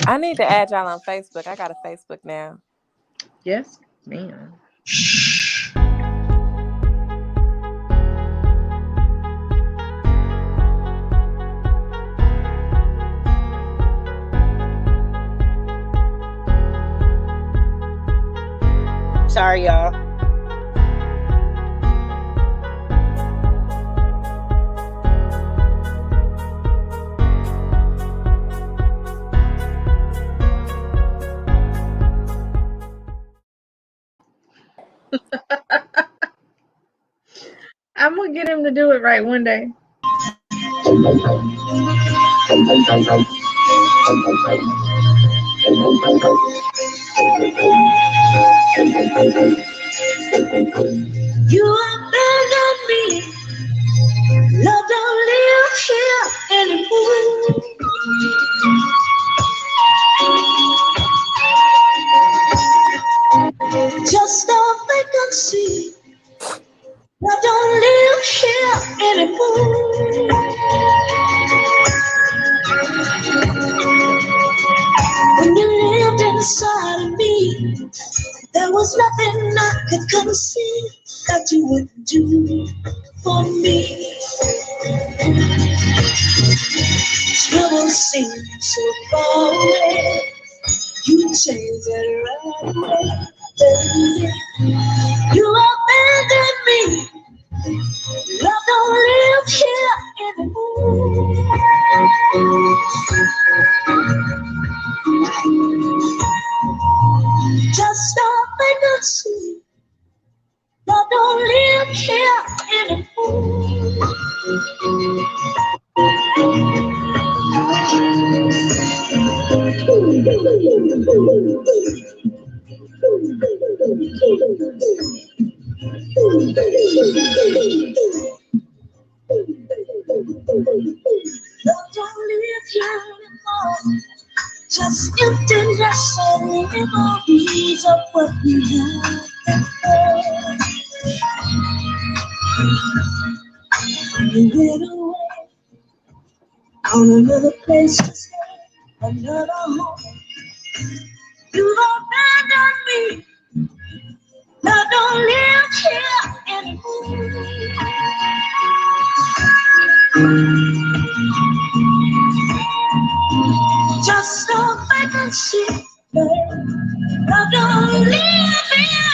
I need to add y'all on Facebook. I got a Facebook now. Yes, ma'am. Sorry, y'all. I'm gonna get him to do it right one day. You abandoned me. Love don't live here anymore. Just a vacancy. Love don't live here anymore. When you lived inside of me, there was nothing I could conceive that you would do for me. Trouble seems so far away. You changed it right away, baby. You abandoned me. Love don't live here anymore. Just a vacancy. Love don't live here anymore. Love don't live here anymore. Just emptiness and memories of what we had before. You went away on another place to stay, another home. You abandoned me. Love don't live here anymore. Just a vacancy, babe. Love don't live here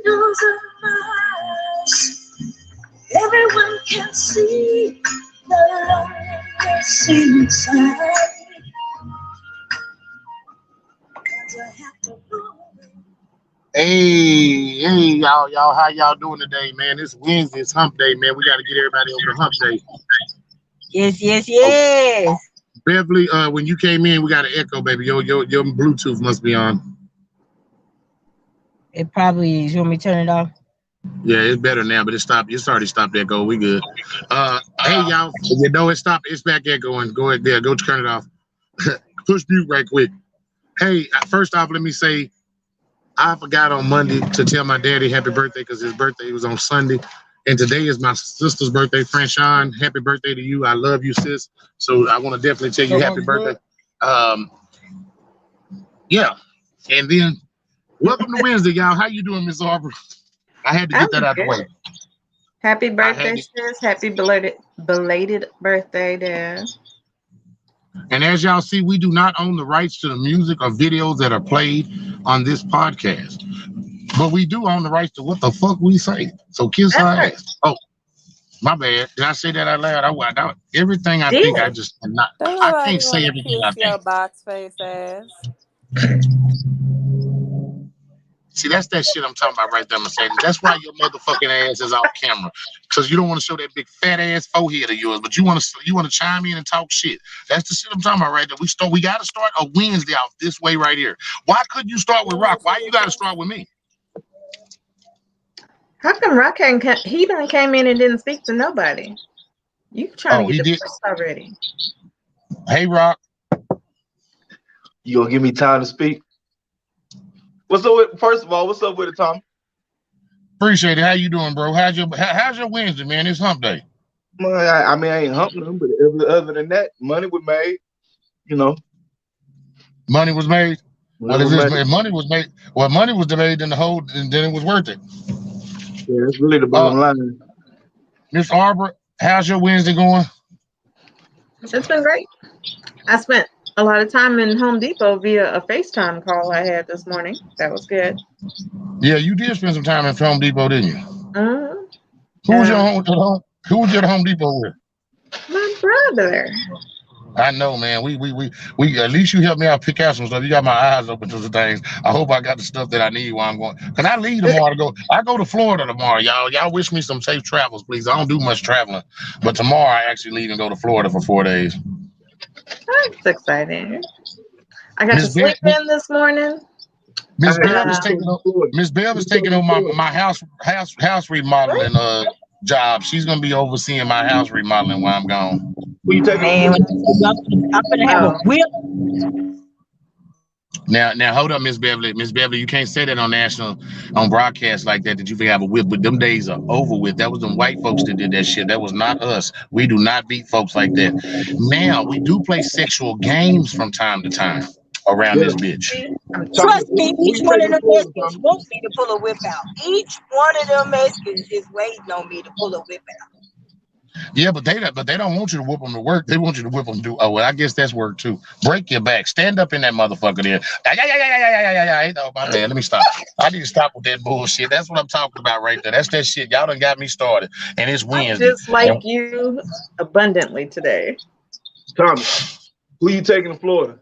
windows of my eyes, everyone can see the loneliness inside. 'Cause I have to go. Hey, y'all, how y'all doing today, man? It's Wednesday, it's hump day, man. We got to get everybody over the hump day. Yes. Beverly, when you came in, we got an echo, baby. Your Bluetooth must be on. It probably is. You want me to turn it off? Yeah, it's better now, but it stopped. It's already stopped echo. We good. Hey, y'all, you know it stopped. It's back echoing. Go ahead there. Go turn it off. Push mute right quick. Hey, first off, let me say, I forgot on Monday to tell my daddy happy birthday because his birthday was on Sunday. And today is my sister's birthday, Franchon. Happy birthday to you. I love you, sis. So I want to definitely tell you happy birthday. Yeah. And then welcome to Wednesday, y'all. How you doing, Miss Arbor? I had to get that out the way. Happy birthday, sis. Happy belated birthday, Dad. And as y'all see, we do not own the rights to the music or videos that are played on this podcast. But we do own the rights to what the fuck we say. So kiss our ass. Oh, my bad. Did I say that out loud? Everything I think I just cannot. I can't say everything I think. Your box face ass. See, that's that shit I'm talking about right there, Mercedes. That's why your motherfucking ass is off camera, because you don't want to show that big fat ass forehead of yours, but you want to chime in and talk shit. That's the shit I'm talking about right there. We got to start a Wednesday off this way right here. Why couldn't you start with Rock? Why you got to start with me? How come Rock he done came in and didn't speak to nobody? You trying to he get the did. first already? Hey, Rock. You gonna give me time to speak? What's up with? First of all, what's up with it, Tom? Appreciate it. How you doing, bro? How's your Wednesday, man? It's hump day. Well, I mean, I ain't humping them, but other than that, money was made. You know, Money was made. Well, money was made. if money was made, well, money was made, then then it was worth it. Yeah, that's really the bottom line. Miss Arbor, how's your Wednesday going? It's been great. I spent a lot of time in Home Depot via a FaceTime call I had this morning. That was good. Yeah, you did spend some time at Home Depot, didn't you? Mm-hmm. Who was you at Home Depot with? My brother. I know, man. We at least you helped me out pick out some stuff. You got my eyes open to the things. I hope I got the stuff that I need while I'm going. Can I leave tomorrow to go? I go to Florida tomorrow, y'all. Y'all wish me some safe travels, please. I don't do much traveling, but tomorrow I actually leave and go to Florida for 4 days. That's exciting. I got to sleep in this morning. Miss Bev is taking over my house remodeling job. She's gonna be overseeing my house remodeling while I'm gone. Who you taking? Man, I'm gonna have a whip. Now hold up, Miss Beverly. Miss Beverly, you can't say that on broadcast like that you have a whip, but them days are over with. That was them white folks that did that shit. That was not us. We do not beat folks like that. Now we do play sexual games from time to time around this bitch. Trust me, each one of them Mexicans wants me to pull a whip out. Each one of them Mexicans is waiting on me to pull a whip out. Yeah, but they don't want you to whip them to work. They want you to whip them to do. Oh well, I guess that's work too. Break your back. Stand up in that motherfucker there. Oh my bad. Let me stop. I need to stop with that bullshit. That's what I'm talking about right there. That's that shit. Y'all done got me started, and it's Wednesday. Just like you abundantly today. Tommy, who you taking to Florida?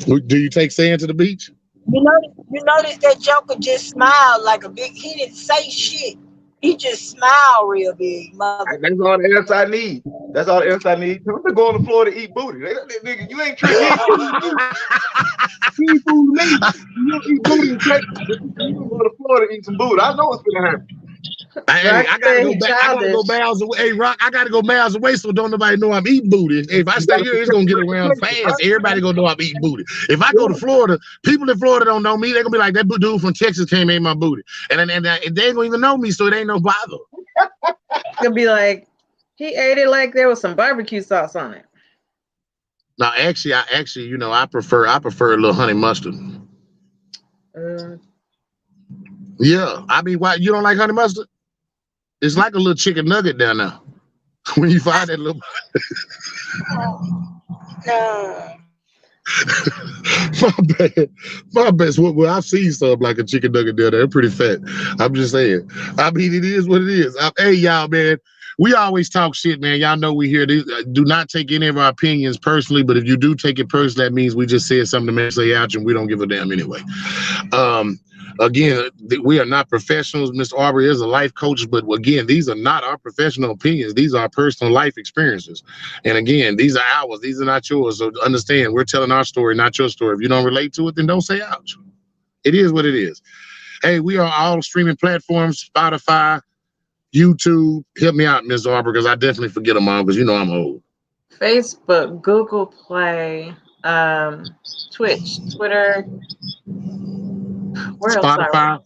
Do you take sand to the beach? You notice that Joker just smiled like a big. He didn't say shit. He just smiled real big, mother. That's all the else I need. That's all the else I need. I'm gonna go to Florida to eat booty. Nigga, you ain't tricky. You eat food with me. You don't eat booty in Texas. You gonna go to Florida to eat some booty. I know what's gonna happen. Hey, I gotta go back. I gotta go miles away. Hey, Rock, I gotta go miles away so don't nobody know I'm eating booty. If I stay here, it's gonna get around fast. Everybody gonna know I'm eating booty. If I go to Florida, people in Florida don't know me. They're gonna be like, that dude from Texas came and ate my booty. And they ain't gonna even know me, so it ain't no bother. It's gonna be like, he ate it like there was some barbecue sauce on it. No, actually, I prefer a little honey mustard. Yeah, I mean, why you don't like honey mustard? It's like a little chicken nugget down there. When you find that little. My bad. Well, I've seen stuff like a chicken nugget down there. They're pretty fat. I'm just saying. I mean, it is what it is. Hey, y'all, man. We always talk shit, man. Y'all know we here. Do not take any of our opinions personally, but if you do take it personally, that means we just said something to make say out, and we don't give a damn anyway. Again, we are not professionals. Miss Arbor is a life coach, but again, these are not our professional opinions. These are our personal life experiences. And again, these are ours. These are not yours. So understand, we're telling our story, not your story. If you don't relate to it, then don't say ouch. It is what it is. Hey, we are all streaming platforms, Spotify, YouTube. Help me out, Miss Arbor, because I definitely forget them all because you know I'm old. Facebook, Google Play, Twitch, Twitter. Where Spotify.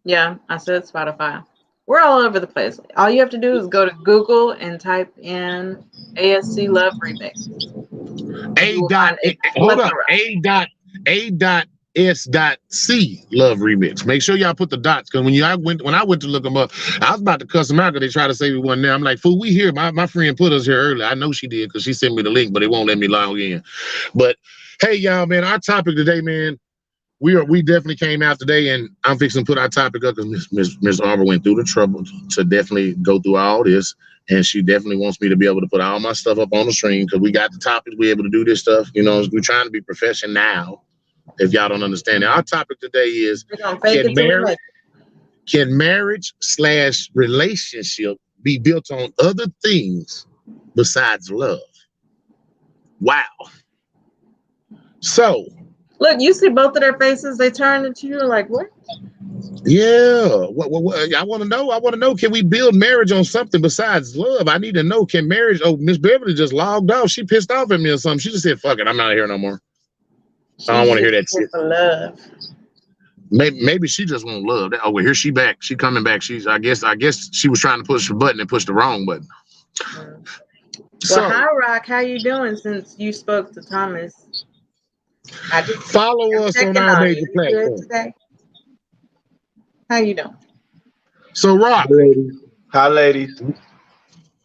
Yeah, I said Spotify. We're all over the place. All you have to do is go to Google and type in A.S.C. Love Remix. A.S.C. Love Remix. Make sure y'all put the dots, because when I went to look them up, I was about to cuss them out because they try to say we wasn't there. I'm like, fool, we here. My friend put us here earlier. I know she did because she sent me the link, but it won't let me log in. But hey, y'all, man, our topic today, man. We definitely came out today, and I'm fixing to put our topic up because Miss Arbor went through the trouble to definitely go through all this, and she definitely wants me to be able to put all my stuff up on the stream because we got the topics. We're able to do this stuff. You know, we're trying to be professional now. If y'all don't understand it, our topic today is can marriage/relationship be built on other things besides love? Wow. So Look, you see both of their faces. They turn into you like, what? Yeah. What I want to know. I want to know, can we build marriage on something besides love? I need to know, can marriage, oh, Miss Beverly just logged off. She pissed off at me or something. She just said, fuck it, I'm not here no more. I don't want to hear that shit. For love. Maybe she just won't love that. Oh, well, here she back. She coming back. I guess she was trying to push the button and push the wrong button. Well, So, hi, Rock. How you doing since you spoke to Thomas? Follow us on our major platforms. How you doing? So, Rock. Hi, ladies.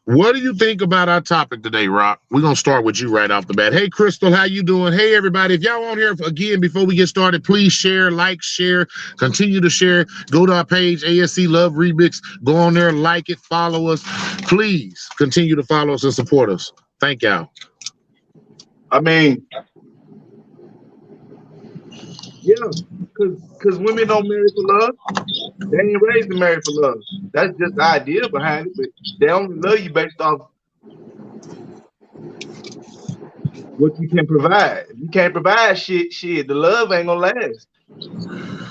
What do you think about our topic today, Rock? We're going to start with you right off the bat. Hey, Crystal, how you doing? Hey, everybody. If y'all on here again, before we get started, please share, like, share, continue to share. Go to our page, A.S.C. Love Remix. Go on there, like it, follow us. Please continue to follow us and support us. Thank y'all. I mean, yeah, because women don't marry for love. They ain't raised to marry for love. That's just the idea behind it, but they only love you based off what you can provide. If you can't provide shit, the love ain't gonna last.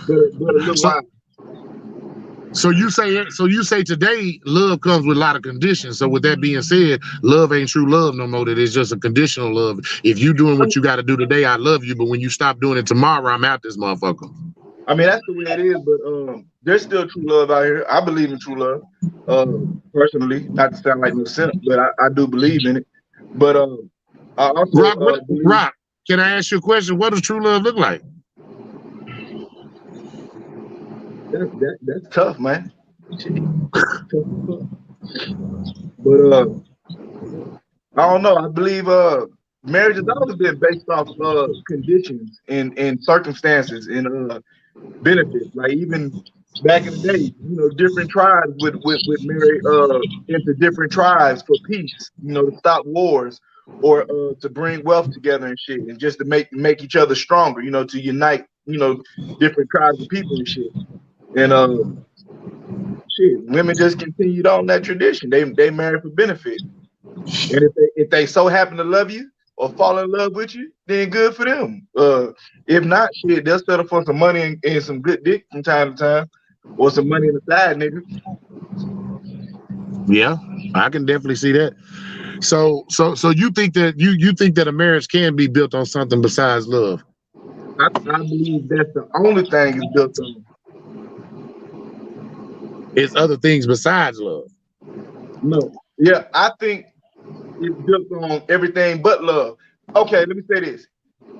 But a little while. So you say today love comes with a lot of conditions. So with that being said, love ain't true love no more. That it's just a conditional love. If you doing what you got to do today, I love you. But when you stop doing it tomorrow, I'm out this motherfucker. I mean, that's the way it is. But there's still true love out here. I believe in true love. Personally, not to sound like no simp, but I do believe in it. But I also Rock, can I ask you a question? What does true love look like? That's tough, man. But I don't know. I believe marriage has always been based off conditions and circumstances and benefits. Like even back in the day, you know, different tribes would marry into different tribes for peace, you know, to stop wars or to bring wealth together and shit, and just to make each other stronger, you know, to unite, you know, different tribes of people and shit. And shit, women just continued on that tradition. They marry for benefit. And if they so happen to love you or fall in love with you, then good for them. If not, shit, they'll settle for some money and some good dick from time to time, or some money in the side, nigga. Yeah, I can definitely see that. So you think that you think that a marriage can be built on something besides love? I believe that's the only thing it's built on. It's other things besides love. No. Yeah, I think it's built on everything but love. Okay, let me say this.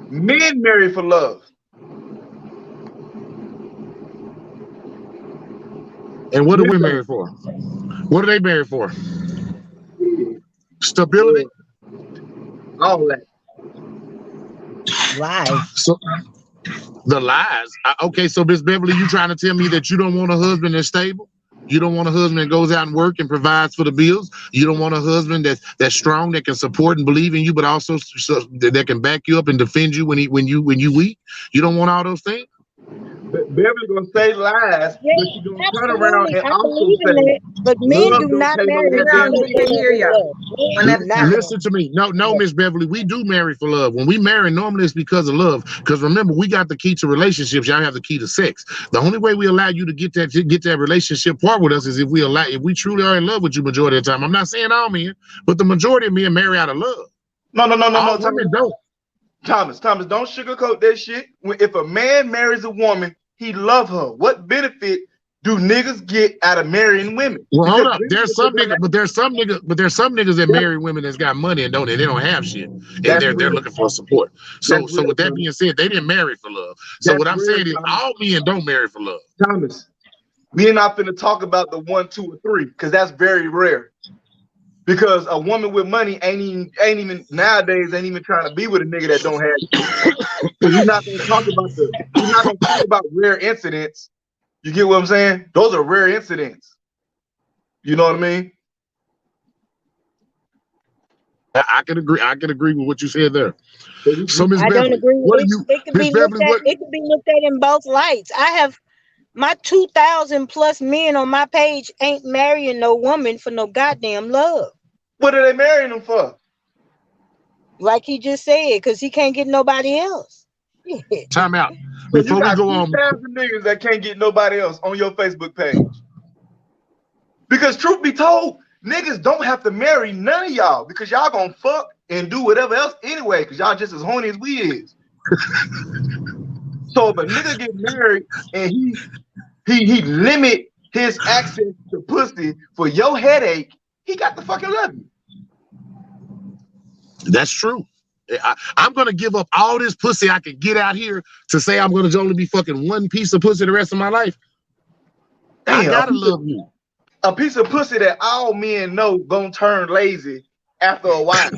Men marry for love. And what do we marry for? What do they marry for? Stability? All that. Lies. So the lies. Okay, so Miss Beverly, you trying to tell me that you don't want a husband that's stable? You don't want a husband that goes out and work and provides for the bills? You don't want a husband that's strong, that can support and believe in you, but also that can back you up and defend you when you weak? You don't want all those things? Beverly gonna say lies, but she's gonna turn around and also say, that, but men do not marry Listen to me. No, Miss Beverly, we do marry for love. When we marry, normally it's because of love. Because remember, we got the key to relationships. Y'all have the key to sex. The only way we allow you to get that relationship part with us is if we truly are in love with you majority of the time. I'm not saying all men, but the majority of men marry out of love. No. Women don't. Thomas, don't sugarcoat that shit. If a man marries a woman, he love her. What benefit do niggas get out of marrying women? Well, hold up. There's some niggas that marry women that's got money and they don't have shit. And they're looking for support. So with that being said, they didn't marry for love. So what I'm saying is all men don't marry for love. Thomas, we are not finna talk about the 1, 2, or 3, because that's very rare. Because a woman with money ain't even nowadays trying to be with a nigga that don't have. We're not gonna talk about rare incidents. You get what I'm saying? Those are rare incidents. You know what I mean? I can agree with what you said there. So Ms. I Beverly, don't agree with it. It could be looked at in both lights. I have my 2,000 plus men on my page ain't marrying no woman for no goddamn love. What are they marrying them for? Like he just said, because he can't get nobody else. Time out. So you Before we got go on, 2,000 niggas that can't get nobody else on your Facebook page. Because truth be told, niggas don't have to marry none of y'all because y'all gonna fuck and do whatever else anyway because y'all just as horny as we is. So if a nigga get married and he limit his access to pussy for your headache, he got to fucking love you. that's true. I'm gonna give up all this pussy I can get out here to say I'm gonna only be fucking one piece of pussy the rest of my life. I Damn, gotta love you. a piece of pussy that all men know gonna turn lazy after a while.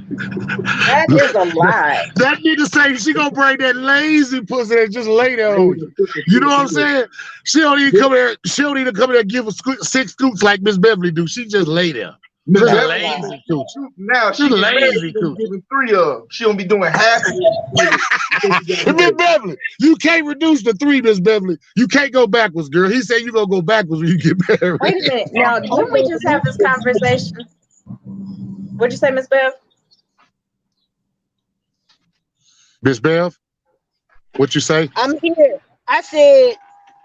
That is a lie. That nigga say she gonna bring that lazy pussy that just lay there on you. You know what I'm saying? She don't even come there. She don't even come there and give 6 scoops like Miss Beverly do. She just lay there. Miss Just Beverly lazy cooch. now she Just get married, lazy she gonna cooch. give him 3 of them. She don't be doing half of it. Miss Beverly, you can't reduce the 3, Miss Beverly. You can't go backwards, girl. He said you gonna go backwards when you get married. Wait a minute. Now, didn't we just have this conversation? What'd you say, Miss Bev? Miss Bev, what you say? I'm here. I said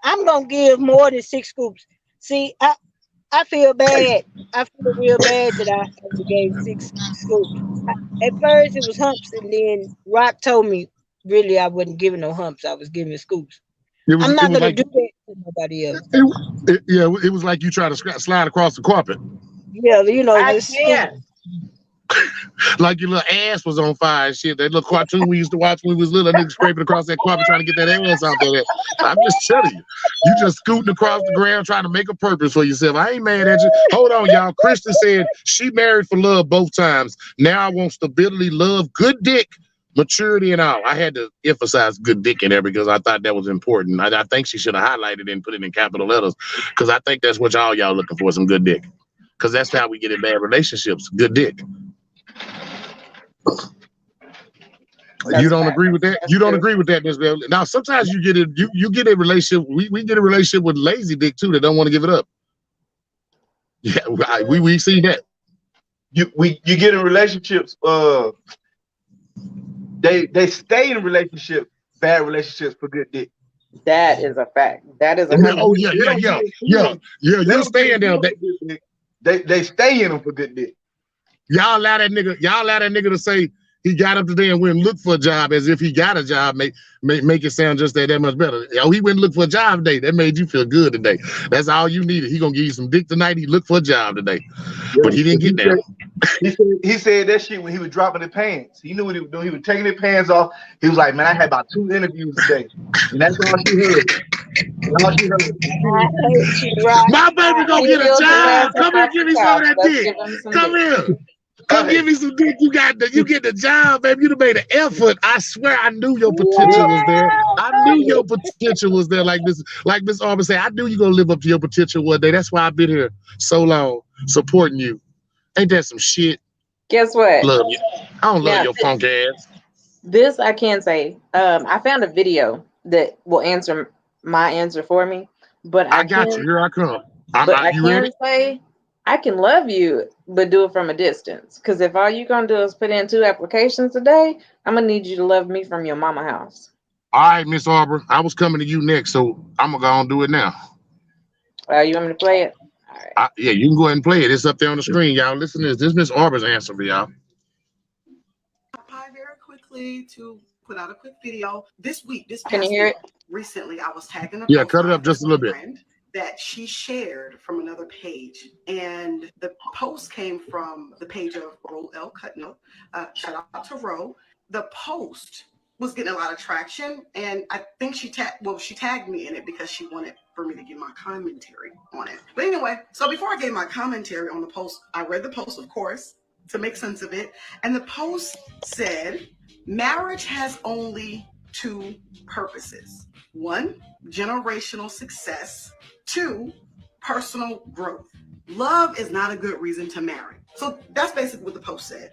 I'm gonna give more than 6 scoops. See, I feel bad. I feel real bad that I only gave 6 scoops. At first it was humps, and then Rock told me really I wasn't giving no humps. I was giving scoops. I'm not gonna do that to nobody else. It was like you try to slide across the carpet. Yeah, you know, I this can't. Like your little ass was on fire and shit. That little cartoon we used to watch when we was little, niggas scraping across that carpet trying to get that ass out there. I'm just telling you. You just scooting across the ground trying to make a purpose for yourself. I ain't mad at you. Hold on, y'all. Kristen said she married for love both times. Now I want stability, love, good dick, maturity, and all. I had to emphasize good dick in there because I thought that was important. I think she should have highlighted it and put it in capital letters because I think that's what y'all looking for, some good dick. Because that's how we get in bad relationships, good dick. You don't agree with that? You don't agree with that, Miss Beverly? Now, sometimes you get it. You get a relationship. We get a relationship with lazy dick too that don't want to give it up. Yeah, we see that. You get in relationships. They stay in relationships, bad relationships for good dick. That is a fact. That is a Oh yeah. You stay in there. They stay in them for good dick. Y'all allow that nigga to say he got up today and went and looked for a job as if he got a job. Make it sound just that much better. Yo, he went and looked for a job today. That made you feel good today. That's all you needed. He gonna give you some dick tonight. He looked for a job today, but he didn't get there. He said that shit when he was dropping the pants. He knew what he was doing. He was taking his pants off. He was like, man, I had about 2 interviews today, and that's all she heard. All she heard. My baby gonna get a job. Come here, give me some of that dick. Come here. Come give me some dick. You get the job, baby. You done made an effort. I swear I knew your potential was there. I knew your potential was there. Like Miss Arbor said, I knew you gonna live up to your potential one day. That's why I've been here so long supporting you. Ain't that some shit? Guess what? Love you. I don't love your funk ass. This I can say. I found a video that will answer my answer for me. But I got you. Here I come. I can say I can love you, but do it from a distance. Because if all you're going to do is put in 2 applications a day, I'm going to need you to love me from your mama house. All right, Miss Arbor. I was coming to you next, so I'm going to go and do it now. You want me to play it? All right. Yeah, you can go ahead and play it. It's up there on the screen, y'all. Listen to this. This is Miss Arbor's answer for y'all. Very quickly to put out a quick video. This past Can you hear it? Recently, I was tagging Yeah, cut it up just a little bit. That she shared from another page, and the post came from the page of Ro L. Cutno. Shout out to Ro. The post was getting a lot of traction, and I think she tagged me in it because she wanted for me to give my commentary on it. But anyway, so before I gave my commentary on the post, I read the post, of course, to make sense of it, and the post said, marriage has only 2 purposes. 1, generational success. 2, personal growth. Love is not a good reason to marry. So that's basically what the post said.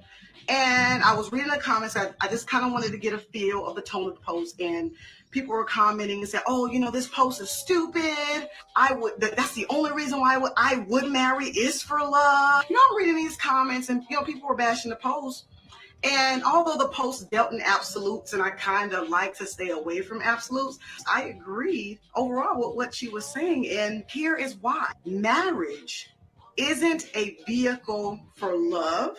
And I was reading the comments. I just kind of wanted to get a feel of the tone of the post. And people were commenting and said, oh, this post is stupid. That's the only reason why I would marry is for love. I'm reading these comments and, people were bashing the post. And although the post dealt in absolutes, and I kind of like to stay away from absolutes, I agreed overall with what she was saying. And here is why. Marriage isn't a vehicle for love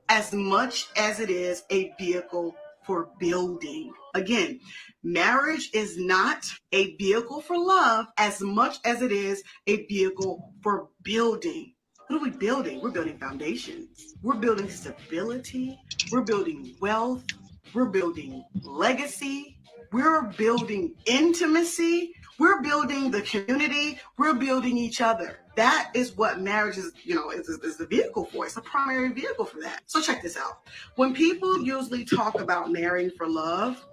as much as it is a vehicle for building. Again, marriage is not a vehicle for love as much as it is a vehicle for building. What are we building? We're building foundations. We're building stability. We're building wealth. We're building legacy. We're building intimacy. We're building the community. We're building each other. That is what marriage is, is the vehicle for. It's a primary vehicle for that. So check this out. When people usually talk about marrying for love,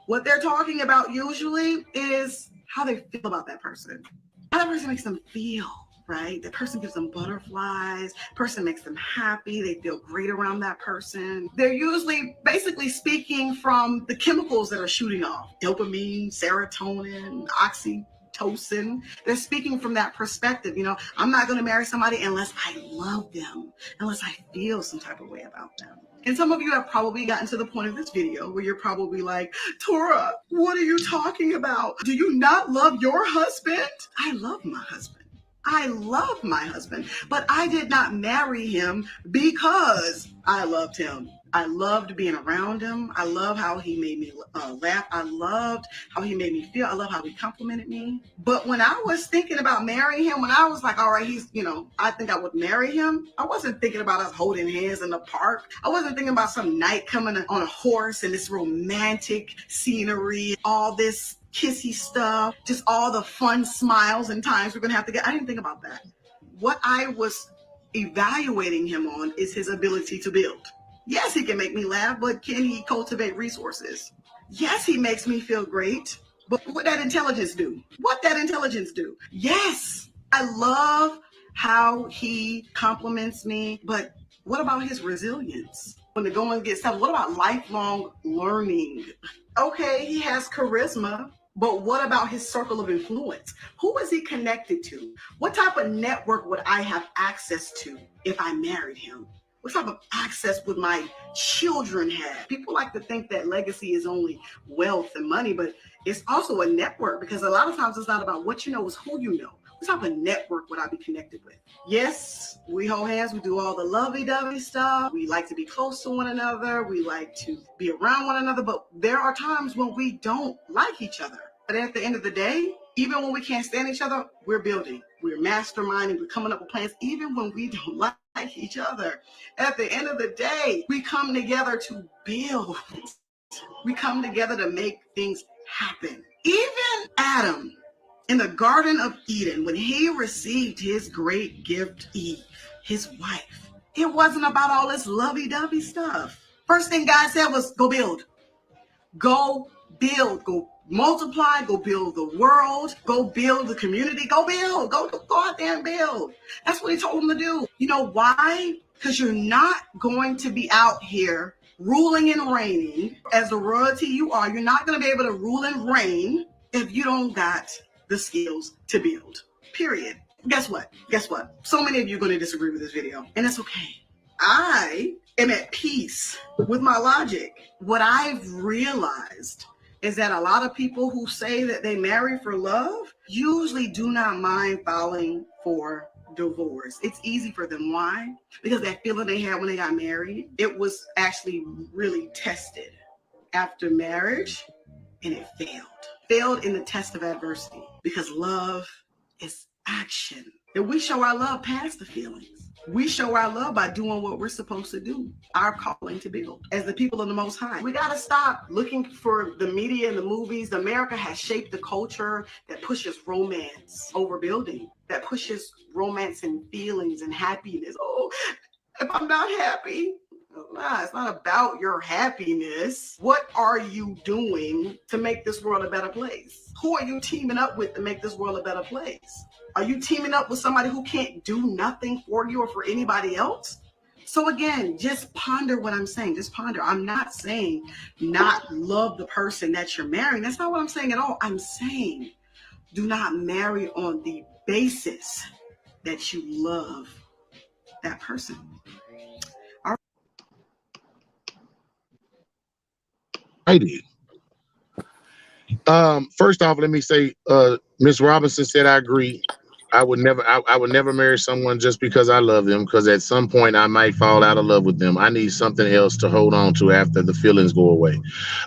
what they're talking about usually is how they feel about that person. How that person makes them feel, right? That person gives them butterflies. Person makes them happy. They feel great around that person. They're usually basically speaking from the chemicals that are shooting off. Dopamine, serotonin, oxytocin. They're speaking from that perspective. I'm not going to marry somebody unless I love them, unless I feel some type of way about them. And some of you have probably gotten to the point of this video where you're probably like, Tora, what are you talking about? Do you not love your husband? I love my husband. I love my husband, but I did not marry him because I loved him. I loved being around him. I love how he made me laugh. I loved how he made me feel. I love how he complimented me. But when I was thinking about marrying him, when I was like, all right, I think I would marry him, I wasn't thinking about us holding hands in the park. I wasn't thinking about some night coming on a horse and this romantic scenery, all this kissy stuff, just all the fun smiles and times we're going to have to get. I didn't think about that. What I was evaluating him on is his ability to build. Yes, he can make me laugh, but can he cultivate resources? Yes, he makes me feel great, but what that intelligence do? Yes, I love how he compliments me, but what about his resilience? When the going gets tough, what about lifelong learning? Okay, he has charisma, but what about his circle of influence? Who is he connected to? What type of network would I have access to if I married him? What type of access would my children have? People like to think that legacy is only wealth and money, but it's also a network, because a lot of times it's not about what you know, it's who you know. What type of network would I be connected with? Yes, we hold hands, we do all the lovey-dovey stuff. We like to be close to one another. We like to be around one another, but there are times when we don't like each other. But at the end of the day, even when we can't stand each other, we're building. We're masterminding. We're coming up with plans, even when we don't like each other. At the end of the day, we come together to build. We come together to make things happen. Even Adam in the Garden of Eden, when he received his great gift, Eve, his wife, it wasn't about all this lovey-dovey stuff. First thing God said was, go build. Go build. Go multiply. Go build the world. Go build the community. Go build. Go out there and build. That's what he told him to do. You know why? Because you're not going to be out here ruling and reigning as the royalty you are. You're not going to be able to rule and reign if you don't got the skills to build. Period. Guess what? So many of you are going to disagree with this video, and it's okay. I am at peace with my logic. What I've realized is that a lot of people who say that they marry for love usually do not mind filing for divorce. It's easy for them. Why? Because that feeling they had when they got married, it was actually really tested after marriage, and it failed in the test of adversity, because love is action. And we show our love past the feelings. We show our love by doing what we're supposed to do, our calling to build as the people of the Most High. We got to stop looking for the media and the movies. America has shaped the culture that pushes romance over building, that pushes romance and feelings and happiness. Oh, if I'm not happy, it's not about your happiness. What are you doing to make this world a better place? Who are you teaming up with to make this world a better place? Are you teaming up with somebody who can't do nothing for you or for anybody else? So again, just ponder what I'm saying. Just ponder. I'm not saying not love the person that you're marrying. That's not what I'm saying at all. I'm saying do not marry on the basis that you love that person. righty. First off, let me say, Miss Robinson said I agree. I would never marry someone just because I love them, because at some point I might fall out of love with them. I need something else to hold on to after the feelings go away.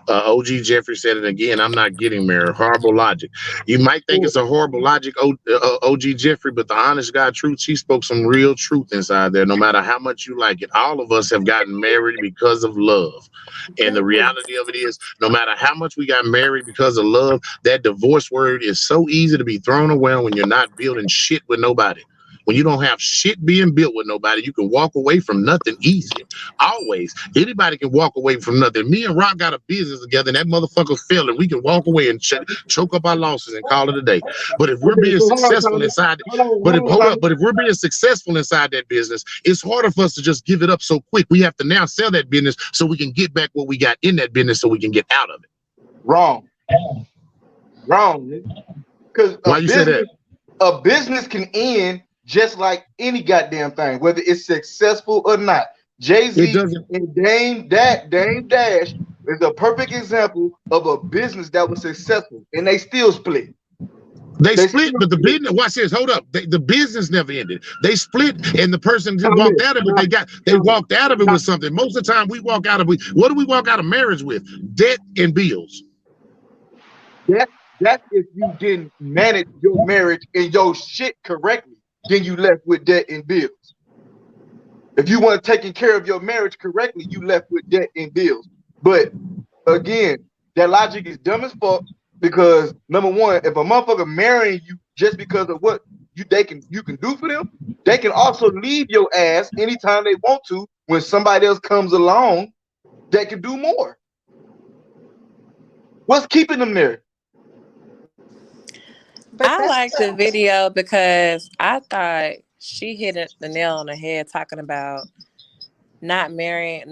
OG Jeffrey said it again. I'm not getting married. Horrible logic. You might think it's a horrible logic, OG Jeffrey, but the honest God truth, she spoke some real truth inside there. No matter how much you like it, all of us have gotten married because of love. And the reality of it is, no matter how much we got married because of love, that divorce word is so easy to be thrown away when you're not building shit with nobody. When you don't have shit being built with nobody, you can walk away from nothing easy. Always. Anybody can walk away from nothing. Me and Rock got a business together, and that motherfucker failed, and we can walk away and choke up our losses and call it a day. But if we're being successful inside, but if we're being successful inside that business, it's harder for us to just give it up so quick. We have to now sell that business so we can get back what we got in that business so we can get out of it. Wrong. Because why you say that? A business can end just like any goddamn thing, whether it's successful or not. Jay-Z and Dame Dash is a perfect example of a business that was successful, and they still split. They split, but the business. Watch this. Hold up. The business never ended. They split, and the person just walked out of it. They walked out of it with something. Most of the time, we walk out of it. What do we walk out of marriage with? Debt and bills. That's if you didn't manage your marriage and your shit correctly, then you left with debt and bills. If you weren't taking care of your marriage correctly, you left with debt and bills. But again, that logic is dumb as fuck, because number one, if a motherfucker marrying you just because of what you can do for them, they can also leave your ass anytime they want to when somebody else comes along that can do more. What's keeping them there? I like the video because I thought she hit the nail on the head talking about not marrying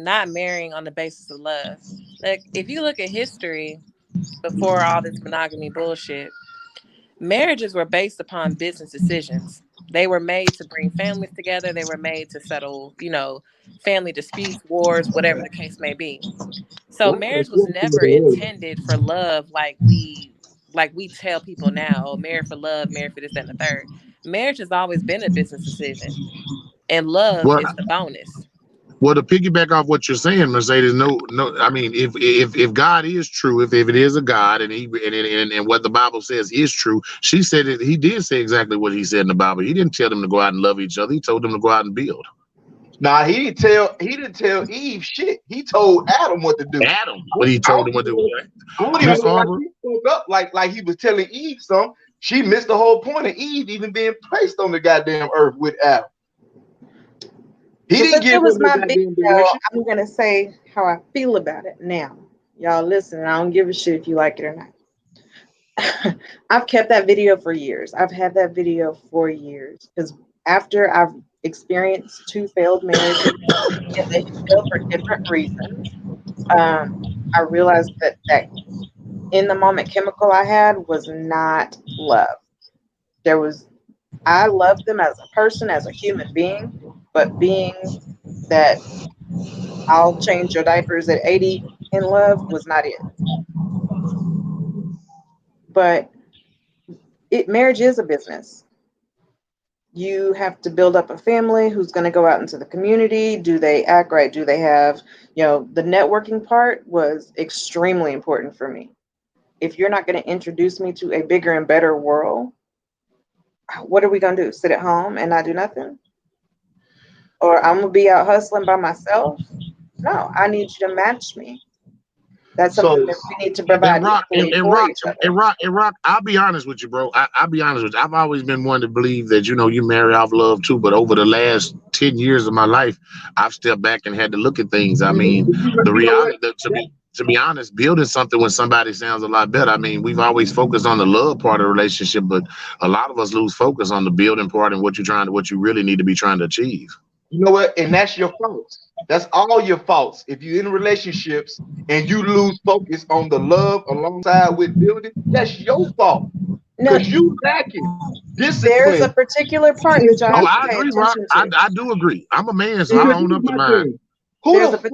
on the basis of love. Like, if you look at history before all this monogamy bullshit, marriages were based upon business decisions. They were made to bring families together. They were made to settle, family disputes, wars, whatever the case may be. So marriage was never intended for love like we tell people now, oh, married for love, married for this, that, and the third. Marriage has always been a business decision, and love is the bonus. Well, to piggyback off what you're saying, Mercedes, no. I mean, if God is true, if it is a God, and what the Bible says is true, she said it. He did say exactly what he said in the Bible. He didn't tell them to go out and love each other. He told them to go out and build. Nah, he didn't tell Eve shit. He told Adam what to do. But he told him what to do. Miss Arbor, he spoke up like he was telling Eve something. She missed the whole point of Eve even being placed on the goddamn earth with Adam. He didn't give him the goddamn direction. I'm gonna say how I feel about it now. Y'all listen, I don't give a shit if you like it or not. I've kept that video for years. I've had that video for years because after I've experienced 2 failed marriages, and they failed for different reasons, I realized that in the moment chemical I had was not love. I loved them as a person, as a human being, but being that I'll change your diapers at 80 in love was not it. But marriage is a business. You have to build up a family who's going to go out into the community. Do they act right? Do they have, the networking part was extremely important for me. If you're not going to introduce me to a bigger and better world, what are we going to do? Sit at home and not do nothing? Or I'm going to be out hustling by myself? No, I need you to match me. That's something that we need to provide. And Rock, I'll be honest with you, bro. I'll be honest with you. I've always been one to believe that, you marry off love too. But over the last 10 years of my life, I've stepped back and had to look at things. I mean, the reality, to be honest, building something with somebody sounds a lot better. I mean, we've always focused on the love part of the relationship, but a lot of us lose focus on the building part and what you really need to be trying to achieve. You know what? And that's your fault. That's all your faults. If you're in relationships and you lose focus on the love alongside with building, that's your fault. Because you lacking discipline. There's a particular part that y'all have to pay I agree, attention Rock. to. I do agree. I'm a man, so I own up to mine. Who There's the a fuck,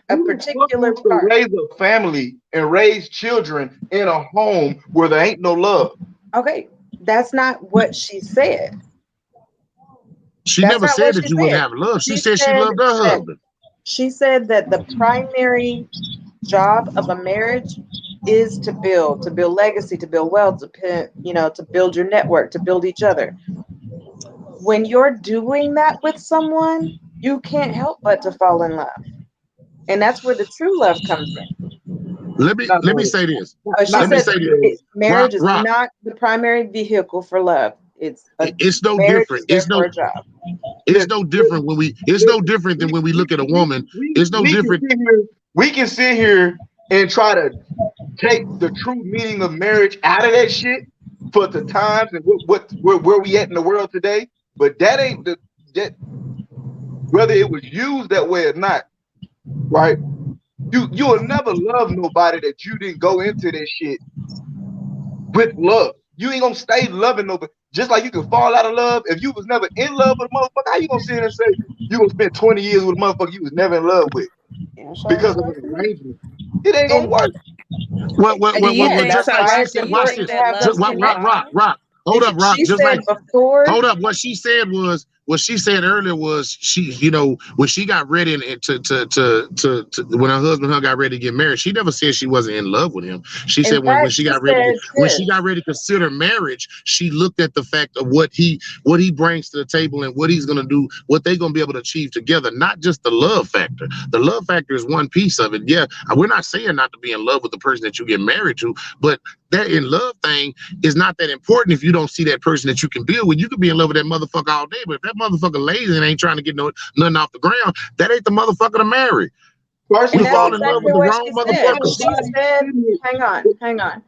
a who the fuck particular wants to part. raise a family and raise children in a home where there ain't no love? Okay, that's not what she said. She That's never not what said that she you wouldn't said. have love. She She said she said loved her that husband. the primary job of a marriage is to build legacy, to build wealth, to build your network, to build each other. When you're doing that with someone, you can't help but to fall in love. And that's where the true love comes in. Let me say this. She Let me said say this. marriage is Rock. not the primary vehicle for love. It's no Marriage different. is there for a job. It's no different when we. It's no different than when we look at a woman. It's no different. We can sit here and try to take the true meaning of marriage out of that shit for the times and where we at in the world today. But that ain't that whether it was used that way or not, right? You will never love nobody that you didn't go into this shit with love. You ain't gonna stay loving nobody. Just like you can fall out of love if you was never in love with a motherfucker. How you gonna sit here and say you gonna spend 20 years with a motherfucker you was never in love with because of an arrangement? It ain't gonna work. Do you think That's so? why Rock, it's do you Watch think important this. to that have love those can die? Rock. Hold up, Rock. She Just said like before. hold up. What she said earlier was she, when she got ready to when her husband got ready to get married, she never said she wasn't in love with him. She In said when fact, she she got ready said when she this. got ready to consider marriage, she looked at the fact of what he brings to the table and what he's gonna do, what they're gonna be able to achieve together, not just the love factor. The love factor is one piece of it. Yeah, we're not saying not to be in love with the person that you get married to, but that in love thing is not that important if you don't see that person that you can build with. You could be in love with that motherfucker all day, but if that motherfucker lazy and ain't trying to get nothing off the ground, that ain't the motherfucker to marry. First And of You that's all, fall in love exactly with the what wrong she said. motherfucker. She said, hang on.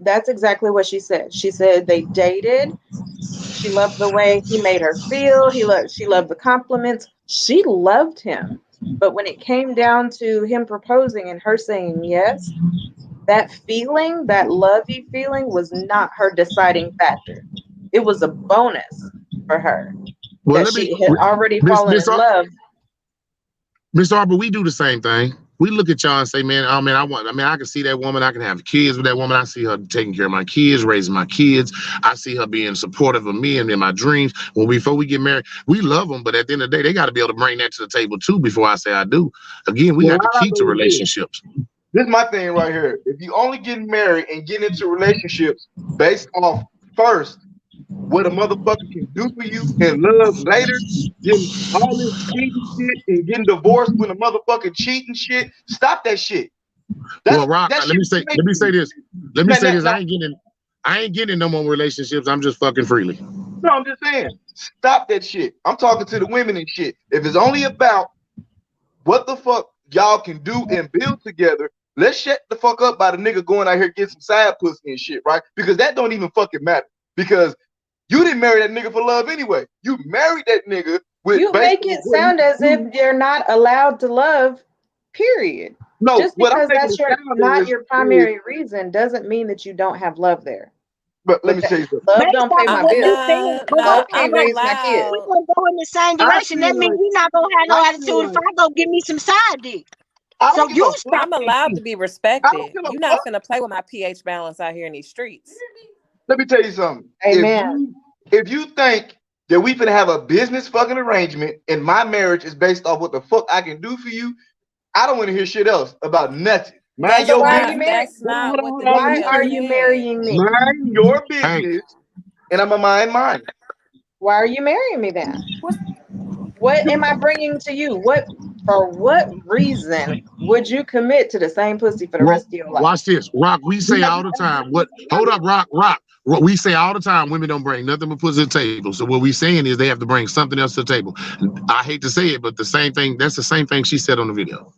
That's exactly what she said. She said they dated. She loved the way he made her feel. She loved the compliments. She loved him. But when it came down to him proposing and her saying yes, that feeling, that lovey feeling, was not her deciding factor. It was a bonus for her Well, that let me, she had already Miss fallen in love. Miss Arbor, we do the same thing. We look at y'all and say, man, I can see that woman. I can have kids with that woman. I see her taking care of my kids, raising my kids. I see her being supportive of me and in my dreams. Before we get married, we love them, but at the end of the day, they got to be able to bring that to the table too before I say I do. Again, we got the key to relationships. This is my thing right here. If you only get married and get into relationships based off first what a motherfucker can do for you and love later, then all this cheating shit and getting divorced when a motherfucker cheating shit, stop that shit. Well, Rock, that let me say this. I ain't getting in no more relationships. I'm just fucking freely. No, I'm just saying, stop that shit. I'm talking to the women and shit. If it's only about what the fuck y'all can do and build together, let's shut the fuck up by the nigga going out here get some side pussy and shit, right? Because that don't even fucking matter. Because you didn't marry that nigga for love anyway. You married that nigga with. You make it sound as if you're not allowed to love, period. No, just because that's not your primary reason doesn't mean that you don't have love there. But let me tell you something. Love don't pay my bills. Love can't I'm raise my kids. We're gonna go in the same direction. That means you're not gonna have no attitude if I go give me some side dick. So you stop. I'm allowed to be respected. You're not finna play with my pH balance out here in these streets. Let me tell you something. Amen. If you think that we finna have a business fucking arrangement and my marriage is based off what the fuck I can do for you, I don't want to hear shit else about nothing. Mind your business. Why are you marrying me? Mind your business, and I'm gonna mind mine. Why are you marrying me then? What am I bringing to you? For what reason would you commit to the same pussy for the rest of your life? Watch this, Rock. We say all the time. Hold up, Rock. What we say all the time, women don't bring nothing but pussy to the table. So what we saying is they have to bring something else to the table. I hate to say it, but that's the same thing she said on the video.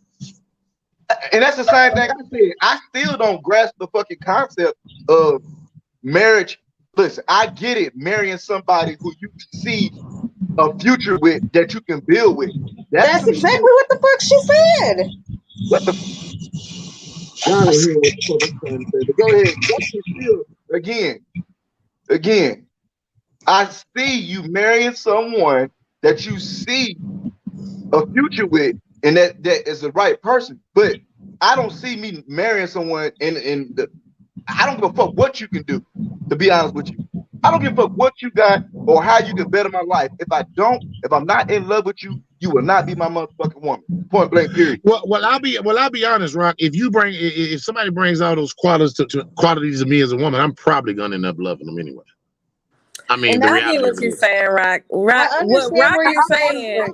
And that's the same thing I said. I still don't grasp the fucking concept of marriage. Listen, I get it, marrying somebody who you see a future with that you can build with. That's exactly what the fuck she said. What the? I don't hear what the fuck I'm trying to say. But go ahead. That's still again. I see you marrying someone that you see a future with and that is the right person. But I don't see me marrying someone I don't give a fuck what you can do, to be honest with you. I don't give a fuck what you got or how you can better my life. If I'm not in love with you, you will not be my motherfucking woman. Point blank, period. Well, I'll be honest, Rock. If somebody brings all those qualities to me as a woman, I'm probably gonna end up loving them anyway. I mean, I get what you're saying, Rock. What Rock is saying.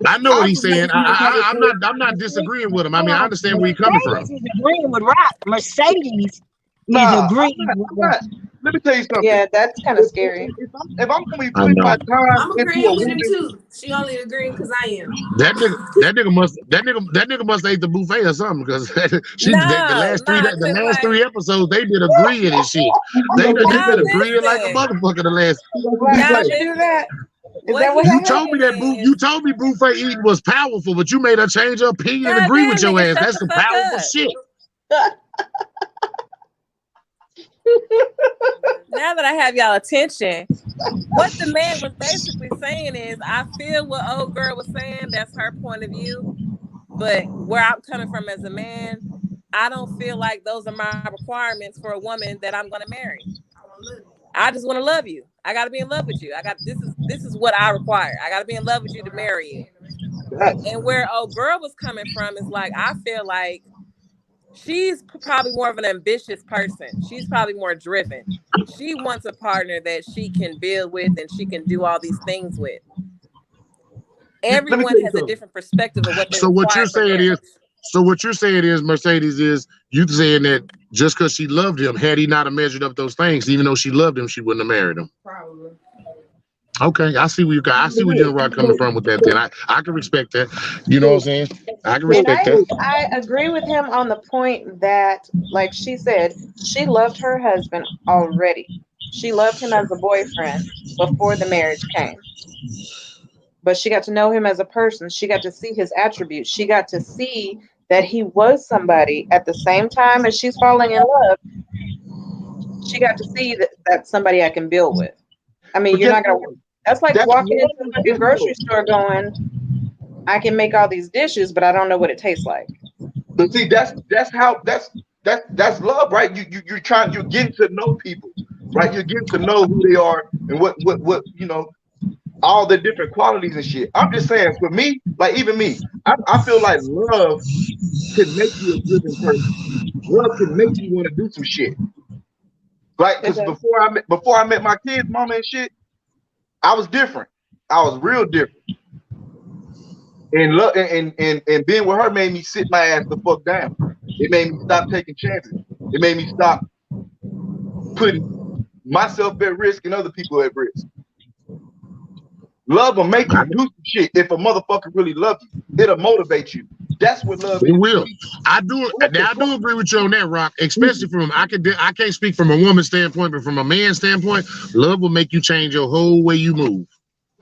I know what he's saying. I'm not disagreeing with him. I mean, I understand where he's coming from. Mercedes is agreeing with Rock. Mercedes is agreeing with Rock. Let me tell you something. Yeah, that's kind of scary. If I'm gonna be putting my time I'm into agreeing a with him woman, too. She only agreeing because I am. That nigga must ate the buffet or something, because the last three episodes they did agreeing and shit. They been agreeing like a motherfucker the last. Why would you do that? Is that what You told me you told me buffet eating was powerful, but you made her change her opinion and agree with your ass. That's some powerful shit. Now that I have y'all attention, what the man was basically saying is, I feel what old girl was saying. That's her point of view. But where I'm coming from as a man, I don't feel like those are my requirements for a woman that I'm going to marry. I just want to love you. I got to be in love with you. This is what I require. I got to be in love with you to marry you. And where old girl was coming from is like, I feel like she's probably more of an ambitious person. She's probably more driven. She wants a partner that she can build with and she can do all these things with. Everyone has a different perspective of what they require. So what you're saying is, Mercedes, is you saying that just because she loved him, had he not have measured up those things, even though she loved him, she wouldn't have married him. Probably. Okay, I see where you got. I see where you're coming from with that. Then I can respect that. You know what I'm saying? I can respect that. I agree with him on the point that, like she said, she loved her husband already. She loved him as a boyfriend before the marriage came. But she got to know him as a person. She got to see his attributes. She got to see that he was somebody at the same time as she's falling in love. She got to see that that's somebody I can build with. I mean, you're not going to. That's like walking into a grocery store going, I can make all these dishes, but I don't know what it tastes like. But see, that's love, right? You're getting to know people, right? You're getting to know who they are and what all the different qualities and shit. I'm just saying, for me, like even me, I feel like love can make you a driven person. Love can make you want to do some shit. Like, because before I met my kids, mama and shit, I was different. I was real different. And love and being with her made me sit my ass the fuck down. It made me stop taking chances. It made me stop putting myself at risk and other people at risk. Love will make you do some shit. If a motherfucker really loves you, it'll motivate you. That's what love is. It will. I do agree with you on that, Rock. Especially from I can't speak from a woman's standpoint, but from a man's standpoint, love will make you change your whole way you move.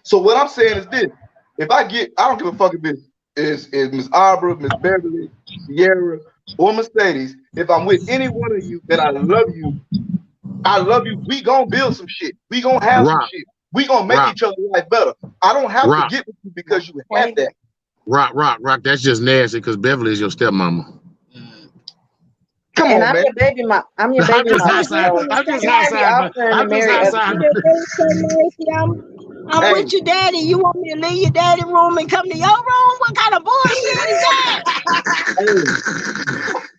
So what I'm saying is this: if I don't give a fuck if it's Miss Arbor, Miss Beverly, Sierra, or Mercedes. If I'm with any one of you that I love you. We gonna build some shit. We gonna have some shit. We gonna make each other's life better. I don't have to get with you because you have that. Rock. That's just nasty because Beverly is your stepmama. Come on, man. I'm your baby mama. I'm your baby mama. I'm just outside. I'm with your daddy. You want me to leave your daddy room and come to your room? What kind of bullshit is that?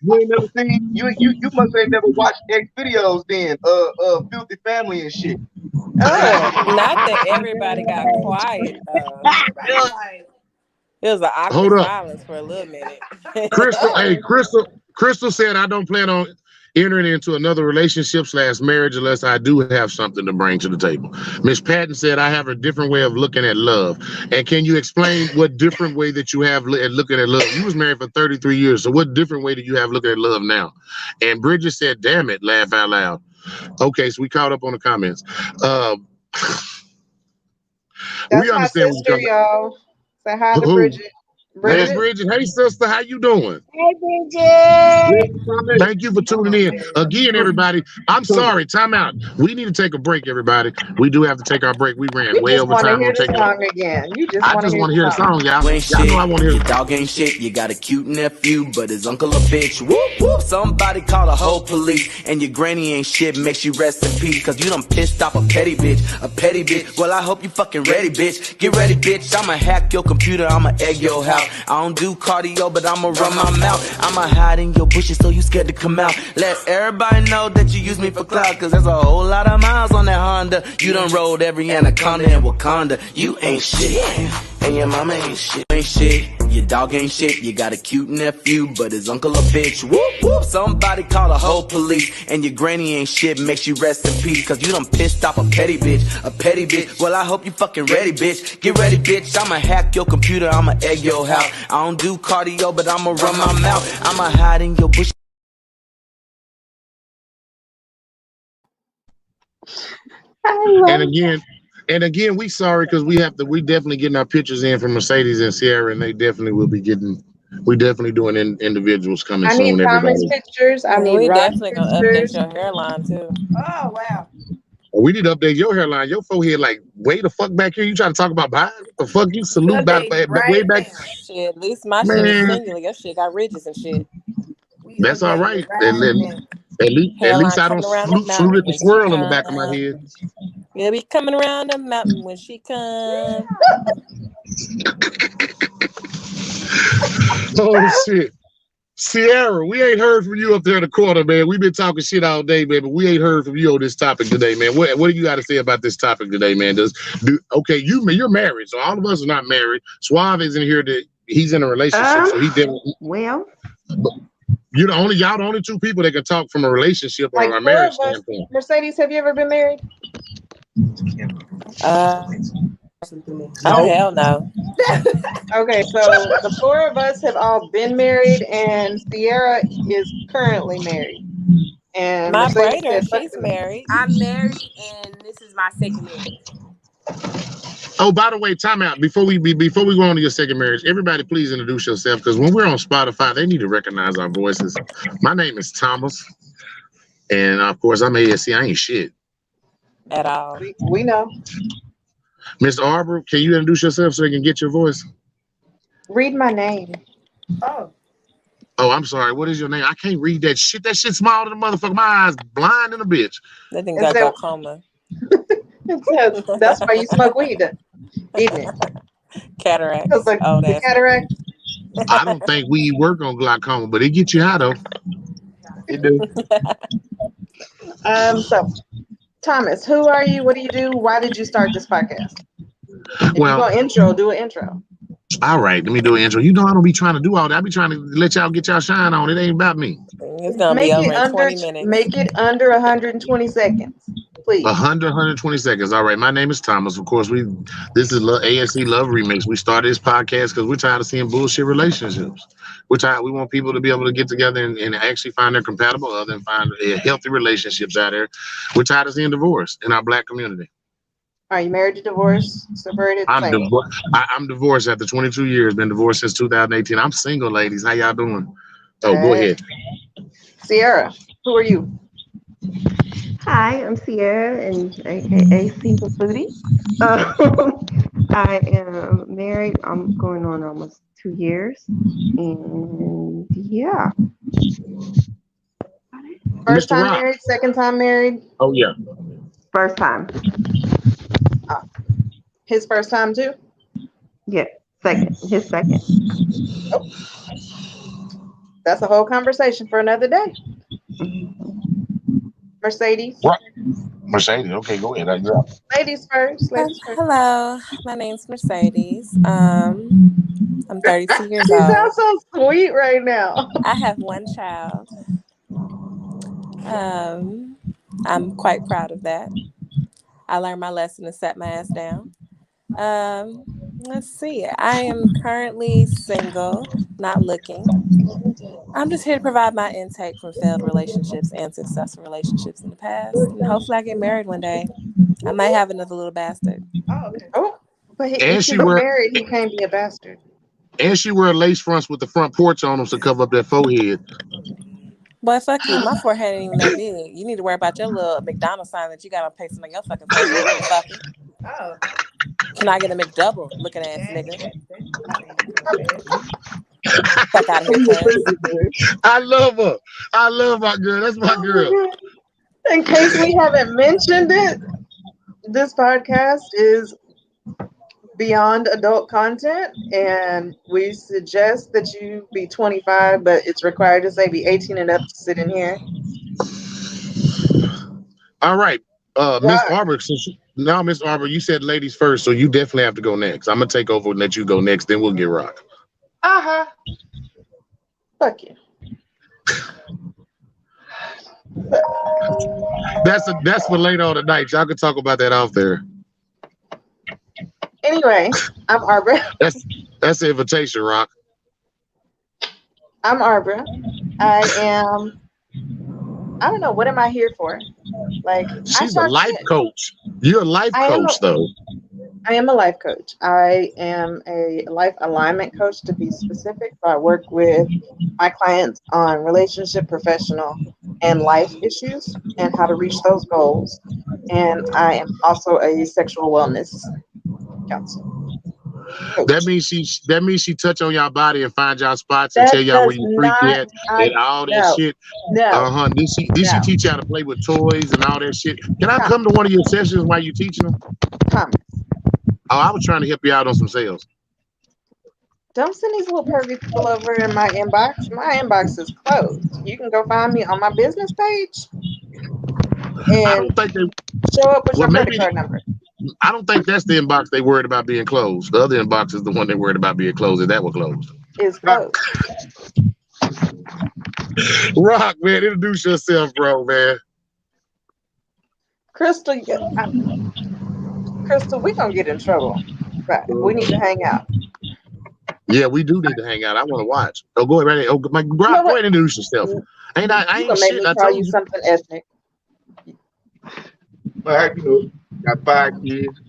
You ain't never seen you must ain't never watched X videos then Filthy Family and shit. Not that everybody got quiet. It was an awkward silence for a little minute. Crystal said, I don't plan on entering into another relationship / marriage unless I do have something to bring to the table. Miss Patton said, I have a different way of looking at love. And can you explain what different way that you have at looking at love? You was married for 33 years, so what different way do you have looking at love now? And Bridget said, damn it, laugh out loud. Okay, so we caught up on the comments. That's we understand my sister, y'all. Say hi to Bridget. Miss Bridget. Bridget, hey sister, how you doing? Hey, Bridget. Thank you for tuning in. Again, everybody, I'm sorry, time out. We need to take a break, everybody. We do have to take our break. We ran You way just over want to time. hear We'll the take it. song again. You just I want to just hear want to the hear the song. song, y'all. You ain't Y'all know I shit, want to hear your the dog ain't shit, you got a cute nephew, but his uncle a bitch. Whoop, whoop, somebody call the whole police, and your granny ain't shit, makes you rest in peace, cause you done pissed off a petty bitch, well I hope you fucking ready, bitch, get ready, bitch, I'ma hack your computer, I'ma egg your house, I don't do cardio, but I'ma run my mouth, I'ma hide in your bushes so you scared to come out, let everybody know that you use me for clout, cause there's a whole lot of miles on that Honda, you done rode every anaconda in Wakanda, you ain't shit, and your mama ain't shit. Ain't shit, your dog ain't shit. You got a cute nephew, but his uncle a bitch. Whoop, whoop, somebody call the whole police. And your granny ain't shit, makes you rest in peace. Cause you done pissed off a petty bitch. Well, I hope you fucking ready, bitch. Get ready, bitch. I'ma hack your computer, I'ma egg your house. I don't do cardio, but I'ma run my mouth. I'ma hide in your bush. And again, we sorry because we definitely getting our pictures in from Mercedes and Sierra, and they definitely will be getting. We definitely doing individuals coming I need soon. Thomas Everybody, pictures. I And need we Rock definitely gonna update pictures. your hairline too. Oh wow. we need to update your hairline, your forehead. Like, way the fuck back here. You trying to talk about behind? What the fuck? You You salute back, updating way right back, now. Shit, at least my shit is man. singular. Your shit got ridges and shit. We That's all updating right. it right now. At least Hairline I don't coming around the salute mountain the when she swirl on the back of my come. head. You'll be coming around the mountain when she come. Oh shit. Sierra, we ain't heard from you up there in the corner, man. We've been talking shit all day, man, but we ain't heard from you on this topic today, man. What do you got to say about this topic today, man? Okay, you're married, so all of us are not married. Suave isn't here. He's in a relationship, so he didn't. Well, Y'all the only two people that can talk from a relationship or Like a 4 marriage of us. standpoint. Mercedes, have you ever been married? Oh No. hell no. Okay, so the 4 of us have all been married, and Sierra is currently married. And My Mercedes braider, said, "Fuck she's it." married. I'm married and this is my second marriage. Oh, by the way, time out. Before we go on to your second marriage, everybody please introduce yourself, because when we're on Spotify, they need to recognize our voices. My name is Thomas, and of course I'm A.S.C. I ain't shit. At all. We know. Miss Arbor, can you introduce yourself so they can get your voice? Read my name. Oh. Oh, I'm sorry. What is your name? I can't read that shit. That shit's small to the motherfucker. My eyes blind in a bitch. That thing It got said, glaucoma. it says that's why you smoke weed, isn't it? Because Cataracts. Oh, the that's cataract. I don't think we work on glaucoma, but it gets you high though. It do. So Thomas, who are you? What do you do? Why did you start this podcast? If you're Well, going to intro, do an intro. all right. Let me do an intro. You know I don't be trying to do all that. I be trying to let y'all get y'all shine on. It ain't about me. it's gonna be Make over it in under 20 minutes. 120 seconds, please. 120 seconds. All right. My name is Thomas. Of course, this is A.S.C. Love Remix. We started this podcast because we're tired of seeing bullshit relationships. We want people to be able to get together and actually find their compatible other and find healthy relationships out there. We're tired of seeing divorce in our black community. Are you married, divorced, separated, single? I'm divorced after 22 years. Been divorced since 2018. I'm single, ladies. How y'all doing? Oh, go Hey. ahead. Sierra, who are you? hi, I'm Sierra, and aka Single Booty. I am married. I'm going on almost 2 years, and yeah. First Mr. time Rock. married, second time married? Oh, yeah. First time. His first time too? Yeah, second. His second. Oh. That's a whole conversation for another day. Mercedes. What? Mercedes. Okay, go ahead. Ladies first. Ladies first. Hello, my name's Mercedes. I'm 32 years She old. sounds so sweet right now. I have one child. I'm quite proud of that. I learned my lesson and set my ass down. Let's see. I am currently single, not looking. I'm just here to provide my intake from failed relationships and successful relationships in the past. And hopefully I get married one day. I might have another little bastard. Oh, okay. Oh, but he And can she be wear married. He can't be a bastard. And she wear lace fronts with the front porch on them to cover up that forehead. Boy, fuck you. My forehead ain't even that big. You need to worry about your little McDonald's sign that you got on pasting on your fucking forehead, motherfucker. Oh. Can I get a McDouble looking ass nigga? Fuck out of here, cuz. I love her. I love my girl. That's my girl. In case we haven't mentioned it, this podcast is beyond adult content, and we suggest that you be 25, but it's required to say be 18 and up to sit in here. All right. Miss Arbor, now Miss Arbor, you said ladies first, so you definitely have to go next. I'm gonna take over and let you go next, then we'll get Rock. Fuck you. That's for later on tonight. Y'all can talk about that off there. Anyway, I'm Arbor. That's the invitation, Rock. I'm Arbor. I don't know, what am I here for? Like, she's a life coach. You're a life coach, though. I am a life coach. I am a life alignment coach, to be specific. So I work with my clients on relationship, professional, and life issues and how to reach those goals. And I am also a sexual wellness counselor. That means she touch on y'all body and find y'all spots and tell y'all where you freaky at and all that shit. No. Did she teach y'all to play with toys and all that shit? Can I come to one of your sessions while you teaching them? Come. Oh, I was trying to help you out on some sales. Don't send these little pervy people over in my inbox. My inbox is closed. You can go find me on my business page and I don't think they show up with your credit card number. I don't think that's the inbox they worried about being closed. The other inbox is the one they worried about being closed, and that was closed. It's closed. Rock, man, introduce yourself, bro, man. Crystal, we gonna get in trouble. Right. We need to hang out. Yeah, we do need to hang out. I want to watch. Oh, go ahead. Oh, Rock, go ahead and introduce yourself. I ain't gonna make shit. me call you something ethnic. Well, got 5 kids,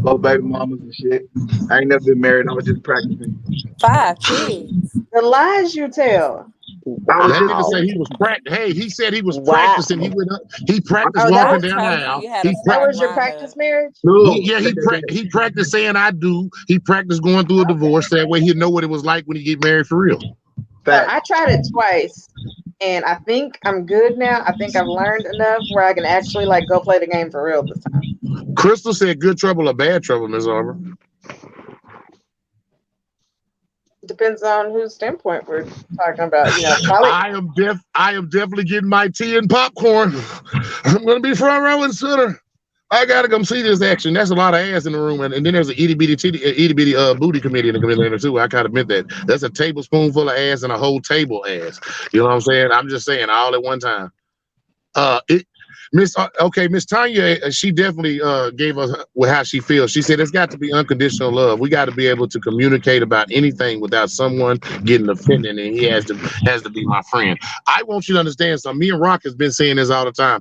4 baby mamas and shit. I ain't never been married. I was just practicing. 5 kids. The lies you tell. That nigga said he was practicing. Hey, he said he was practicing. He went up. He practiced walking down the aisle. That was your practice marriage? No. He practiced saying I do. He practiced going through a divorce. That way he'd know what it was like when he get married for real. I tried it twice, and I think I'm good now. I think I've learned enough where I can actually go play the game for real this time. Crystal said good trouble or bad trouble, Ms. Arbor. Depends on whose standpoint we're talking about. Probably. I am definitely getting my tea and popcorn. I'm gonna be front row and center. I gotta come see this action. That's a lot of ass in the room, and then there's an itty bitty booty committee in the committee too. I kind of admit that. That's a tablespoonful of ass and a whole table ass. You know what I'm saying? I'm just saying all at one time. Miss Tanya, she definitely gave us how she feels. She said it's got to be unconditional love. We got to be able to communicate about anything without someone getting offended, and he has to be my friend. I want you to understand something. Me and Rock has been saying this all the time.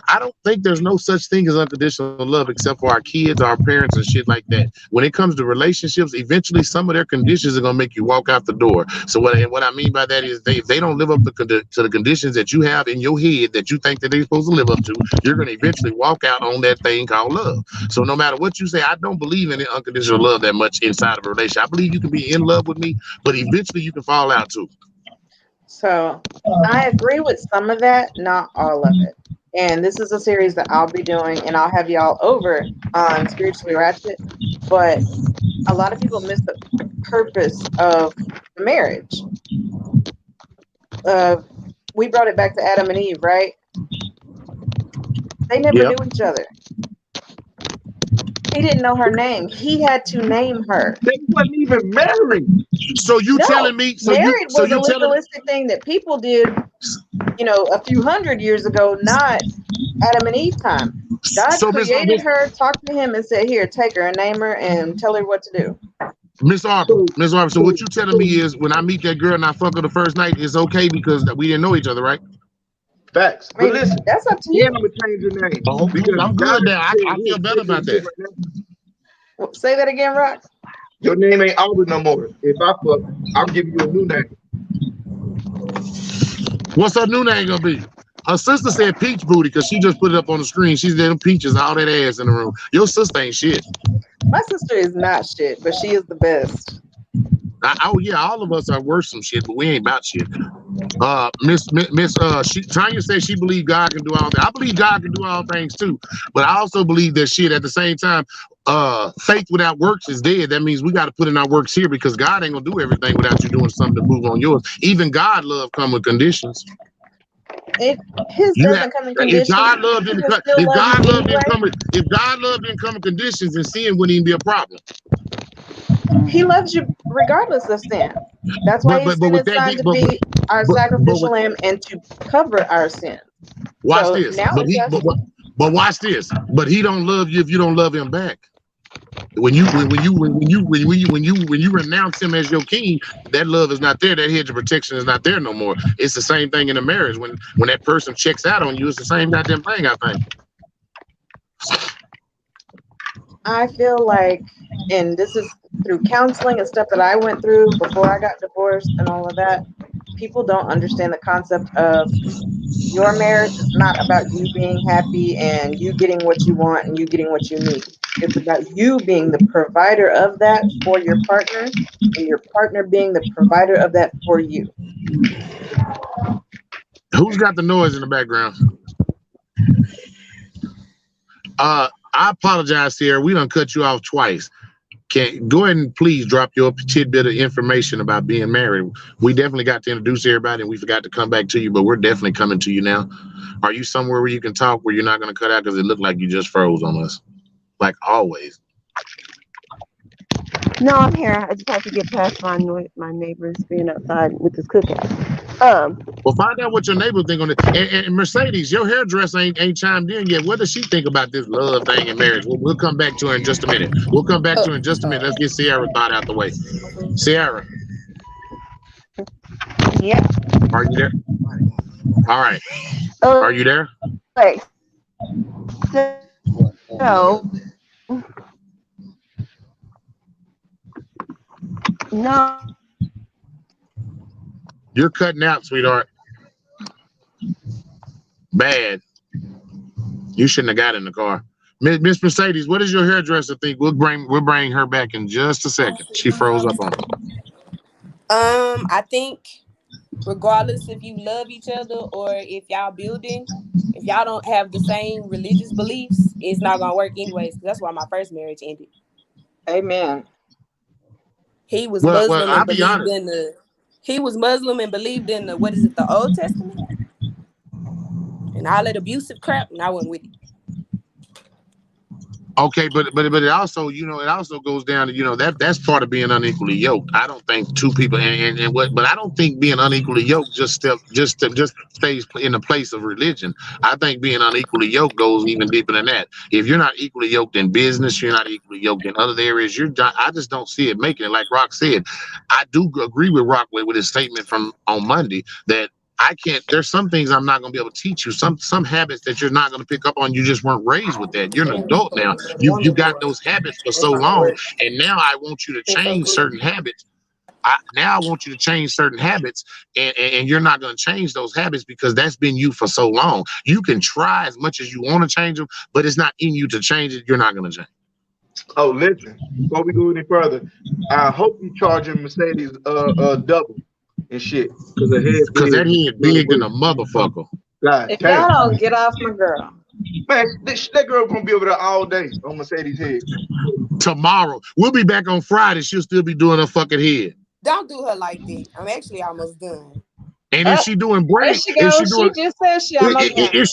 I don't think there's no such thing as unconditional love except for our kids, our parents, and shit like that. When it comes to relationships, eventually some of their conditions are gonna make you walk out the door. So what I mean by that is if they don't live up to the conditions that you have in your head that you think that they're supposed to live up to, you're going to eventually walk out on that thing called love. So no matter what you say, I don't believe in unconditional love that much inside of a relationship. I believe you can be in love with me, but eventually you can fall out too. So I agree with some of that, not all of it. And this is a series that I'll be doing, and I'll have y'all over on Spiritually Ratchet. But a lot of people miss the purpose of marriage. We brought it back to Adam and Eve, right? They never knew each other. He didn't know her name. He had to name her. They wasn't even married. So telling me married was a legalistic thing that people did, a few hundred years ago, not Adam and Eve time. God created her, talked to him, and said, "Here, take her and name her and tell her what to do." Miss Arbor, so what you telling me is when I meet that girl and I fuck her the first night, it's okay because we didn't know each other, right? Facts. But listen, that's up to you. I'm gonna change your name. I'm good now. I feel better about that. Say that again, Rock. Your name ain't Aubrey no more. If I fuck, I'm giving you a new name. What's her new name gonna be? Her sister said Peach Booty because she just put it up on the screen. She's them peaches, all that ass in the room. Your sister ain't shit. My sister is not shit, but she is the best. Oh yeah, all of us are worth some shit, but we ain't about shit. Tanya says she believe God can do all things. I believe God can do all things too, but I also believe that shit at the same time. Faith without works is dead. That means we got to put in our works here because God ain't gonna do everything without you doing something to move on yours. Even God love come with conditions. His doesn't come in conditions. If God love didn't come, if God love didn't come in conditions, then sin wouldn't even be a problem. He loves you regardless of sin. That's why he sent his son to be our sacrificial lamb and to cover our sins. Watch this. But watch this. But he don't love you if you don't love him back. When you renounce him as your king, that love is not there. That hedge of protection is not there no more. It's the same thing in a marriage. When that person checks out on you, it's the same goddamn thing, I think. I feel like, and this is through counseling and stuff that I went through before I got divorced and all of that, people don't understand the concept of your marriage is not about you being happy and you getting what you want and you getting what you need. It's about you being the provider of that for your partner and your partner being the provider of that for you. Who's got the noise in the background? I apologize, Sierra. We done cut you off twice. Go ahead and please drop your tidbit of information about being married. We definitely got to introduce everybody and we forgot to come back to you, but we're definitely coming to you now. Are you somewhere where you can talk where you're not going to cut out because it looked like you just froze on us? Like always. No, I'm here. I just have to get past my neighbors being outside with this cookout. Well, find out what your neighbors think on it. And Mercedes, your hairdresser ain't chimed in yet. What does she think about this love thing in marriage? We'll come back to her in just a minute. Let's get Sierra thought out the way. Sierra. Yeah. Are you there? All right. Are you there? Wait. No. You're cutting out, sweetheart. Bad. You shouldn't have got in the car. Miss Mercedes, what does your hairdresser think? We'll bring her back in just a second. She froze up on us. I think regardless if you love each other or if y'all building, if y'all don't have the same religious beliefs, it's not gonna work anyways. That's why my first marriage ended. Amen. He was Muslim and believed in the. He was Muslim and believed in the the Old Testament, and all that abusive crap, and I went with it. Okay, but it also, it also goes down to, that's part of being unequally yoked. I don't think two people but I don't think being unequally yoked just stays in the place of religion. I think being unequally yoked goes even deeper than that. If you're not equally yoked in business, you're not equally yoked in other areas. I just don't see it making it. Like Rock said, I do agree with Rock with his statement from on Monday that there's some things I'm not going to be able to teach you. Some habits that you're not going to pick up on. You just weren't raised with that. You're an adult now. You got those habits for so long. And now I want you to change certain habits. I want you to change certain habits and you're not going to change those habits because that's been you for so long. You can try as much as you want to change them, but it's not in you to change it. You're not going to change. Oh, listen, before we go any further, I hope you charging Mercedes double and shit. Because that head big than a motherfucker. God, if y'all don't get off my girl. Man, that girl gonna be over there all day on Mercedes' head. Tomorrow. We'll be back on Friday. She'll still be doing her fucking head. Don't do her like that. I'm actually almost done. And if she doing braids, she just said she almost done.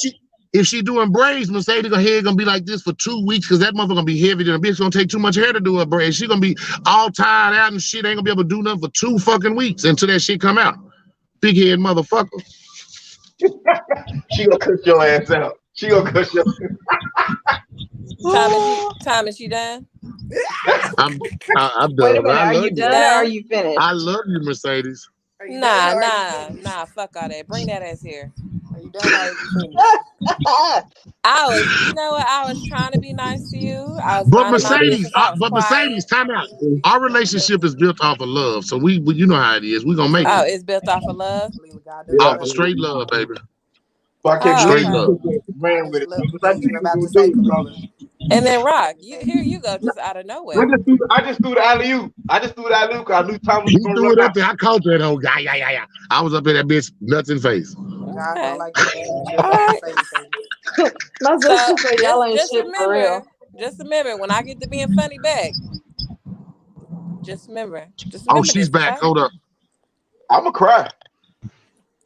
If she doing braids, Mercedes' head gonna be like this for 2 weeks because that motherfucker gonna be heavy. Then a bitch gonna take too much hair to do her braids. She gonna be all tired out and shit. Ain't gonna be able to do nothing for 2 fucking weeks until that shit come out. Big head motherfucker. She gonna cut your ass out. She gonna cut your. Time is she done? I'm done. Wait a minute. Are you done or are you finished? I love you, Mercedes. Nah. Fuck all that. Bring that ass here. You done or is you finished? I was, you know what? I was trying to be nice to you. I was But minding my Mercedes, business. I was quiet. time out. Our relationship is built off of love, so we you know how it is. We gonna make Oh, it it's built off of love. God does Yeah, off love of but straight you. love, baby. so I can't Oh, believe Straight you okay. love. took that God man with just it. love you. But I What knew you were you was about to gonna say, do it, Kalila? And then Rock, here you go, just out of bro. nowhere. I just threw the alley oop. I just threw the alley oop because I knew Thomas He was gonna threw run it up out. there. I caught that whole guy. Yeah. I was up in that bitch nuts in face. God don't Okay. like that game until All you have to right. say anything. My So sister said y'all ain't just shit for real. remember when I get to being funny back, just Oh, remember she's this, back. okay? Hold up. I'ma cry.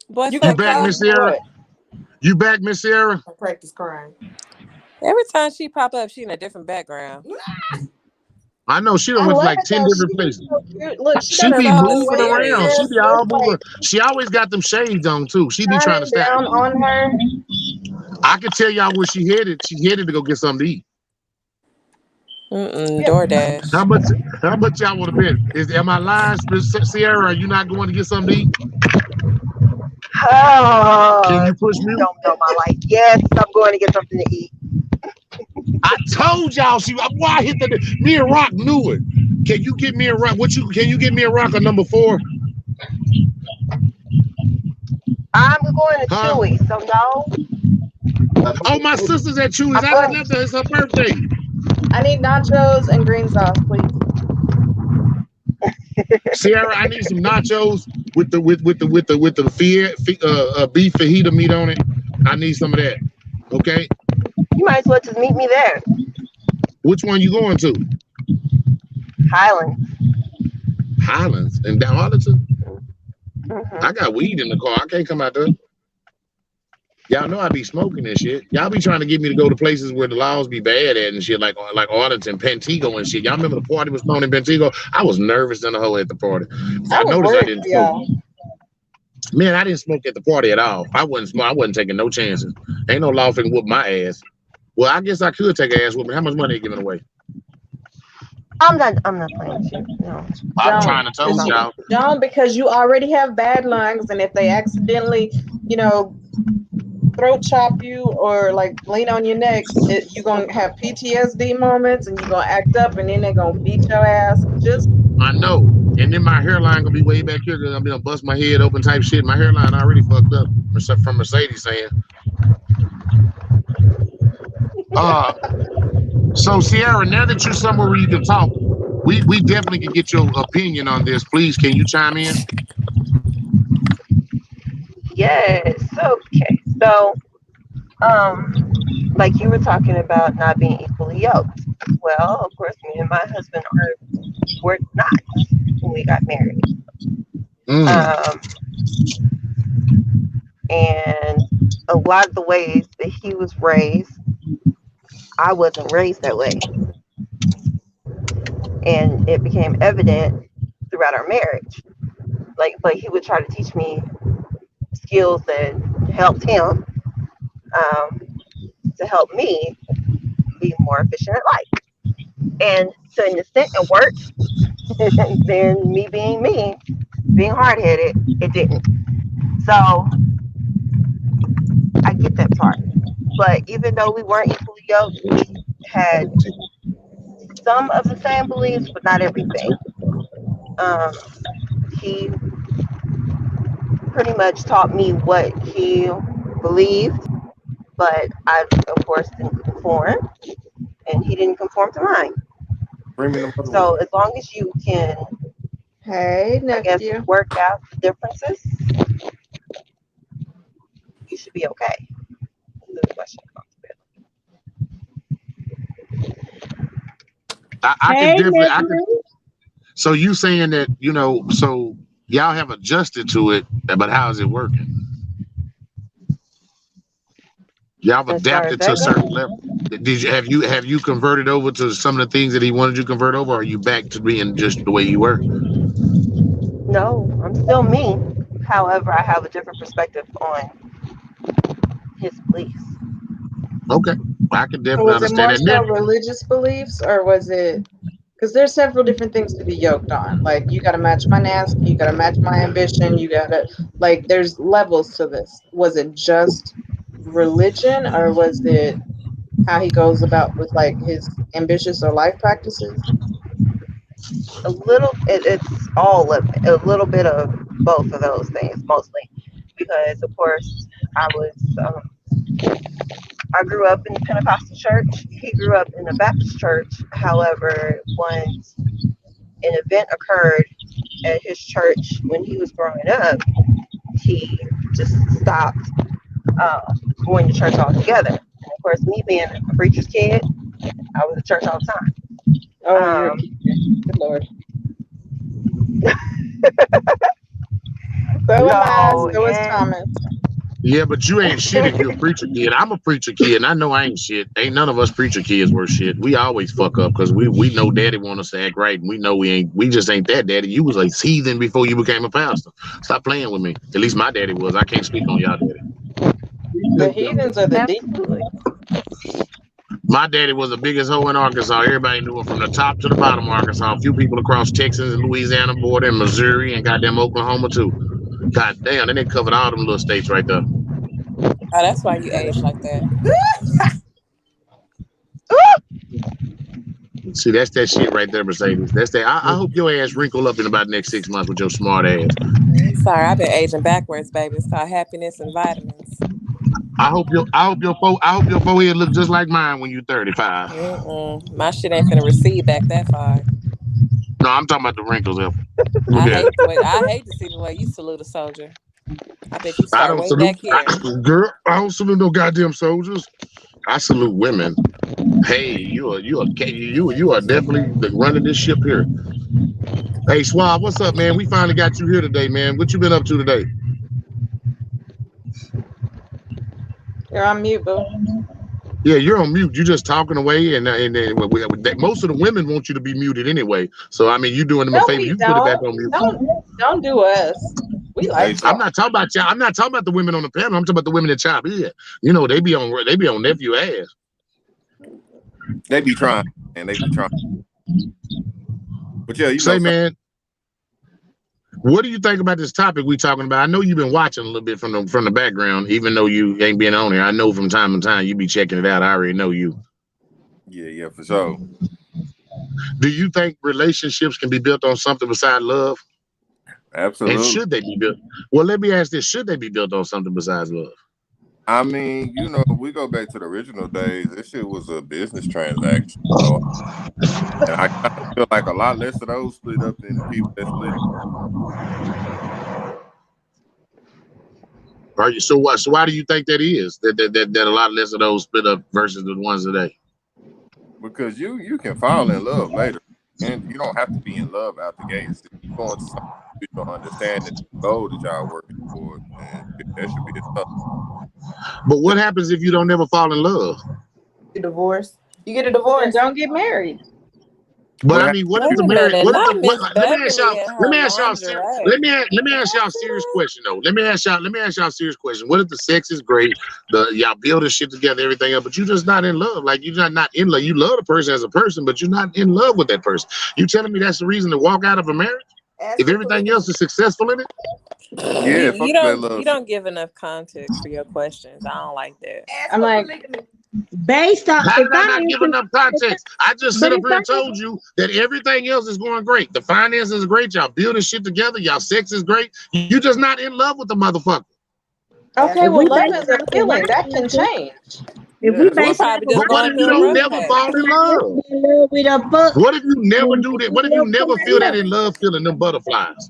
Boy, You You gonna fuck back, cry you. Miss for Sierra? what? You back, Miss Sierra? I practice crying. Every time she pop up, she in a different background. I know she done I went to love like it 10 though. different She's places. so cute. Look, she She got her be So phone is moving way up around. there, She Sirius. be so all it's moving. like She always got them shades on too. She be trying to shining style. down on her. I can tell y'all where she headed. She headed to go get something to eat. Yeah. How DoorDash. much? How much y'all want to bet? Am I lying, Miss Sierra? Are you not going to get something to eat? Can you push mute? Don't know my life. Yes, I'm going to get something to eat. I told y'all she. Why I hit the. Me and Rock knew it. Can you get me a rock? Can you get me a rock on number 4? I'm going to Huh? Chewy, so no. Oh, my sister's at Chewy's. I'm I done going. left her. It's her birthday. I need nachos and green sauce, please. Sierra, I need some nachos with the beef fajita meat on it. I need some of that. Okay. You might as well just meet me there, Which one you going to? Highland. Highlands and down Arlington. Hmm. I got weed in the car. I can't come out there. Y'all know I be smoking and shit. Y'all be trying to get me to go to places where the laws be bad at and shit, like Arlington, Pantego and shit. Y'all remember the party was thrown in Pantego? I was nervous than a hoe at the party. I I was noticed I worried didn't for smoke. y'all. Man, I didn't smoke at the party at all. I wasn't smoking. I wasn't taking no chances. Ain't no law finna whoop my ass. Well, I guess I could take an ass whooping. How much money are you giving away? I'm not. I'm not playing with you. No. I'm Don't. trying to It's told all y'all. Don't, because you already have bad lungs, and if they accidentally, you know, throat chop you or like lean on your neck, you're gonna have PTSD moments, and you're gonna act up, and then they're gonna beat your ass. Just I know. And then my hairline gonna be way back here because I'm gonna bust my head open type shit. My hairline already fucked up. Except from Mercedes saying. So Sierra, now that you're somewhere where you can talk, we definitely can get your opinion on this. Please, can you chime in? yes. Okay. So, like you were talking about not being equally yoked. Well, of course, me and my husband were not when we got married. Mm. Um, and a lot of the ways that he was raised, I wasn't raised that way, and it became evident throughout our marriage. Like, but he would try to teach me skills that helped him, um, to help me be more efficient at life. And to an extent, it worked. Then me, being hard headed, it didn't. So I get that part. But even though we weren't equally yoked, we had some of the same beliefs, but not everything. He pretty much taught me what he believed, but I, of course, didn't conform, and he didn't conform to mine. Bring me the other way. So as long as you can, hey, I guess, nephew. work out the differences, you should be okay. That's the question. I can Hey, definitely. I can. nephew. So you saying that so y'all have adjusted to it, but how is it working? Y'all have As far as adapted to that a certain goes, level. Have you converted over to some of the things that he wanted you to convert over, or are you back to being just the way you were? no, I'm still me. However, I have a different perspective on his beliefs. Okay, I can So definitely was it understand more that. so religious beliefs, or was it? Because there's several different things to be yoked on. Like, you got to match my nasty, you got to match my ambition, you got to, like, there's levels to this. Was it just religion, or was it how he goes about with, like, his ambitious or life practices? It's all of it, a little bit of both of those things mostly, because of course I was I grew up in the Pentecostal church. He grew up in the Baptist church. However, once an event occurred at his church when he was growing up, he just stopped uh, going to church altogether. And of course, me being a preacher's kid, I was at church all the time. Oh, you're a keeper. Good Lord. So am I. So, So is and Thomas. Yeah, but you ain't shit if you're a preacher kid. I'm a preacher kid, and I know I ain't shit. Ain't none of us preacher kids worth shit. We always fuck up because we know daddy want us to act right, and we know we just ain't that daddy. You was a heathen before you became a pastor. Stop playing with me. At least my daddy was. I can't speak on y'all daddy. The heathens are the deep. absolutely. My daddy was the biggest hoe in Arkansas. Everybody knew him from the top to the bottom of Arkansas. A few people across Texas and Louisiana border and Missouri and goddamn Oklahoma too. God damn, they covered all them little states right there. Oh, that's why you age like that. See, that's that shit right there, Mercedes. That's that. I hope your ass wrinkle up in about the next 6 months with your smart ass. Sorry, I've been aging backwards, baby. It's called happiness and vitamins. I hope your forehead look just like mine when you're 35. My shit ain't finna recede back that far. No, I'm talking about the wrinkles. I hate to see the way you salute a soldier. I bet you I start don't way salute, back here. girl. I don't salute no goddamn soldiers. I salute women. Hey, you are definitely running this ship here. Hey, Swab, what's up, man? We finally got you here today, man. What you been up to today? You're on mute, boo. Yeah, you're on mute. You're just talking away, and most of the women want you to be muted anyway. So I mean, you doing them a favor. You put it back on mute. Don't do us. We like. I'm not talking about y'all. I'm not talking about the women on the panel. I'm talking about the women that chop in. You know, they be on nephew ass. They be trying, and they be trying. But yeah, say, man, what do you think about this topic we talking about? I know you've been watching a little bit from the background, even though you ain't been on here. I know from time to time you be checking it out. I already know you. Yeah, for sure. Do you think relationships can be built on something besides love? Absolutely. And should they be built? Well, let me ask this: should they be built on something besides love? I mean, you know, we go back to the original days. This shit was a business transaction. So, and I kind of feel like a lot less of those split up than the people that split up. Are you so what? So why do you think that is? That a lot less of those split up versus the ones today? Because you can fall in love later, and you don't have to be in love out the gate. If you go into something you don't understand the goal that y'all working for, and that should be enough. But what happens if you don't ever fall in love? You divorce. You get a divorce. Don't get married. But I mean, what if the marriage? Let me ask y'all a serious question though. Let me ask y'all a serious question. What if the sex is great, y'all building shit together, everything else, but you're just not in love? Like you're not in love. You love the person as a person, but you're not in love with that person. You telling me that's the reason to walk out of a marriage? If everything else is successful in it? Yeah, you don't give enough context for your questions. I don't like that. I'm like, based on how did I not give enough context? I just sit up here and told you that everything else is going great. The finances are great. Y'all building shit together. Y'all sex is great. You just not in love with the motherfucker. Okay, well, love is a feeling that can change. If we base but what if you don't never fall in love? What if you never do that? What if you never feel that in love feeling them butterflies?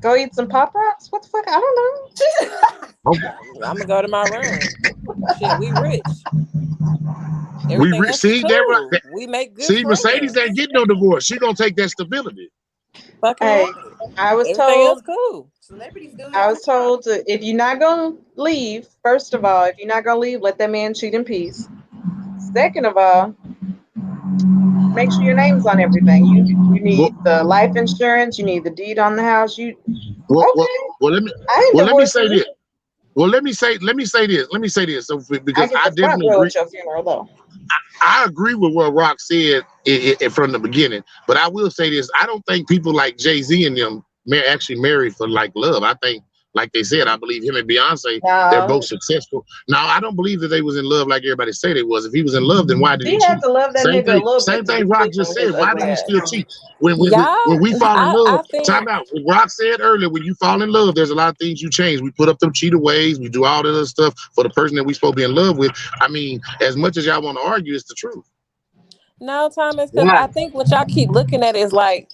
Go eat some Pop Rocks? What the fuck? I don't know. I'm gonna go to my room. Shit, we rich. We make good. See, Mercedes ain't getting no divorce. She gonna take that stability. Hey, I was told. Cool. I was told if you're not gonna leave, first of all, if you're not gonna leave, let that man cheat in peace. Second of all, make sure your name's on everything. You need the life insurance. You need the deed on the house. Let me say this. Well, let me say this. So I because get I the front definitely row agree. at your funeral, though. I agree with what Rock said from the beginning, but I will say this: I don't think people like Jay-Z and them actually married for like love. I think, like they said, I believe him and Beyonce, they're both No, successful. Now, I don't believe that they was in love like everybody say they was. If he was in love, then why did he he had cheat? to love that Same nigga a thing. little Same bit to be thing. Rock just sleeping with said. his Why do ugly you ass. still cheat? Y'all, When we fall in I love, think time out. What Rock said earlier, when you fall in love, there's a lot of things you change. We put up them cheater ways. We do all that other stuff for the person that we supposed to be in love with. I mean, as much as y'all want to argue, it's the truth. no, Thomas, because Why? I think what y'all keep looking at is like,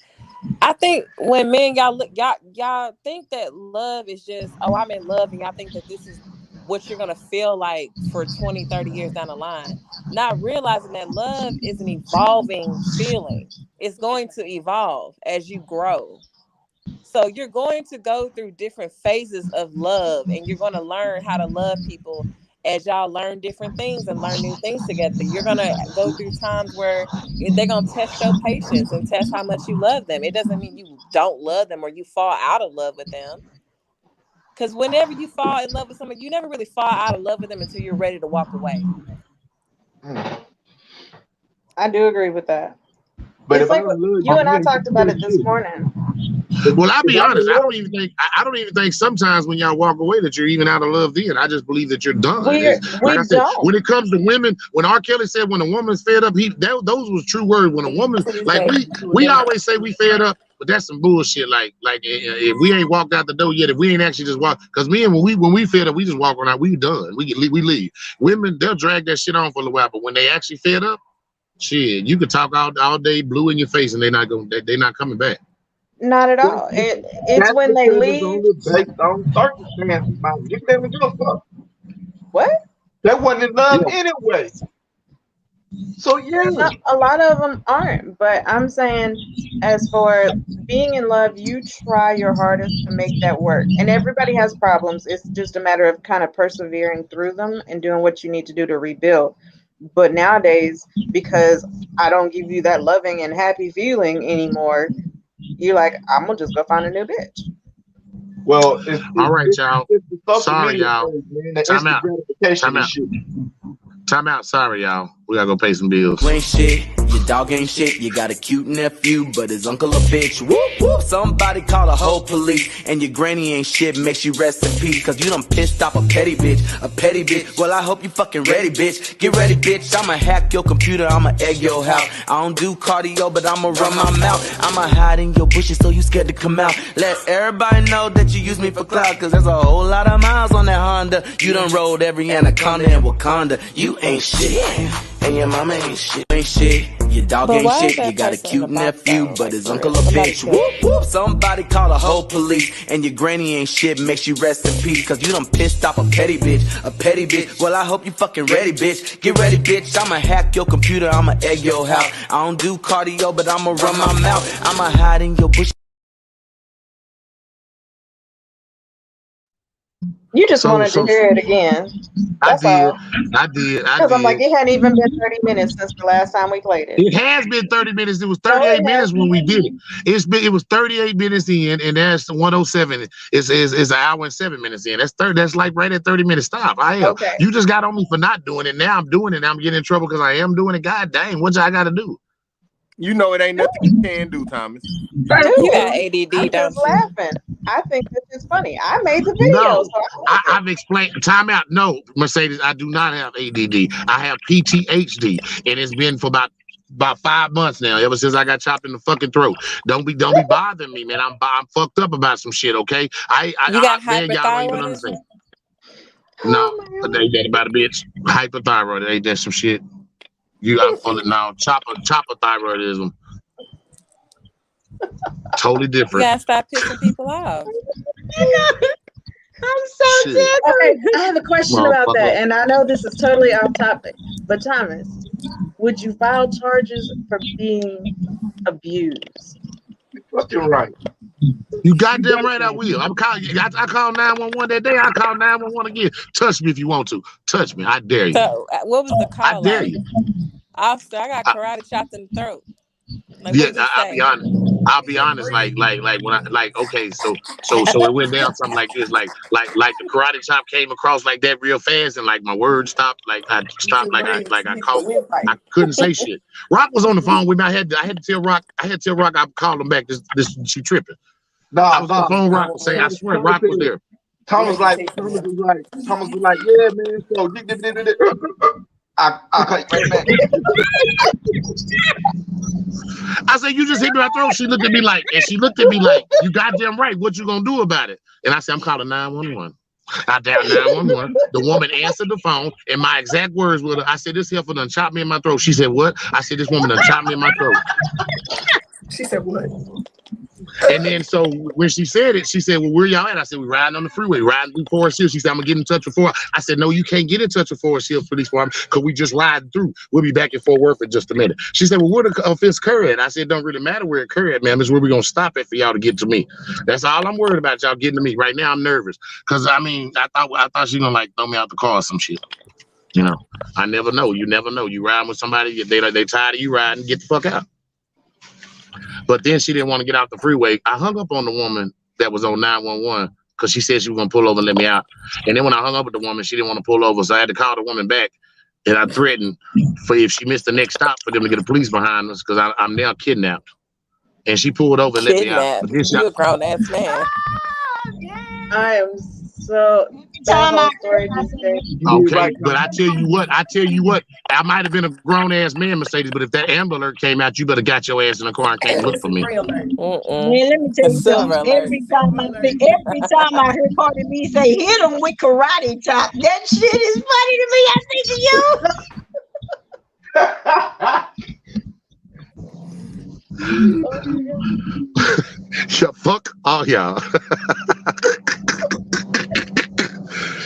I think when men y'all look y'all think that love is just, oh, I'm in love, and y'all think that this is what you're gonna feel like for 20, 30 years down the line. Not realizing that love is an evolving feeling. It's going to evolve as you grow. So you're going to go through different phases of love, and you're going to learn how to love people as y'all learn different things and learn new things together. You're going to go through times where they're going to test your patience and test how much you love them. It doesn't mean you don't love them or you fall out of love with them. Because whenever you fall in love with someone, you never really fall out of love with them until you're ready to walk away. I do agree with that. But It's if I like don't love you and you I ain't talked about gonna it this shit. morning. Well, I'll If be I honest. don't I love don't even think. I don't even think sometimes when y'all walk away that you're even out of love. Then I just believe that you're done. It's, like We I said, don't. when it comes to women, when R. Kelly said when a woman's fed up, those was true words. When a woman, like we always say we fed up, but that's some bullshit. If we ain't walked out the door yet, if we ain't actually just walked, because men when we fed up, we just walk around. We done. We leave. Women, they'll drag that shit on for a little while, but when they actually fed up, shit, you could talk all day blue in your face, and they're not coming back. Not at all. It's That's when they because it's leave. only based on circumstances. My nigga didn't give a fuck. What? That wasn't in love Yeah. anyway. So yeah. A lot of them aren't, but I'm saying, as for being in love, you try your hardest to make that work. And everybody has problems. It's just a matter of kind of persevering through them and doing what you need to do to rebuild. But nowadays, because I don't give you that loving and happy feeling anymore, you're like, I'm gonna just go find a new bitch. Well, All right, y'all. it's the social Sorry, media y'all. thing, man. The Time instant out. gratification Time and out. shit. Time out. Sorry, y'all. We gotta go pay some bills. You ain't shit, your dog ain't shit. You got a cute nephew, but his uncle a bitch. Whoop whoop. Somebody call the whole police. And your granny ain't shit, makes you rest in peace. Cause you done pissed off a petty bitch. A petty bitch. Well, I hope you fucking ready, bitch. Get ready, bitch. I'ma hack your computer, I'ma egg your house. I don't do cardio, but I'ma run my mouth. I'ma hide in your bushes so you scared to come out. Let everybody know that you use me for clout. Cause there's a whole lot of miles on that Honda. You done rode every anaconda in Wakanda. You ain't shit. And your mama ain't shit. Ain't shit. Your dog But ain't why is shit. You that got a person in the cute box nephew, though? but Like, his for uncle real, a somebody bitch. killed Whoop him. whoop. Somebody call the whole police. And your granny ain't shit, makes you rest in peace. Cause you done pissed off a petty bitch. A petty bitch. Well, I hope you fucking ready, bitch. Get ready, bitch. I'ma hack your computer, I'ma egg your house. I don't do cardio, but I'ma run my mouth. I'ma hide in your bush. You just So wanted to hear it again. I That's did. all. I did. Because I'm like, it hadn't even been 30 minutes since the last time we played it. It has been 30 minutes. It was No, 38 it minutes when hasn't. we did it. It was 38 minutes in, and that's 107. Is an hour and 7 minutes in. That's like right at 30 minutes stop. I am. Okay. You just got on me for not doing it. Now I'm doing it. Now I'm getting in trouble because I am doing it. God dang, what I gotta do? You know it ain't nothing you can do, Thomas. Dude, You got I'm ADD, just don't you? laughing. I think this is funny. I made the video, No, so I like it. I've explained. Time out. No, Mercedes, I do not have ADD. I have PTHD, and it's been for about 5 months now, ever since I got chopped in the fucking throat. Don't be bothering me, man. I'm fucked up about some shit, okay? You got Man, y'all don't even understand. hyperthyroidism? No, Oh, it man. ain't that about a bitch. Hyperthyroid, ain't that some shit? I'm full of now. Chopper thyroidism. Totally You different. gotta stop pissing people off. I'm so Shit, Okay, I tickled. have a question about that, motherfucker. and I know this is totally off topic, but Thomas, would you file charges for being abused? You're fucking right. You You goddamn right, I got will. I'm calling. I called 911 that day. I called 911 again. Touch me if you want to. Touch me. I dare you. So, what was the I call dare like? you. Officer, I got I, karate chopped in the throat. Like, what yeah, did you I'll be say? honest. I'll be honest, like when I okay, so it went down something like this, like the karate chop came across like that real fast, and like my words stopped, like I stopped, like I caught, I couldn't say shit. Rock was on the phone with me. I had to tell Rock I called him back. This she tripping. I was on the phone. Rock was saying, I swear, Rock was there. Thomas was like, yeah, man. So I cut you right back. I said, you just hit me in my throat. She looked at me like, you goddamn right. What you gonna do about it? And I said, I'm calling 911. I dialed 911. The woman answered the phone, and my exact words were, I said, this heifer done chopped me in my throat. She said, what? I said, this woman done chopped me in my throat. She said, what? And then so when she said it, she said, well, where y'all at? I said, we riding on the freeway, riding through Forest Hill. She said, I'm gonna get in touch with Forest. I said, no, you can't get in touch with Forest Hill Police Department because we just riding through. We'll be back in Fort Worth in just a minute. She said, well, where the offense occur at? I said, it don't really matter where it occur at, ma'am. It's where we gonna stop at for y'all to get to me. That's all I'm worried about, y'all getting to me. Right now I'm nervous. Cause I mean, I thought she gonna like throw me out the car or some shit. You know, I never know. You never know. You riding with somebody, they tired of you riding, get the fuck out. But then she didn't want to get out the freeway. I hung up on the woman that was on 911 because she said she was going to pull over and let me out. And then when I hung up with the woman, she didn't want to pull over. So I had to call the woman back. And I threatened for if she missed the next stop for them to get the police behind us because I'm now kidnapped. And she pulled over and let me out. But You a grown ass man. I am so okay, but I tell you what, I might have been a grown ass man, Mercedes, but if that Amber Alert came out, you better got your ass in the car and can't look for me. Man, let me tell you something. Every time I hear Cardi B say, hit him with karate chop, that shit is funny to me. I think of you. Yeah, fuck all y'all.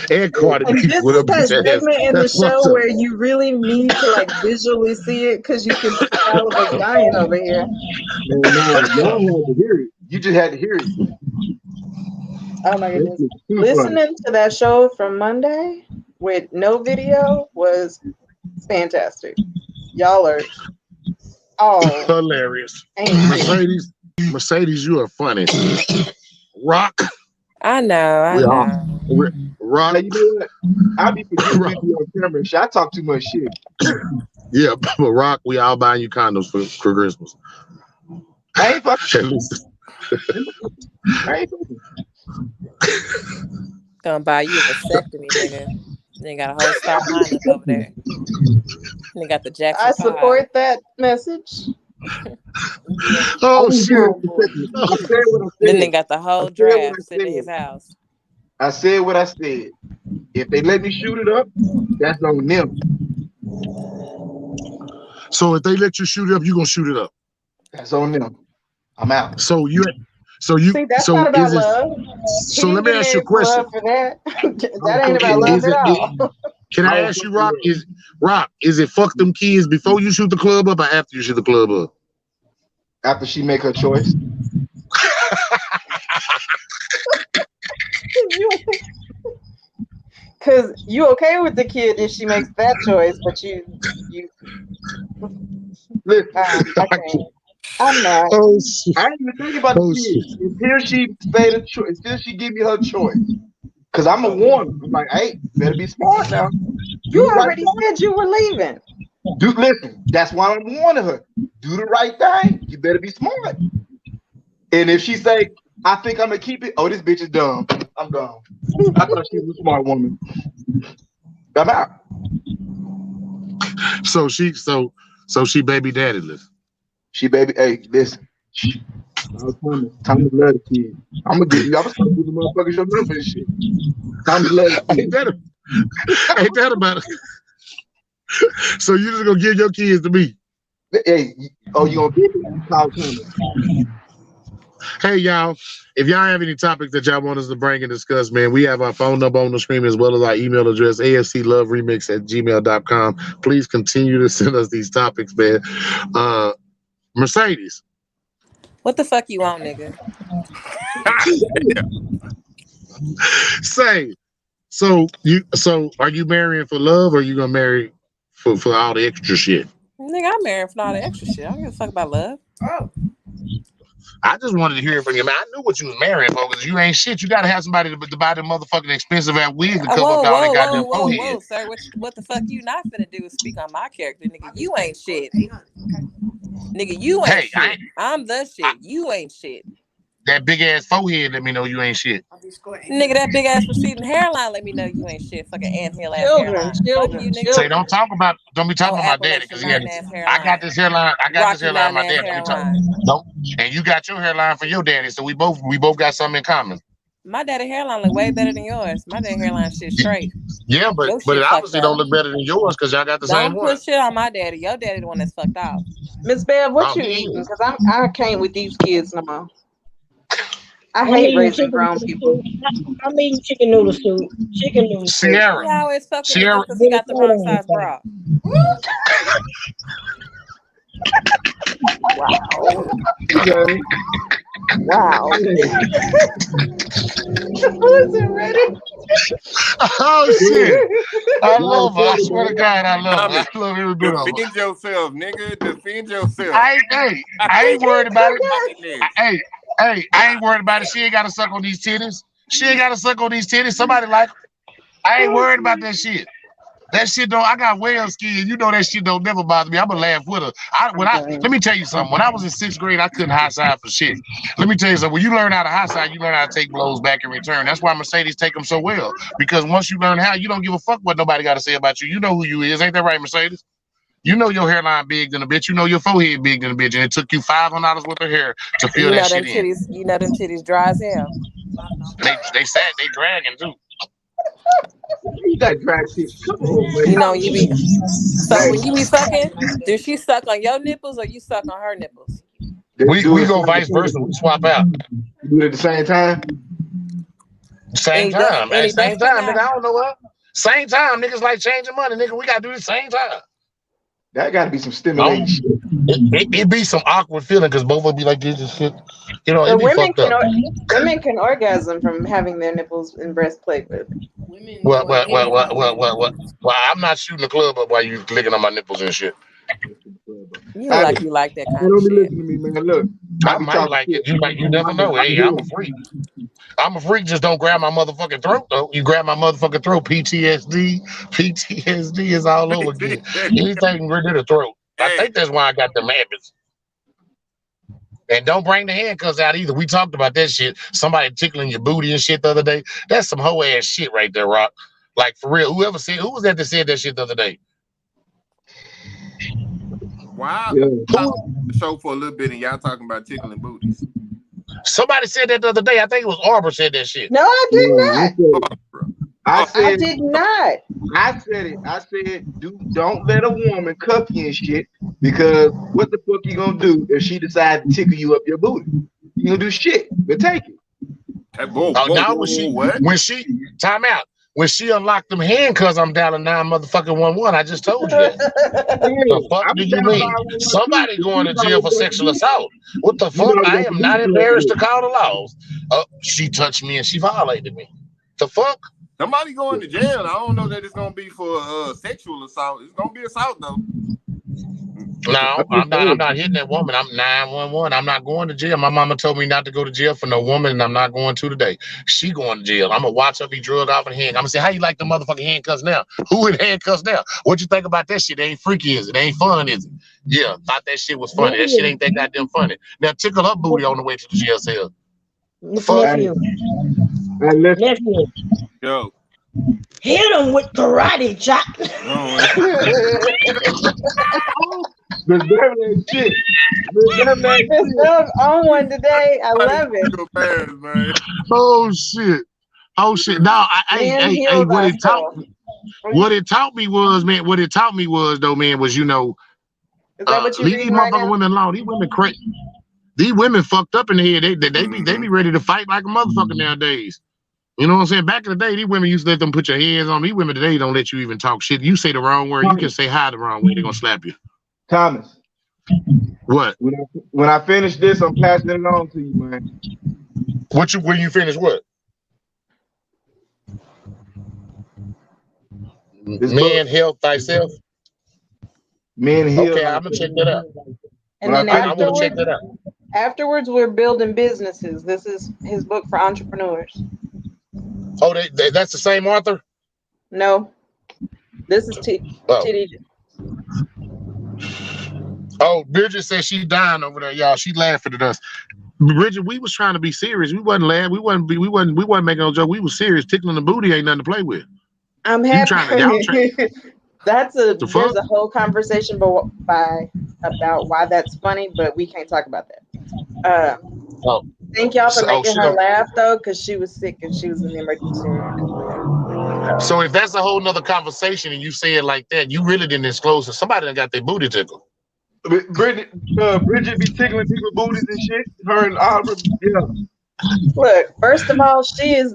And Cardi B. This is that segment in the show where you really need to like visually see it because you can see all of us dying over here. No, y'all had to hear it. You just had to hear it. Oh my goodness. Listening to that show from Monday with no video was fantastic. Y'all are all hilarious. Mercedes, you are funny. Rock. I know. Rock. You know what? I be forgetting on camera. I talk too much shit. Yeah, but Rock, we all buying you condoms for Christmas. I ain't fucking. Gonna buy you a vasectomy, nigga. They got a whole start lineup over there. They got the Jackson. I support that message. Oh shit! Then they got the whole draft sitting in his house. I said what I said. If they let me shoot it up, that's on them. So if they let you shoot it up, you gonna shoot it up. That's on them. I'm out. So See, that's not about love. So let me ask you a question. For that. That ain't about love at all. Can I ask you, Rock? Is it fuck them kids before you shoot the club up or after you shoot the club up? After she make her choice. Because you okay with the kid if she makes that choice, but you I'm not. Oh, I ain't even thinking about the kid. Until she made a choice, until she give me her choice. Because I'm a warner. I'm like, hey, better be smart now. You already said you were leaving. Listen, that's why I'm warning her. Do the right thing. You better be smart. And if she say, I think I'm gonna keep it, oh, this bitch is dumb. I'm gone. I thought she was a smart woman. I'm out. So she baby daddyless. She baby, hey, listen. Thomas love the kid. I'm gonna start giving motherfuckers your number and shit. Thomas love the kid. Ain't that about it? So you just gonna give your kids to me? Hey, you gonna give it? Hey y'all, if y'all have any topics that y'all want us to bring and discuss, man, we have our phone number on the screen as well as our email address, ASCLoveRemix@gmail.com. Please continue to send us these topics, man. Mercedes. What the fuck you want, nigga? Say, so are you marrying for love or are you gonna marry for all the extra shit? Nigga, I'm marrying for all the extra shit. I don't give a fuck about love. Oh. I just wanted to hear it from you, man. I knew what you was marrying for, because you ain't shit. You gotta have somebody to buy the motherfucking expensive ass wigs to cover up all that goddamn forehead. sir. What the fuck you not finna do is speak on my character, nigga. You ain't shit. Nigga, you ain't shit. I'm the shit. You ain't shit. That big ass forehead let me know you ain't shit. Nigga, that big ass receding hairline let me know you ain't shit. Fucking anthill ass hairline. Fuck you, nigga. Say don't be talking about my daddy, because I got this hairline. I got this hairline. My dad. Nope. And you got your hairline for your daddy, so we both got something in common. My daddy hairline look way better than yours. My daddy hairline shit straight. Yeah, but it obviously don't look better than yours, because y'all got the same one. Don't put shit on my daddy. Your daddy the one that's fucked off. Miss Bev, what you eating? Because I can't with these kids no more. I hate raising grown people. I'm eating chicken noodle soup. Chicken noodle soup. Sierra. He always fucking with us because he got the wrong size bra. Wow. Wasn't ready. Oh shit! I love her. I swear to God, I love her. I love every bit of her. Defend yourself, nigga. Defend yourself. I ain't worried about it. Hey, I ain't worried about it. She ain't got to suck on these titties. Somebody like her. I ain't worried about that shit. That shit don't. I got whale skin. You know that shit don't never bother me. I'ma laugh with her. Let me tell you something. When I was in 6th grade, I couldn't high side for shit. Let me tell you something. When you learn how to high side, you learn how to take blows back in return. That's why Mercedes take them so well. Because once you learn how, you don't give a fuck what nobody got to say about you. You know who you is. Ain't that right, Mercedes? You know your hairline big than a bitch. You know your forehead big than a bitch. And it took you $500 worth of hair to fill that shit in. You know them titties dry as hell. They sad. They dragging too. You got drag shit. Come on, man. You know you be. So when you be sucking, does she suck on your nipples or you suck on her nipples? We go vice versa. We swap out. You do it at the same time. Same time, nigga. I don't know what. Same time, niggas like changing money, nigga. We gotta do the same time. That gotta be some stimulating shit. It be some awkward feeling because both of them be like this and shit. You know, it be women fucked up. Women can orgasm from having their nipples and breast plate with. Well, I'm not shooting the club up while you clicking on my nipples and shit. You look like you like that kind of shit. Listen to me, man. Look, I might like it. You never know. Hey, I'm a freak. I'm a freak. Just don't grab my motherfucking throat, though. You grab my motherfucking throat. PTSD is all over again. Anything rid of the throat. I think that's why I got the habits. And don't bring the handcuffs out either. We talked about that shit. Somebody tickling your booty and shit the other day. That's some hoe ass shit right there, Rock. Like for real. Who was that said that shit the other day? Wow. The show for a little bit and y'all talking about tickling booties. Somebody said that the other day. I think it was Arbor said that shit. No, I did not. I did not. I said it. I said, don't let a woman cuff you and shit, because what the fuck you gonna do if she decides to tickle you up your booty? You gonna do shit, but take it. Time out. When she unlocked them handcuffs, I'm dialing 9 motherfucking 11. I just told you that. The fuck do you mean? Somebody going to jail for sexual assault. What the fuck? I am not embarrassed to call the laws. She touched me and she violated me. The fuck? Somebody going to jail. I don't know that it's gonna be for sexual assault. It's gonna be assault though. No, I'm not hitting that woman. I'm 911. I'm not going to jail. My mama told me not to go to jail for no woman, and I'm not going to today. She going to jail. I'm gonna watch her be drugged off in hand. I'm gonna say, how you like the motherfucking handcuffs now? Who in handcuffs now? What you think about that shit? It ain't freaky, is it? It ain't fun, is it? Yeah, thought that shit was funny. That shit ain't that goddamn funny. Now tickle her booty on the way to the jail cell. Nephew. Yo. Hit him with karate chop. Miss Beverly shit. Miss Bev on one today. I love it. Oh shit. Now, what it taught me was, man. What it taught me was, though, man, was Is that what you leave these motherfucking women alone. These women crazy. These women fucked up in the head. They be ready to fight like a motherfucker nowadays. You know what I'm saying? Back in the day, these women used to let them put your hands on. These women today don't let you even talk shit. You say the wrong word, you can say hi the wrong way, they're gonna slap you. Thomas. What? When I finish this, I'm passing it on to you, man. When you finish what? Men health thyself. Men heal. Okay, I'm gonna check that out. And then I'm gonna check that out. Afterwards, we're building businesses. This is his book for entrepreneurs. Oh, that's the same author? No, this is Oh. Titty. Oh, Bridget said she dying over there, y'all. She laughing at us. Bridget, we was trying to be serious. We wasn't laughing. We wasn't making no joke. We was serious. Tickling the booty ain't nothing to play with. I'm You happy. trying to There's a whole conversation about why that's funny, but we can't talk about that. Oh. Thank y'all for making her laugh though, because she was sick and she was in the emergency room. So if that's a whole nother conversation and you say it like that, you really didn't disclose it. Somebody done got their booty tickled. Bridget be tickling people's booties and shit. Her and Aubrey, yeah. Look, first of all, she's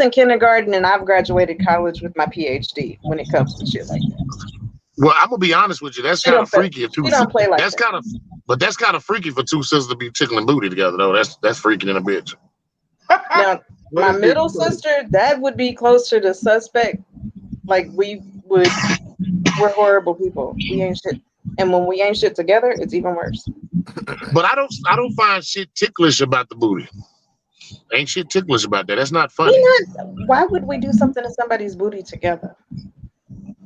in kindergarten and I've graduated college with my PhD when it comes to shit like that. Well, I'm gonna be honest with you. That's kind of freaky. She don't play like that's kind of, but that's kind of freaky for two sisters to be tickling booty together, though. That's freaky in a bitch. Now, my middle sister, that would be closer to suspect. Like we're horrible people. We ain't shit, and when we ain't shit together, it's even worse. But I don't find shit ticklish about the booty. Ain't shit ticklish about that. That's not funny. Why would we do something to somebody's booty together?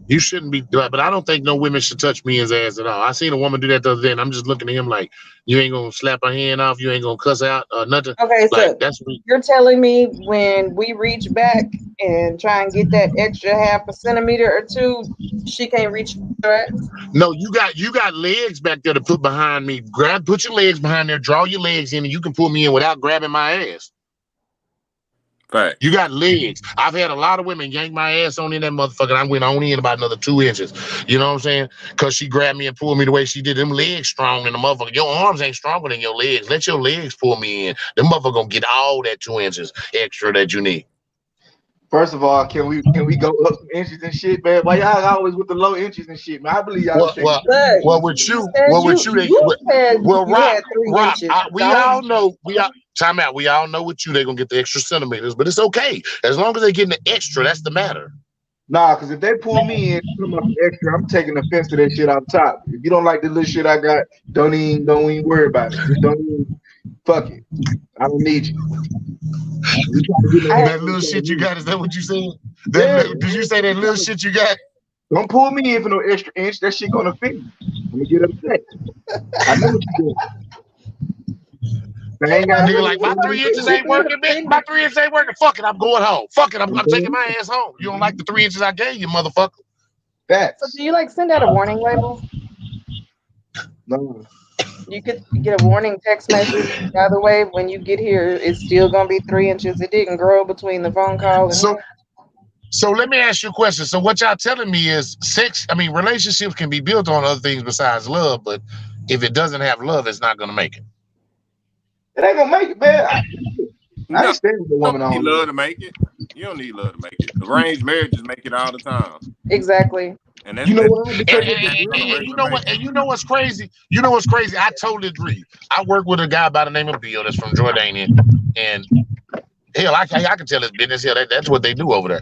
You shouldn't be, but I don't think no women should touch men's ass at all. I seen a woman do that the other day, and I'm just looking at him like, you ain't gonna slap her hand off, you ain't gonna cuss out or nothing. Okay, like, so you're telling me when we reach back and try and get that extra 0.5 centimeter or 2, she can't reach her ass? No, you got legs back there to put behind me. Put your legs behind there, draw your legs in, and you can pull me in without grabbing my ass. Right. You got legs. I've had a lot of women yank my ass on in that motherfucker. I went on in about another 2 inches. You know what I'm saying? Because she grabbed me and pulled me the way she did. Them legs strong in the motherfucker. Your arms ain't stronger than your legs. Let your legs pull me in. Them motherfucker gonna get all that 2 inches extra that you need. First of all, can we go up some inches and shit, man? Why y'all always with the low inches and shit, man? I believe y'all. Well, with you, Rock, we all know. Time out. We all know with you, they're gonna get the extra centimeters, but it's okay as long as they're getting the extra. That's the matter. Nah, because if they pull me in, put them up extra, I'm taking offense to that shit off top. If you don't like the little shit I got, don't even worry about it. Just don't even fuck it. I don't need you. That little shit you got, is that what you said? Did you say that little shit you got? Don't pull me in for no extra inch. That shit gonna fit me. I'm gonna get upset. I know what you're doing. Nigga, like my 3 inches ain't working, bitch. My 3 inches ain't working. Fuck it, I'm going home. Fuck it, I'm taking my ass home. You don't like the 3 inches I gave you, motherfucker? So do you send out a warning label? No. You could get a warning text message. By the way, when you get here, it's still gonna be 3 inches. It didn't grow between the phone call and So let me ask you a question. So what y'all telling me is relationships can be built on other things besides love, but if it doesn't have love, it's not gonna make it. It ain't gonna make it, man. I ain't staying with a woman on. You don't need love to make it. You don't need love to make it. Arranged marriages make it all the time. Exactly. And that's, you know what? And you know what's crazy? You know what's crazy? I totally agree. I work with a guy by the name of Bill that's from Jordania, and hell, I can tell his business. Hell, that's what they do over there.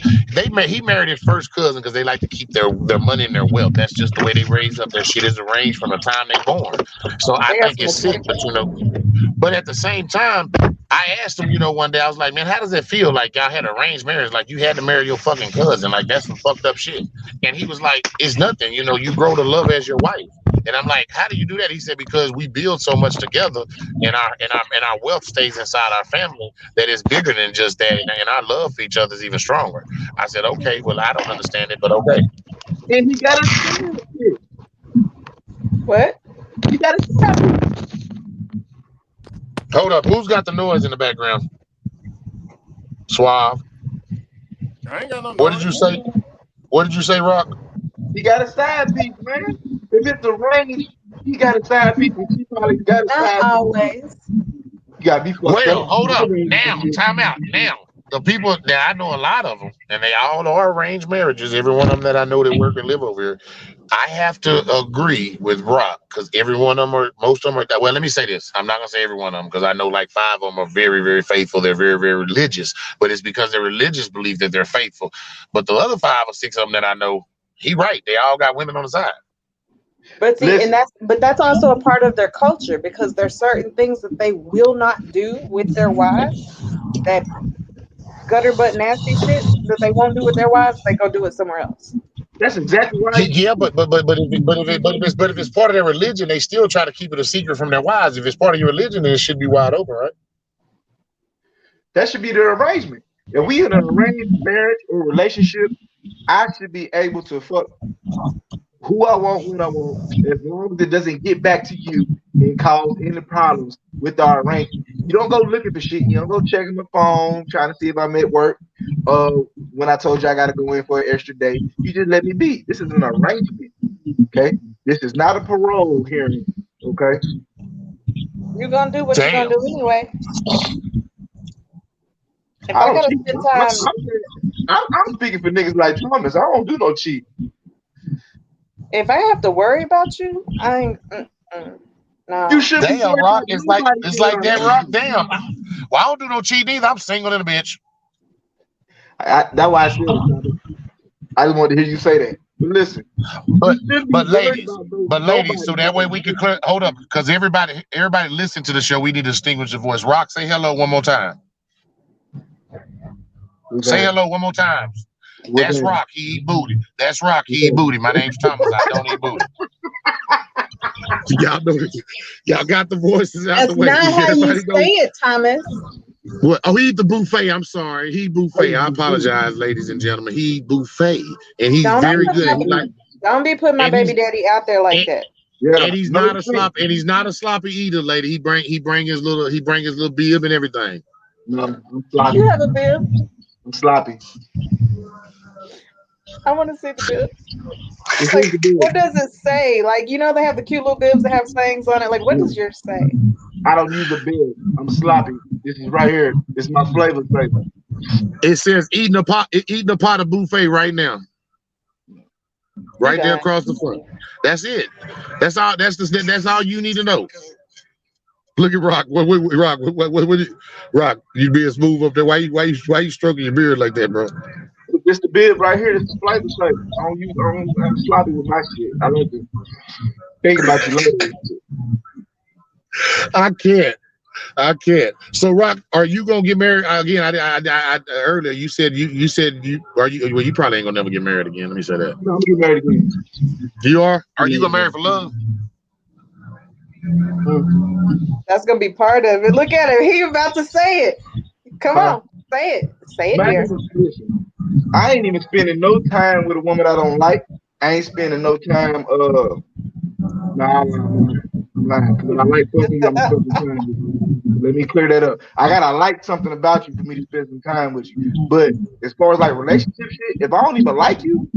He married his first cousin because they like to keep their money and their wealth. That's just the way they raise up. Their shit is arranged from the time they're born. So I think it's sick, but at the same time, I asked him, one day, I was like, man, how does it feel like y'all had arranged marriage? Like you had to marry your fucking cousin. Like that's some fucked up shit. And he was like, it's nothing. You grow to love as your wife. And I'm like, how do you do that? He said, because we build so much together and our wealth stays inside our family that it's bigger than just that. And our love for each other is even stronger. I said, okay, well, I don't understand it, but okay. And he got to it. What? You got to stop it. Hold up. Who's got the noise in the background? Suave. I ain't got no noise. What did you say? What did you say, Rock? He got a side piece, man. If it's a range, he got a side piece. She probably got a side piece. Not always. You got to be fucked up. Hold up. Now, time out. Now, the people that I know, a lot of them, and they all are arranged marriages. Every one of them that I know that work and live over here. I have to agree with Rock because every one of them most of them are. Well, let me say this. I'm not going to say every one of them because I know like 5 of them are very, very faithful. They're very, very religious, but it's because their religious belief that they're faithful. But the other 5 or 6 of them that I know, he right. They all got women on the side. But see, Listen, that's also a part of their culture because there's certain things that they will not do with their wives. That gutter butt nasty shit that they won't do with their wives, they go do it somewhere else. that's exactly right. Yeah, but if it's part of their religion, they still try to keep it a secret from their wives. If it's part of your religion, then it should be wide open, right? That should be the arrangement. If we in an arranged marriage or relationship, I should be able to fuck who I want, when I want, as long as it doesn't get back to you and cause any problems with our arrangement. You don't go looking for shit. You don't go checking my phone, trying to see if I'm at work. When I told you I got to go in for an extra day, you just let me be. This is an arrangement. Okay, this is not a parole hearing. Okay, You're gonna do what you're Damn. gonna do anyway. If I I don't gotta cheat. spend time, I'm speaking for niggas like Thomas. I don't do no cheat. if I have to worry about you, I ain't. No. You should be Damn, worried Rock. about It's like nobody that, being Rock. around. Damn. Well, I don't do no cheating either. I'm single in a bitch. That's why I said it, Thomas. I just wanted to hear you say that. But listen, But you shouldn't be but worried ladies, about nobody. so that way we can clear. Hold up, because everybody listen to the show. We need to distinguish the voice. Rock, say hello one more time. Say hello one more time. That's Rock. He eat booty. That's Rock. He eat booty. My name's Thomas. I don't eat booty. Y'all know, y'all got the voices out That's the way. not how you say it, Thomas. What? Oh, he eat the buffet. I'm sorry. He buffet. I apologize, ladies and gentlemen. He buffet, and he's very good. Don't be putting my baby daddy out there like that. Yeah, and he's not a sloppy. And he's not a sloppy eater, lady. He bring his little bib and everything. No, I'm sloppy. You have a bib? I'm sloppy. I want to see the bibs. Like, what does it say? Like, you know, they have the cute little bibs that have sayings on it. Like, what does yours say? I don't use a bib. I'm sloppy. This is right here. This is my flavor statement. It says eating a pot of buffet right now. Right there across the front. That's it. That's all. That's all you need to know. Look at Rock. Rock, you being smooth up there. Why you stroking your beard like that, bro? This the bib right here. This is flavor statement. I'm sloppy with my shit. I like to think about you later. I can't. So, Rock, are you gonna get married again? I earlier you said you are you. Well, you probably ain't gonna never get married again. Let me say that. No, I'm gonna get married again. You are? Are you gonna marry for love? That's gonna be part of it. Look at her. He about to say it. Come on, say it. Say it here. Listen, I ain't even spending no time with a woman I don't like. I ain't spending no time. I'm lying. Because I like fucking you, I'm spending time with you. Let me clear that up. I gotta like something about you for me to spend some time with you. But as far as like relationship shit, if I don't even like you,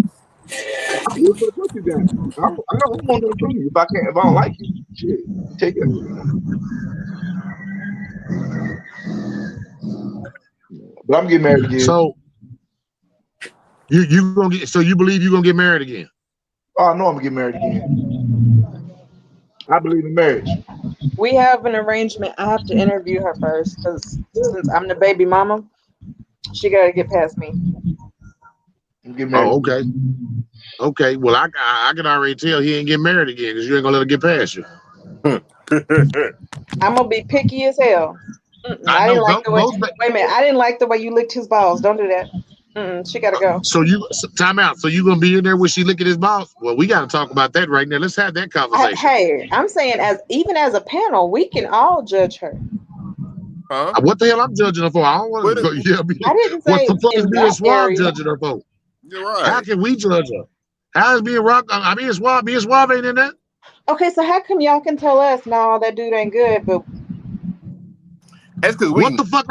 I'm here for the fuck you guys. I don't want nothing from you if I don't like you. Shit, take it. But I'm getting married again. So you gonna get? So you believe you gonna get married again? Oh, I know I'm gonna get married again. I believe in marriage. We have an arrangement. I have to interview her first because since I'm the baby mama, she gotta get past me. Oh, okay. Okay. Well, I can already tell he ain't getting married again because you ain't gonna let her get past you. I'm gonna be picky as hell. I didn't like the way. Wait a minute. I didn't like the way you licked his balls. Don't do that. She gotta go. So time out. So you gonna be in there when she licking his balls? Well, we gotta talk about that right now. Let's have that conversation. Hey, I'm saying even as a panel, we can all judge her. Huh? What the hell I'm judging her for? I don't want to go. Yeah, I didn't say what the fuck is being suave area. judging her for? You're right. How can we judge her? How is being rock? I mean, suave ain't in that. Okay, so how come y'all can tell us no, that dude ain't good, but that's because what the fuck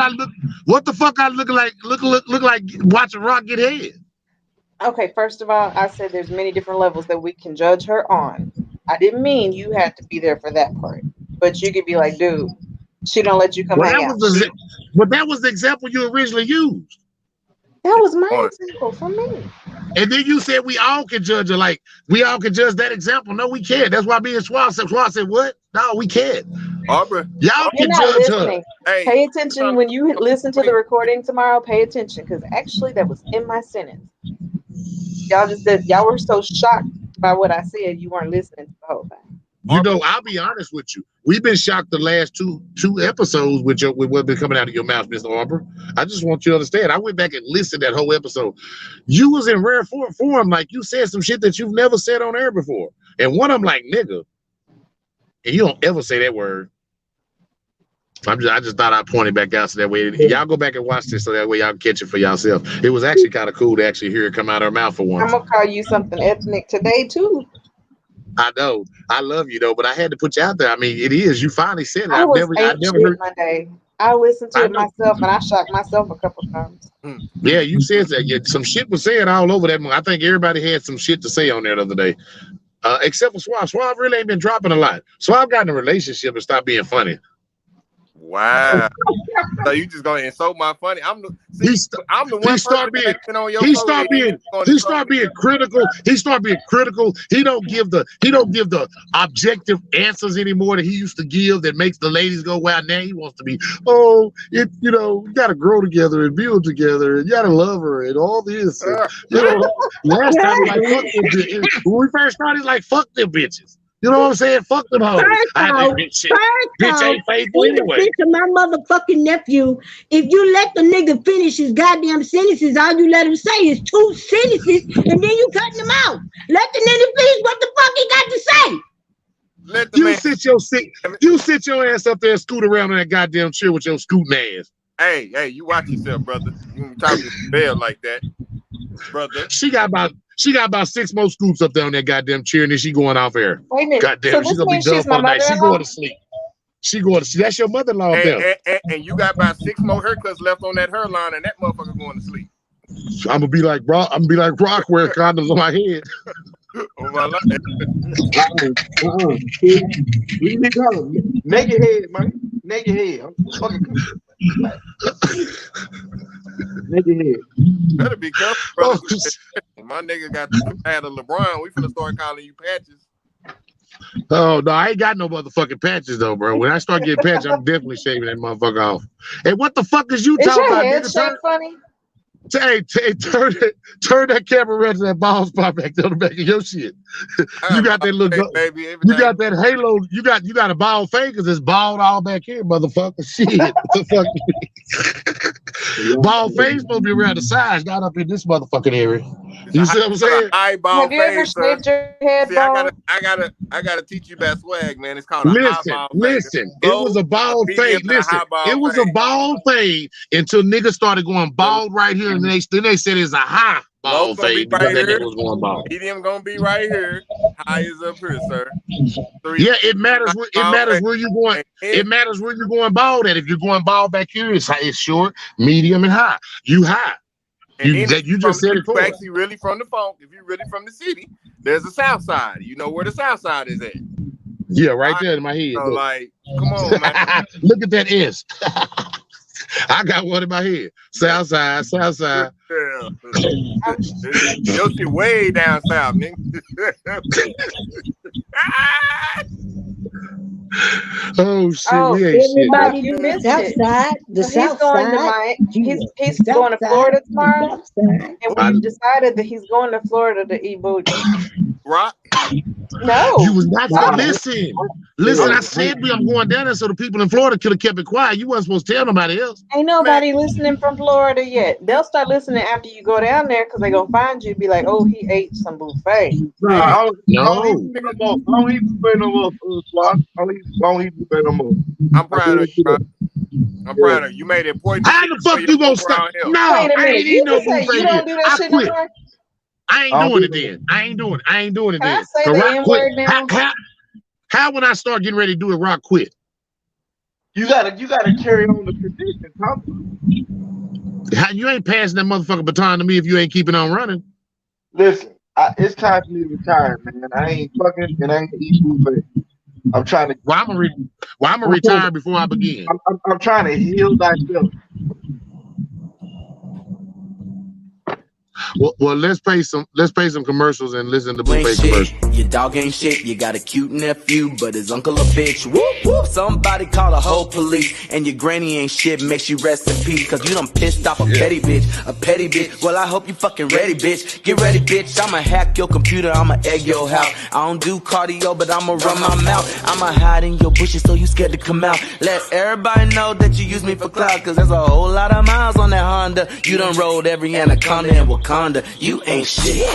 I look like watching Rock get head. Okay, first of all, I said there's many different levels that we can judge her on. I didn't mean you had to be there for that part, but you could be like, dude, she don't let you come hang out. But that was the example you originally used. That was my example for me. And then you said we all can judge her, like we all can judge that example. No, we can't. That's why being Suave said, what? No, we can't. Aubrey, y'all can judge her. Hey, pay attention when you listen to the recording tomorrow. Pay attention because actually that was in my sentence. Y'all were so shocked by what I said, you weren't listening to the whole thing. You know, I'll be honest with you. We've been shocked the last two episodes with what's been coming out of your mouth, Mr. Arbor. I just want you to understand. I went back and listened to that whole episode. You was in rare form, like you said some shit that you've never said on air before. And one of them like nigga. And you don't ever say that word. I just thought I'd point it back out so that way y'all go back and watch this so that way y'all can catch it for yourself. It was actually kind of cool to actually hear it come out of her mouth for once. I'm gonna call you something ethnic today too. I know. I love you though, but I had to put you out there. I mean, it is. You finally said it. I never heard Monday. I listened to it myself and I shocked myself a couple times. Yeah, you said that. Yeah, some shit was said all over that. I think everybody had some shit to say on there the other day. Except for Suave. Suave really ain't been dropping a lot. Suave got in a relationship and stopped being funny. Wow. So you just gonna insult my funny? I'm the one. He start being critical. He start being critical. He don't give the objective answers anymore that he used to give that makes the ladies go wild. Now he wants to be, you gotta grow together and build together and you gotta love her and all this. And, last time he like fuck them bitches. When we first started, he's like fuck them bitches. You know what I'm saying? Fuck them hoes. Bitch ain't faithful anyway. To my motherfucking nephew, if you let the nigga finish his goddamn sentences, all you let him say is 2 sentences, and then you cutting him out. Let the nigga finish what the fuck he got to say. You sit your ass up there and scoot around on that goddamn chair with your scooting ass. Hey, you watch yourself, brother. You can talk to the bell like that, brother. She got about 6 more scoops up there on that goddamn chair, and then she going off air. Wait a minute. Goddamn, she's gonna be done for the night. She going to sleep. That's your mother-in-law up there. And you got about 6 more haircuts left on that hairline, and that motherfucker going to sleep. I'm gonna be like Rock wearing condoms on my head. Oh my life. Naked head, man. Naked head. I'm fucking naked head. Better be careful, brother. My nigga got the pad of LeBron. We finna start calling you Patches. Oh no, I ain't got no motherfucking patches though, bro. When I start getting patches, I'm definitely shaving that motherfucker off. Hey, what the fuck is you talking about? Is your head shape funny? Hey, turn that camera around to that bald spot back there on the back of your shit. You got that little baby. You got that halo. You got a bald face because it's bald all back here, motherfucker. Shit. What the fuck? Bald face supposed to be around the sides, not up in this motherfucking area. You see what I'm saying? Have you ever shaved your head bald? I gotta teach you about swag, man. It's called Listen. It was a bald fade. Listen, it was a bald fade until niggas started going bald right here, and then they said it's a high bald fade because that nigga was going bald. Medium gonna be right here. High is up here, sir. Yeah, it matters where you're going. It matters where you're going bald at. If you're going bald back here, it's short, medium, and high. You high. You just said it. If you're actually really from the funk, if you're really from the city, there's a south side. You know where the south side is at. Yeah, right there in my head. So, like, come on, man. Look at that S. I got one in my head. South side. Yeah. Your shit way down south, nigga. Oh shit, we ain't shit. You missed it. The south side. He's going to Florida tomorrow, and we decided that he's going to Florida to eat booty. Rock? No. You was not supposed to listen. Listen, I said I'm going down there so the people in Florida could have kept it quiet. You wasn't supposed to tell nobody else. Ain't nobody listening from Florida yet. They'll start listening after you go down there because they're going to find you and be like, oh, he ate some buffet. I don't eat buffet no more. I'm proud of you, bro. I'm proud of you. You made it important. How the fuck you gonna stop? No, I ain't eating no buffet. You don't do that shit no more? I ain't doing it then. I ain't doing it Can then. I say the N-word now? How when I start getting ready to do it, Rock quit? You gotta carry on the tradition, Tom. You ain't passing that motherfucking baton to me if you ain't keeping on running. Listen, it's time for me to retire, man. I ain't fucking and I ain't eating buffet. I'm trying to. I'm gonna retire before I begin. I'm trying to heal thyself. Well, let's pay some commercials and listen to You ain't Blueface shit, commercials. your dog ain't shit, you got a cute nephew, but his uncle a bitch. Whoop, whoop, somebody call the whole police. And your granny ain't shit, makes you rest in peace. Cause you done pissed off a petty bitch. Well, I hope you fucking ready, bitch. Get ready, bitch, I'ma hack your computer, I'ma egg your house. I don't do cardio, but I'ma run my mouth. I'ma hide in your bushes so you scared to come out. Let everybody know that you use me for clout. Cause there's a whole lot of miles on that Honda. You done rolled every anaconda in Wakanda. You ain't shit,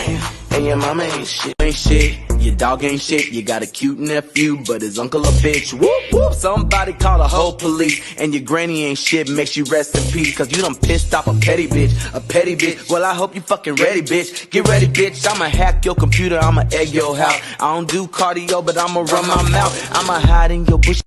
and your mama ain't shit. Ain't shit, your dog ain't shit. You got a cute nephew, but his uncle a bitch. Whoop, whoop, somebody call the whole police. And your granny ain't shit, makes you rest in peace. Cause you done pissed off a petty bitch. Well, I hope you fucking ready, bitch. Get ready, bitch, I'ma hack your computer, I'ma egg your house. I don't do cardio, but I'ma run my mouth. I'ma hide in your bush.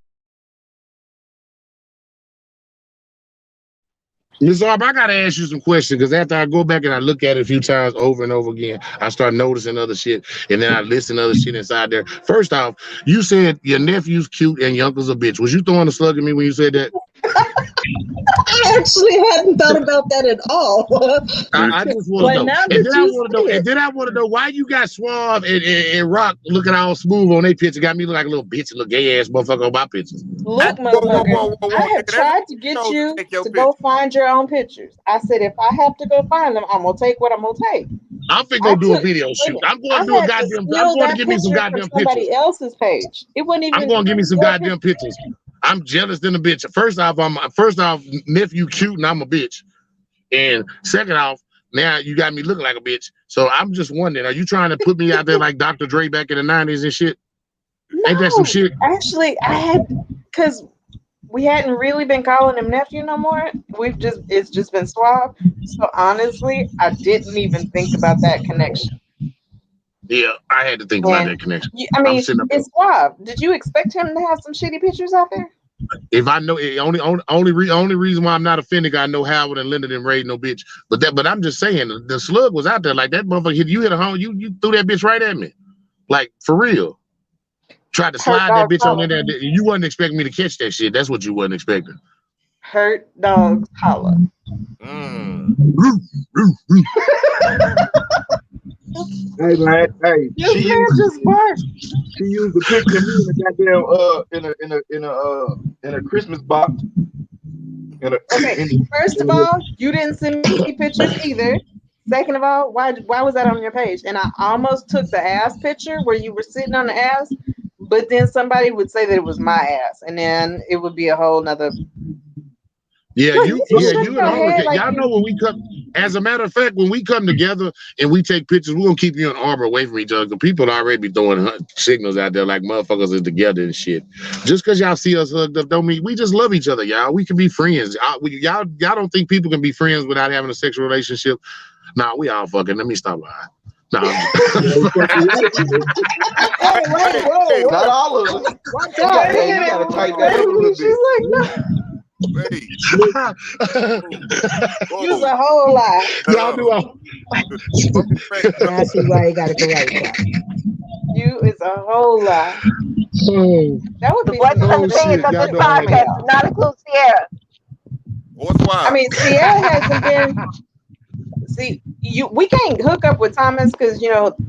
Ms. Arb, I gotta ask you some questions because after I go back and I look at it a few times over and over again, I start noticing other shit, and then I listen to other shit inside there. First off, you said your nephew's cute and your uncle's a bitch. Was you throwing a slug at me when you said that? I actually hadn't thought about that at all. I just want to know. And then I want to know why you got Suave and Rock looking all smooth on their picture. Got me look like a little bitch and little gay ass motherfucker on my pictures. Look, motherfucker, I have tried to get you to go find your own pictures. I said, if I have to go find them, I'm going to take what I'm going to take. I'm gonna do a video shoot. I'm going to do a goddamn. I'm going to give me some goddamn pictures. Somebody else's page. It wouldn't even. I'm going to give me some goddamn pictures. I'm jealous than a bitch. First off, nephew cute and I'm a bitch. And second off, now you got me looking like a bitch. So I'm just wondering, are you trying to put me out there like Dr. Dre back in the 90s and shit? No, ain't that some shit? Actually, I had, because we hadn't really been calling him nephew no more. It's just been Suave. So honestly, I didn't even think about that connection. Yeah, I had to think about that connection. I mean, it's Suave. Did you expect him to have some shitty pictures out there? If I know, only reason why I'm not offended, I know Howard and Linda didn't raise no bitch. But I'm just saying, the slug was out there like that motherfucker. You hit a home, you threw that bitch right at me, like for real. Tried to slide that bitch on in there. You wasn't expecting me to catch that shit. That's what you wasn't expecting. Hurt dogs holler. Hey man, hey. She used the picture of me in a Christmas box. First of all, you didn't send me pictures either. Second of all, why was that on your page? And I almost took the ass picture where you were sitting on the ass, but then somebody would say that it was my ass, and then it would be a whole nother. Yeah, you and Arbor. Y'all know when we come. As a matter of fact, when we come together and we take pictures, we're gonna keep you and Arbor away from each other. The people already be throwing signals out there like motherfuckers is together and shit. Just because y'all see us hooked up don't mean we just love each other, y'all. We can be friends. Y'all don't think people can be friends without having a sexual relationship? Nah, we all fucking. Let me stop lying. Nah, whoa. Not all of us. Hey, you gotta tighten that up a little bit. She's like, no. Hey. You's a whole lie. Y'all do all. I see why you gotta correct. You is a whole lie. That would be What's the thing of this podcast does not include Sierra. What's why? I mean, Sierra hasn't been. See, we can't hook up with Thomas because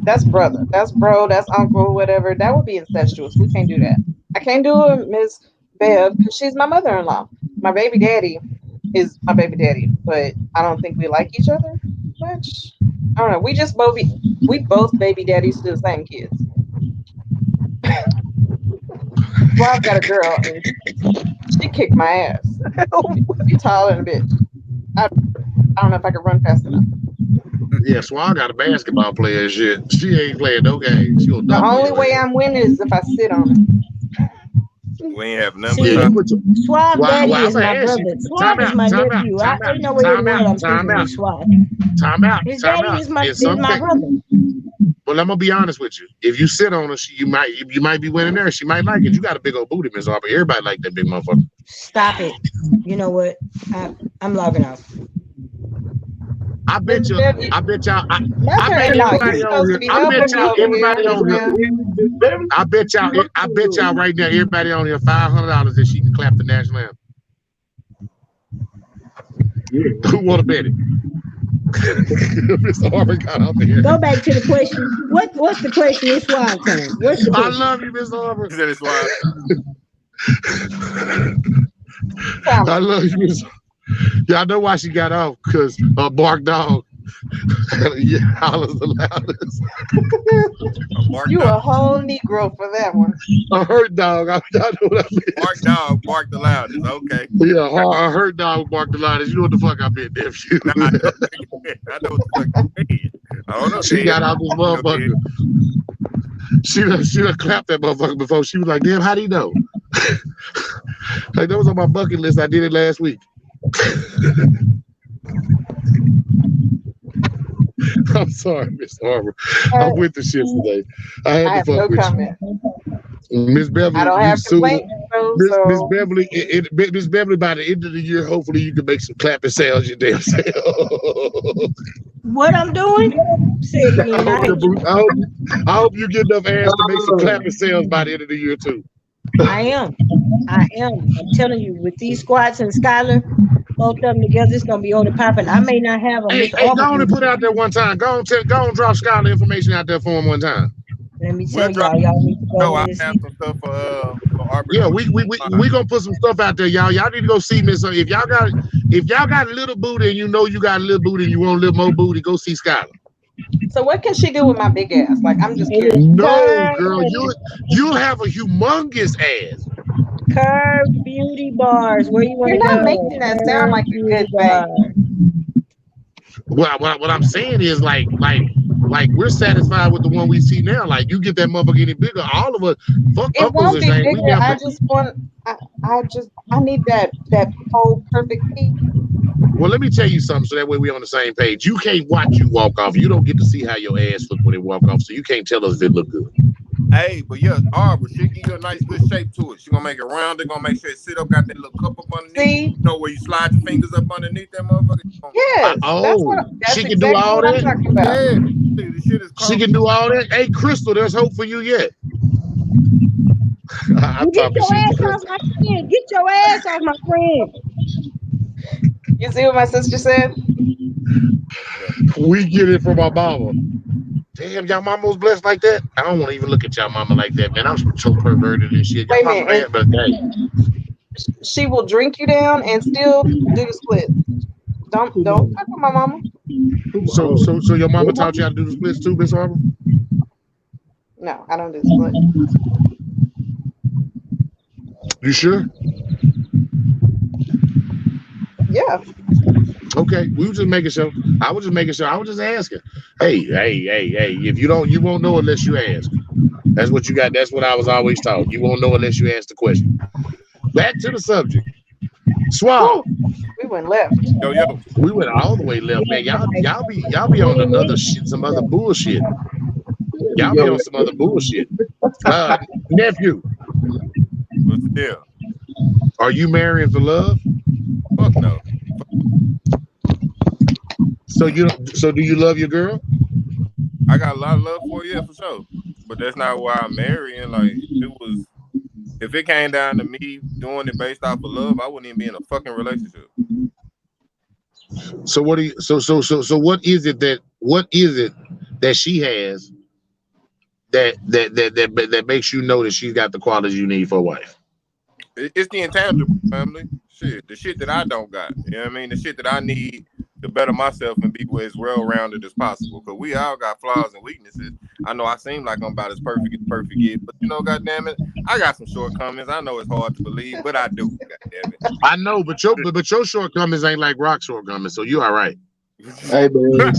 that's brother, that's bro, that's uncle, whatever. That would be incestuous. We can't do that. I can't do it, Miss Bev, because she's my mother-in-law. My baby daddy is my baby daddy, but I don't think we like each other much. I don't know. We both baby daddies to the same kids. Well, I've got a girl and she kicked my ass. She's taller than a bitch. I don't know if I can run fast enough. Yeah, Swan got a basketball player and shit. She ain't playing no games. The only way I'm winning is if I sit on it. We ain't have nothing. Suave daddy is my brother. Suave is my nephew. I ain't no way in the world I'm sleeping with Suave. Time out. His daddy is my brother. Well, I'm gonna be honest with you. If you sit on her, you might be winning there. She might like it. You got a big old booty, Miss Harper. Everybody like that big motherfucker. Stop it. You know what? I'm logging off. I bet y'all. I bet everybody right now, everybody on here, $500 that she can clap the national anthem. Who want to bet it? Mr. Harvey got out there. Go back to the question. What's the question? It's wild time. What's the I question? love you, Mr. Harvey. He said it's wild. I love you, Miss. Yeah, I know why she got off, because a bark dog yeah, hollers the loudest. You a whole Negro for that one. A hurt dog. I know what I mean. Bark dog, bark the loudest. Okay. Yeah, a hurt dog bark the loudest. You know what the fuck I meant, nephew. Nah, I know what the fuck you mean. I don't know. She got out this motherfucker. She done clapped that motherfucker before. She was like, damn, how do you know? Like, that was on my bucket list. I did it last week. I'm sorry, Mr. Harbor. I'm with the shit today. I had to fuck with comment. you. Miss Beverly, I don't have complaints. Miss Beverly, Miss Beverly, by the end of the year, hopefully you can make some clapping sounds your damn self. What I'm doing? Say it again. I hope you get enough ass to make some clapping sounds by the end of the year too. I am. I'm telling you, with these squats and Skylar, both of them together, it's gonna be on the popping. I may not have them. Hey, go on and put it out there one time. Go on, drop Skylar information out there for him one time. Let me tell y'all need to go. No, I have some stuff for Arbor. Yeah, we gonna put some stuff out there, y'all. Y'all need to go see Miss. If y'all got a little booty and you know you got a little booty and you want a little more booty, go see Skylar. So what can she do with my big ass? Like, I'm just curious. No, girl, you'll have a humongous ass. Curved beauty bars. Where you want to You're go? not making that sound like a good thing. What I'm saying is like we're satisfied with the one we see now. Like, you get that motherfucker any bigger, all of us fuck It uncles won't and be things. bigger. I need that whole perfect piece. Well, let me tell you something, so that way we're on the same page. You can't watch you walk off. You don't get to see how your ass look when it walk off, so you can't tell us if it look good. Hey, but yeah, Arbor, she give you a nice good shape to it. She gonna make it round. They're gonna make sure it sit up, got that little cup up underneath. See? You know where you slide your fingers up underneath that motherfucker? Yes. That's she can exactly do all what I'm that. talking about. Yeah, the shit is She can do all that. Hey, Crystal, there's hope for you yet. Get your ass off my friend. Get your ass off my friend. You see what my sister said? We get it from our mama. Damn, y'all mama was blessed like that? I don't want to even look at y'all mama like that, man. I'm so perverted and shit. Y'all mama bad, but hey. She will drink you down and still do the split. Don't fuck with my mama. So your mama taught you how to do the splits too, Miss Arbor? No, I don't do split. You sure? Yeah. Okay, we were just making sure. I was just making sure. I was just asking. Hey. If you don't, you won't know unless you ask. That's what you got. That's what I was always taught. You won't know unless you ask the question. Back to the subject. Swab. We went left. Yo. We went all the way left, man. Y'all be on another shit, some other bullshit. Y'all be on some other bullshit. Nephew. What's the deal? Are you marrying for love? Fuck no. So do you love your girl? I got a lot of love for you, for sure. But that's not why I'm marrying. Like, if it came down to me doing it based off of love, I wouldn't even be in a fucking relationship. So what do you? So what is it that she has that makes you know that she's got the qualities you need for a wife? It's the intangible, family. Shit, the shit that I don't got. You know what I mean? The shit that I need to better myself and be as well-rounded as possible. Because we all got flaws and weaknesses. I know I seem like I'm about as perfect is, but goddamn it, I got some shortcomings. I know it's hard to believe, but I do. Goddamn it. I know, but your shortcomings ain't like rock shortcomings, so you all right. Hey, man,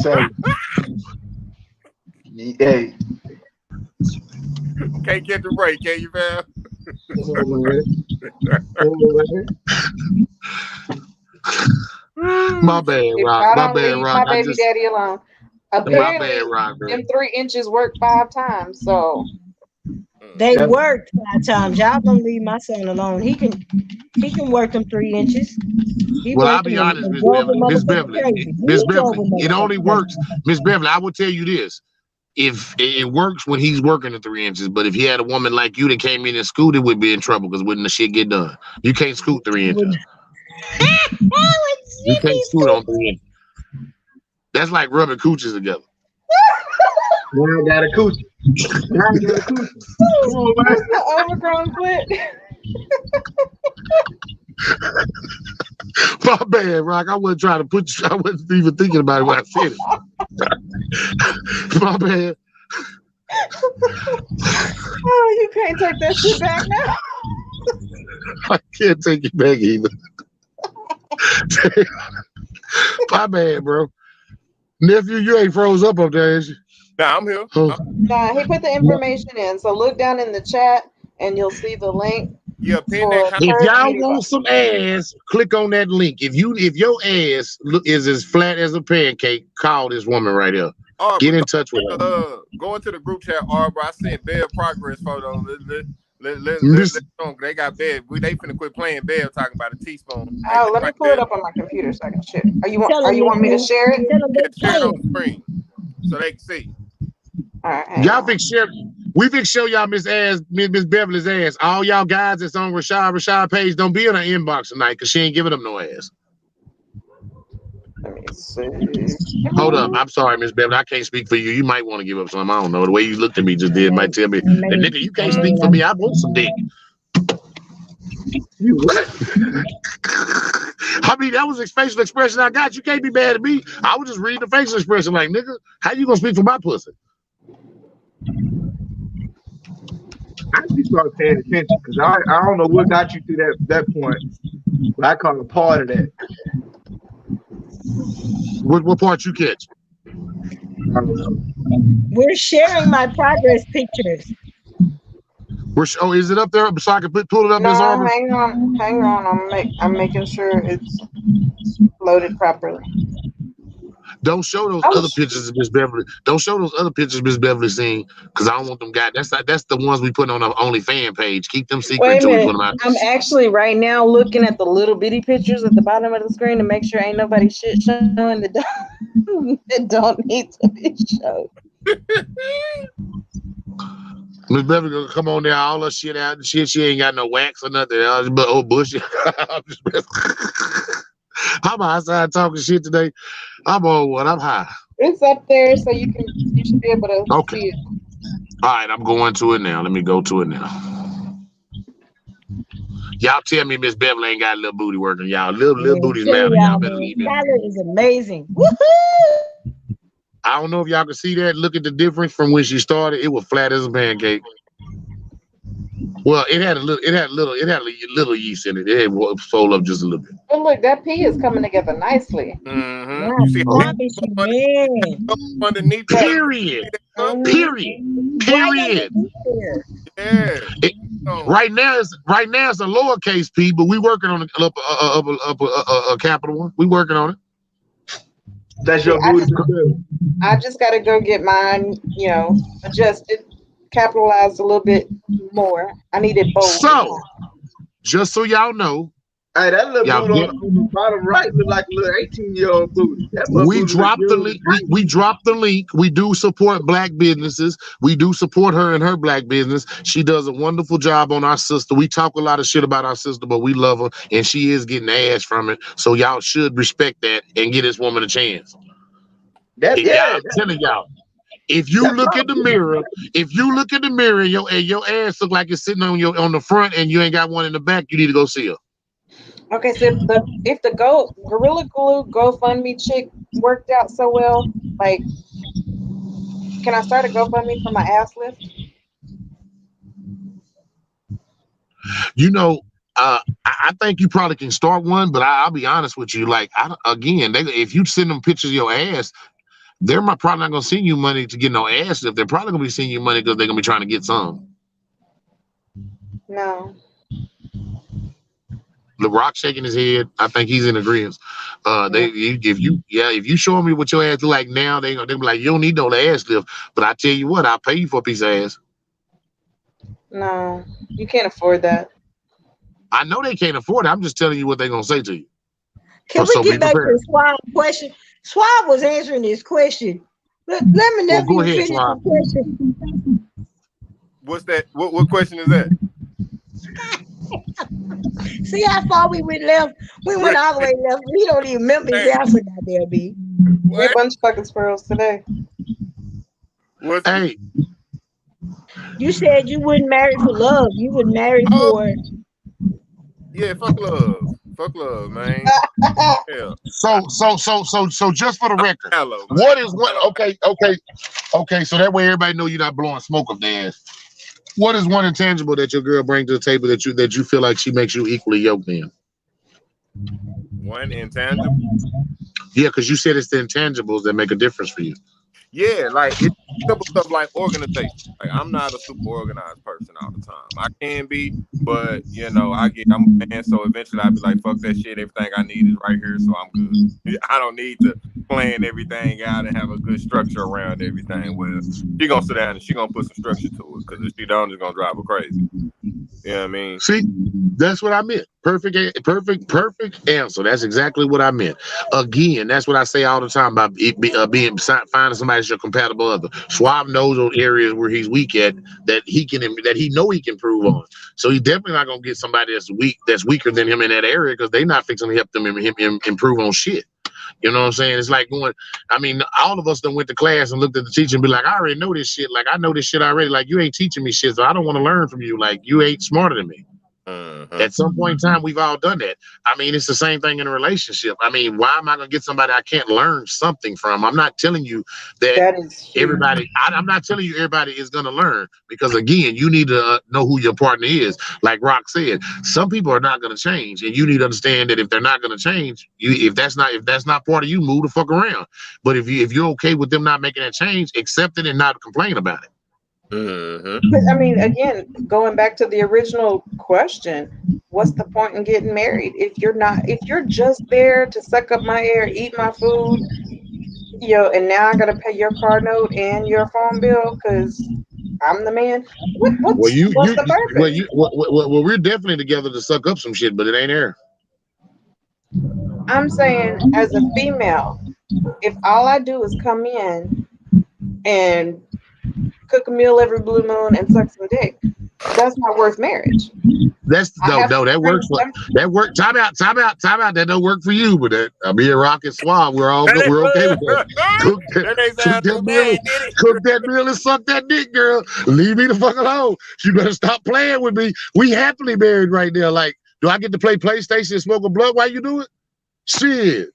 hey. Can't get the break, can you, fam? My bad, Rock. My bad, Rock. My baby daddy alone. Apparently, my bad, Rock. Them 3 inches worked 5 times, so they worked 5 times. Y'all gonna leave my son alone. He can work them 3 inches. Well, I'll be honest, Miss Beverly. It only works. Miss Beverly, I will tell you this. If it works when he's working the 3 inches, but if he had a woman like you that came in and scooted, we'd be in trouble because wouldn't the shit get done? You can't scoot 3 inches. You can't scoot on 3 inches. That's like rubbing cooches together. Now I got a coochie. Now I got a coochie. Come on, man. That's the overgrown clit. My bad, Rock. I wasn't trying to put you. I wasn't even thinking about it when I said it. My bad. Oh, you can't take that shit back now. I can't take it back either. My bad, bro. Nephew, you ain't froze up there, is you? Nah, I'm here. Huh? Nah, he put the information in. So look down in the chat and you'll see the link. Yeah, pin For that. If Purge y'all Beauty want Bar. some ass, click on that link. If your ass is as flat as a pancake, call this woman right here. Get in touch with her. Go into the group chat, Arbor. I sent Bev progress photo. They got Bev. They finna quit playing Bev talking about a teaspoon. Oh, let me pull it up on my computer so I can share. Are you want me to share it? Yeah, share it on the screen so they can see. All right. Y'all fix share. We fix show y'all Miss Beverly's ass. All y'all guys that's on Rashad page, don't be in her inbox tonight because she ain't giving them no ass. Let me see. Hold up. I'm sorry, Miss Beverly. I can't speak for you. You might want to give up some. I don't know. The way you looked at me just did might tell me, that nigga, you can't speak for me. I want some dick. You what? I mean, that was the facial expression I got. You can't be mad at me. I was just reading the facial expression like, nigga, how you gonna speak for my pussy? I need to start paying attention because I don't know what got you to that point. But I call a part of that. What part you catch? I don't know. We're sharing my progress pictures. Oh, is it up there so I can pull it up, Miss No, Arbor? hang on. I'm making sure it's loaded properly. Don't show those other pictures of Miss Beverly. Don't show those other pictures Miss Beverly seen because I don't want them guys. That's the ones we put on our OnlyFans page. Keep them secret Wait a until we minute. put them out. I'm actually right now looking at the little bitty pictures at the bottom of the screen to make sure ain't nobody shit showing that don't need to be shown. Miss Beverly gonna come on there, all her shit out and shit. She ain't got no wax or nothing else, but bullshit. I'm outside talking shit today. I'm on one. I'm high. It's up there, so you should be able to see it. All right, I'm going to it now. Let me go to it now. Y'all tell me Miss Beverly ain't got a little booty working, y'all. Little booties matter. Y'all better leave it. Tyler is amazing. Woohoo! I don't know if y'all can see that. Look at the difference from when she started. It was flat as a pancake. Well, it had a little yeast in it. It had fold up just a little bit. Oh, look, that pea is coming together nicely. Mm-hmm. You see underneath. Period. Yeah. Right now it's a lowercase p, but we working on a capital one. We working on it. That's your booty. I just got to go get mine, adjusted, capitalized a little bit more. I need it bold. So, just so y'all know, hey, that little booty on the bottom right look like a little 18-year-old booty. We dropped the link. We dropped the link. We do support black businesses. We do support her and her black business. She does a wonderful job on our sister. We talk a lot of shit about our sister, but we love her, and she is getting ass from it. So y'all should respect that and give this woman a chance. I'm telling y'all. If you look in the mirror, and your ass look like it's sitting on the front and you ain't got one in the back, you need to go see her. Okay, so if the Gorilla Glue GoFundMe chick worked out so well, like, can I start a GoFundMe for my ass lift? I think you probably can start one, but I'll be honest with you. Like, if you send them pictures of your ass, they're probably not gonna send you money to get no ass lift. They're probably gonna be sending you money because they're gonna be trying to get some. No. The Rock shaking his head. I think he's in agreement. If you show me what your ass look like now, they'll be like, you don't need no ass lift. But I tell you what, I'll pay you for a piece of ass. No, you can't afford that. I know they can't afford it. I'm just telling you what they're gonna say to you. Can we get back to the Swab question? Swab was answering this question. Let me know if you finish the question. What's that? What question is that? See how far we went left? We went all the way left. We don't even remember his answer, goddamn B. We a bunch of fucking squirrels today. What's Hey, You said you wouldn't marry for love. You would marry oh for. yeah, fuck love, man. Yeah, so just for the record, hello, man. what is what? Hello. Okay. So that way everybody know you're not blowing smoke up their ass. What is one intangible that your girl brings to the table that you feel like she makes you equally yoked in? One intangible. Yeah, because you said it's the intangibles that make a difference for you. Yeah, like it's simple stuff like organization. Like I'm not a super organized person all the time. I can be, but I'm a man, so eventually I'd be like, fuck that shit. Everything I need is right here, so I'm good. I don't need to plan everything out and have a good structure around everything. Well, she gonna sit down and she gonna put some structure to it, because if she don't, it's gonna drive her crazy. You know what I mean? See, that's what I meant. Perfect answer. That's exactly what I meant. Again, that's what I say all the time about finding somebody that's your compatible other. Schwab knows those areas where he's weak at that he know he can improve on. So he's definitely not gonna get somebody that's weaker than him in that area, because they're not fixing to help him improve on shit. You know what I'm saying? It's like all of us that went to class and looked at the teacher and be like, I already know this shit. Like, I know this shit already. Like, you ain't teaching me shit, so I don't want to learn from you. Like, you ain't smarter than me. At some point in time, we've all done that. I mean, it's the same thing in a relationship. I mean, why am I going to get somebody I can't learn something from? I'm not telling you that is huge. everybody, I'm not telling you everybody is going to learn, because again, you need to know who your partner is. Like Rock said, some people are not going to change, and you need to understand that if they're not going to change, if that's not part of you, move the fuck around. But if you're okay with them not making that change, accept it and not complain about it. But I mean, again, going back to the original question, what's the point in getting married if you're just there to suck up my air, eat my food, and now I gotta pay your car note and your phone bill because I'm the man? What's the purpose? Well, we're definitely together to suck up some shit, but it ain't there. I'm saying, as a female, if all I do is come in and cook a meal every blue moon and suck some dick, that's not worth marriage. That works. Time out. That don't work for you, but me and Rock and Swab, we're okay with that. Cook that meal and suck that dick, girl. Leave me the fuck alone. You better stop playing with me. We happily married right now. Like, do I get to play PlayStation and smoke a blunt while you do it? Shit.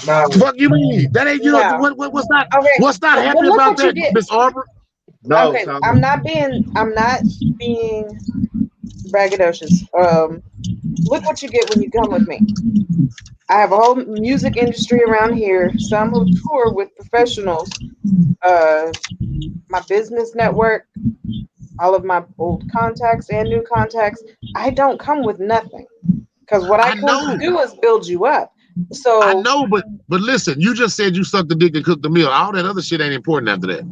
No. Fuck you mean? That ain't you. No. What's not happy about that, Miss Arbor? No, okay, Tommy. I'm not being braggadocious. Look what you get when you come with me. I have a whole music industry around here. Some who tour with professionals. My business network, all of my old contacts and new contacts. I don't come with nothing, because what I come to do is build you up. So I know, but listen, you just said you sucked the dick and cooked the meal. All that other shit ain't important after that.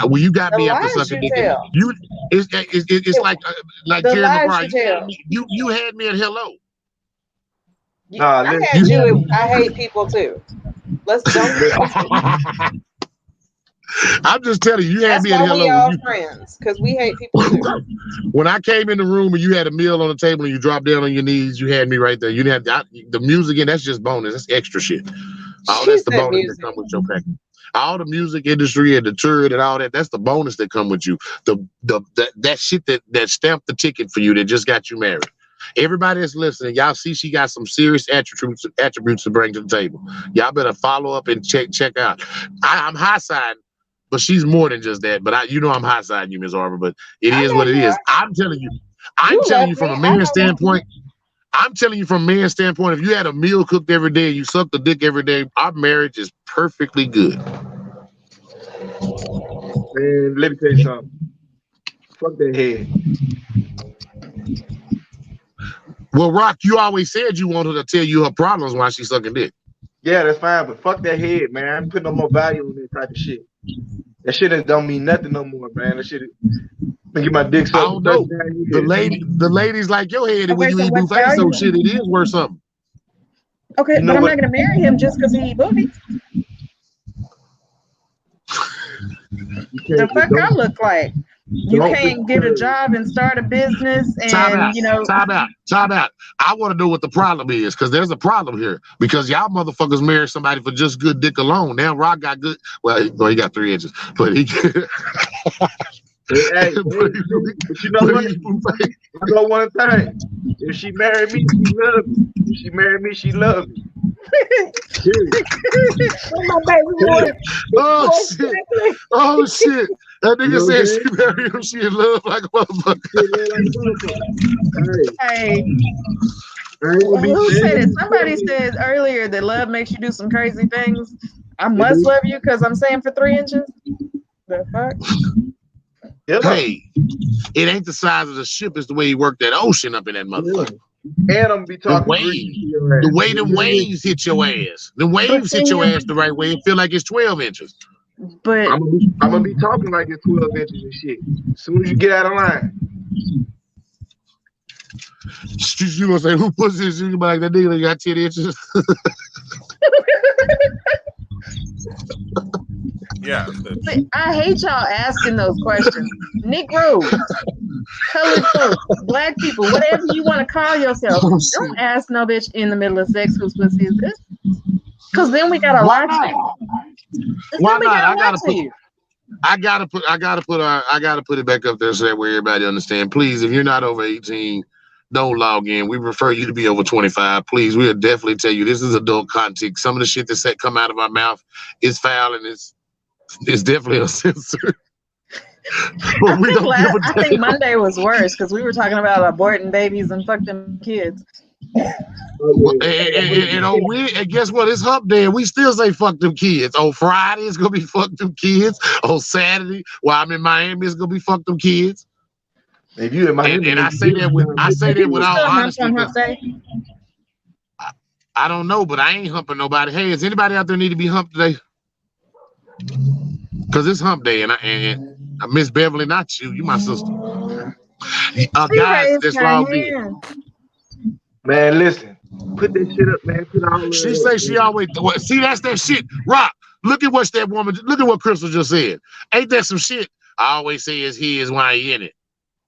Well, you got me after sucking dick. It's like Jerry Maguire. You had me at hello. I had you. I hate people too. I'm just telling you, had me at hello. We all friends, because we hate people too. When I came in the room and you had a meal on the table and you dropped down on your knees, you had me right there. You didn't have the music, and that's just bonus. That's extra shit. That's the bonus that come with your package. All the music industry and the tour and all that, that's the bonus that come with you. That shit that stamped the ticket for you, that just got you married. Everybody that's listening, y'all see she got some serious attributes to bring to the table. Y'all better follow up and check out. I'm high side, but she's more than just that. But I'm high siding you, Ms. Arbor. But it is what it is. I'm telling you from a man's standpoint. I'm telling you from a man's standpoint, if you had a meal cooked every day and you suck the dick every day, our marriage is perfectly good. Man, let me tell you something. Fuck that head. Well, Rock, you always said you wanted her to tell you her problems while she's sucking dick. Yeah, that's fine, but fuck that head, man. I ain't putting no more value on that type of shit. That shit don't mean nothing no more, man. That shit get my dick sucked. I don't know. The ladies like your head, and when you eat buffet, so shit, it is worth something. Okay, but I'm not gonna marry him just because he eat booty. The fuck I look like? You can't get a job and start a business, and Time out. I want to know what the problem is, because there's a problem here. Because y'all motherfuckers marry somebody for just good dick alone. Now Rock got good. Well, he got 3 inches, but he. Hey, but you know what? I know one thing. If she married me, she loved me. If she married me, she loved me. Oh shit! That nigga said she married him. She in love like a motherfucker. Hey, who said it? Somebody said earlier that love makes you do some crazy things. I must love you because I'm saying for 3 inches. The fuck? Hey, it ain't the size of the ship; it's the way he worked that ocean up in that motherfucker. And I'm be talking the way them waves hit your ass. The waves hit your ass the right way. It feel like it's 12 inches. But I'm gonna be talking like it's 12 inches and shit. As soon as you get out of line. You gonna say who puts this? You gonna be like that nigga that got 10 inches. Yeah. I hate y'all asking those questions. Negroes, colored folks, black people, whatever you want to call yourself. Don't ask no bitch in the middle of sex whose pussy is this. Because then we gotta lie to you. Why not? I gotta put it back up there so that way everybody understand. Please, if you're not over 18, don't log in. We prefer you to be over 25. Please, we'll definitely tell you this is adult content. Some of the shit that come out of our mouth is foul and it's definitely a censor. I think Monday was worse because we were talking about aborting babies and fucking kids. And guess what? It's hump day and we still say fuck them kids. On Friday, it's gonna be fuck them kids. On Saturday, while I'm in Miami, it's gonna be fuck them kids. If you in Miami, and I say that with all honesty. I don't know, but I ain't humping nobody. Hey, does anybody out there need to be humped today? Because it's hump day, and I Miss Beverly, not you. You my sister. Guys, that's logged in. Man, listen. Put that shit up, man. She say she always. See, that's that shit. Rock. Look at what that woman. Look at what Crystal just said. Ain't that some shit? I always say is he is why he in it.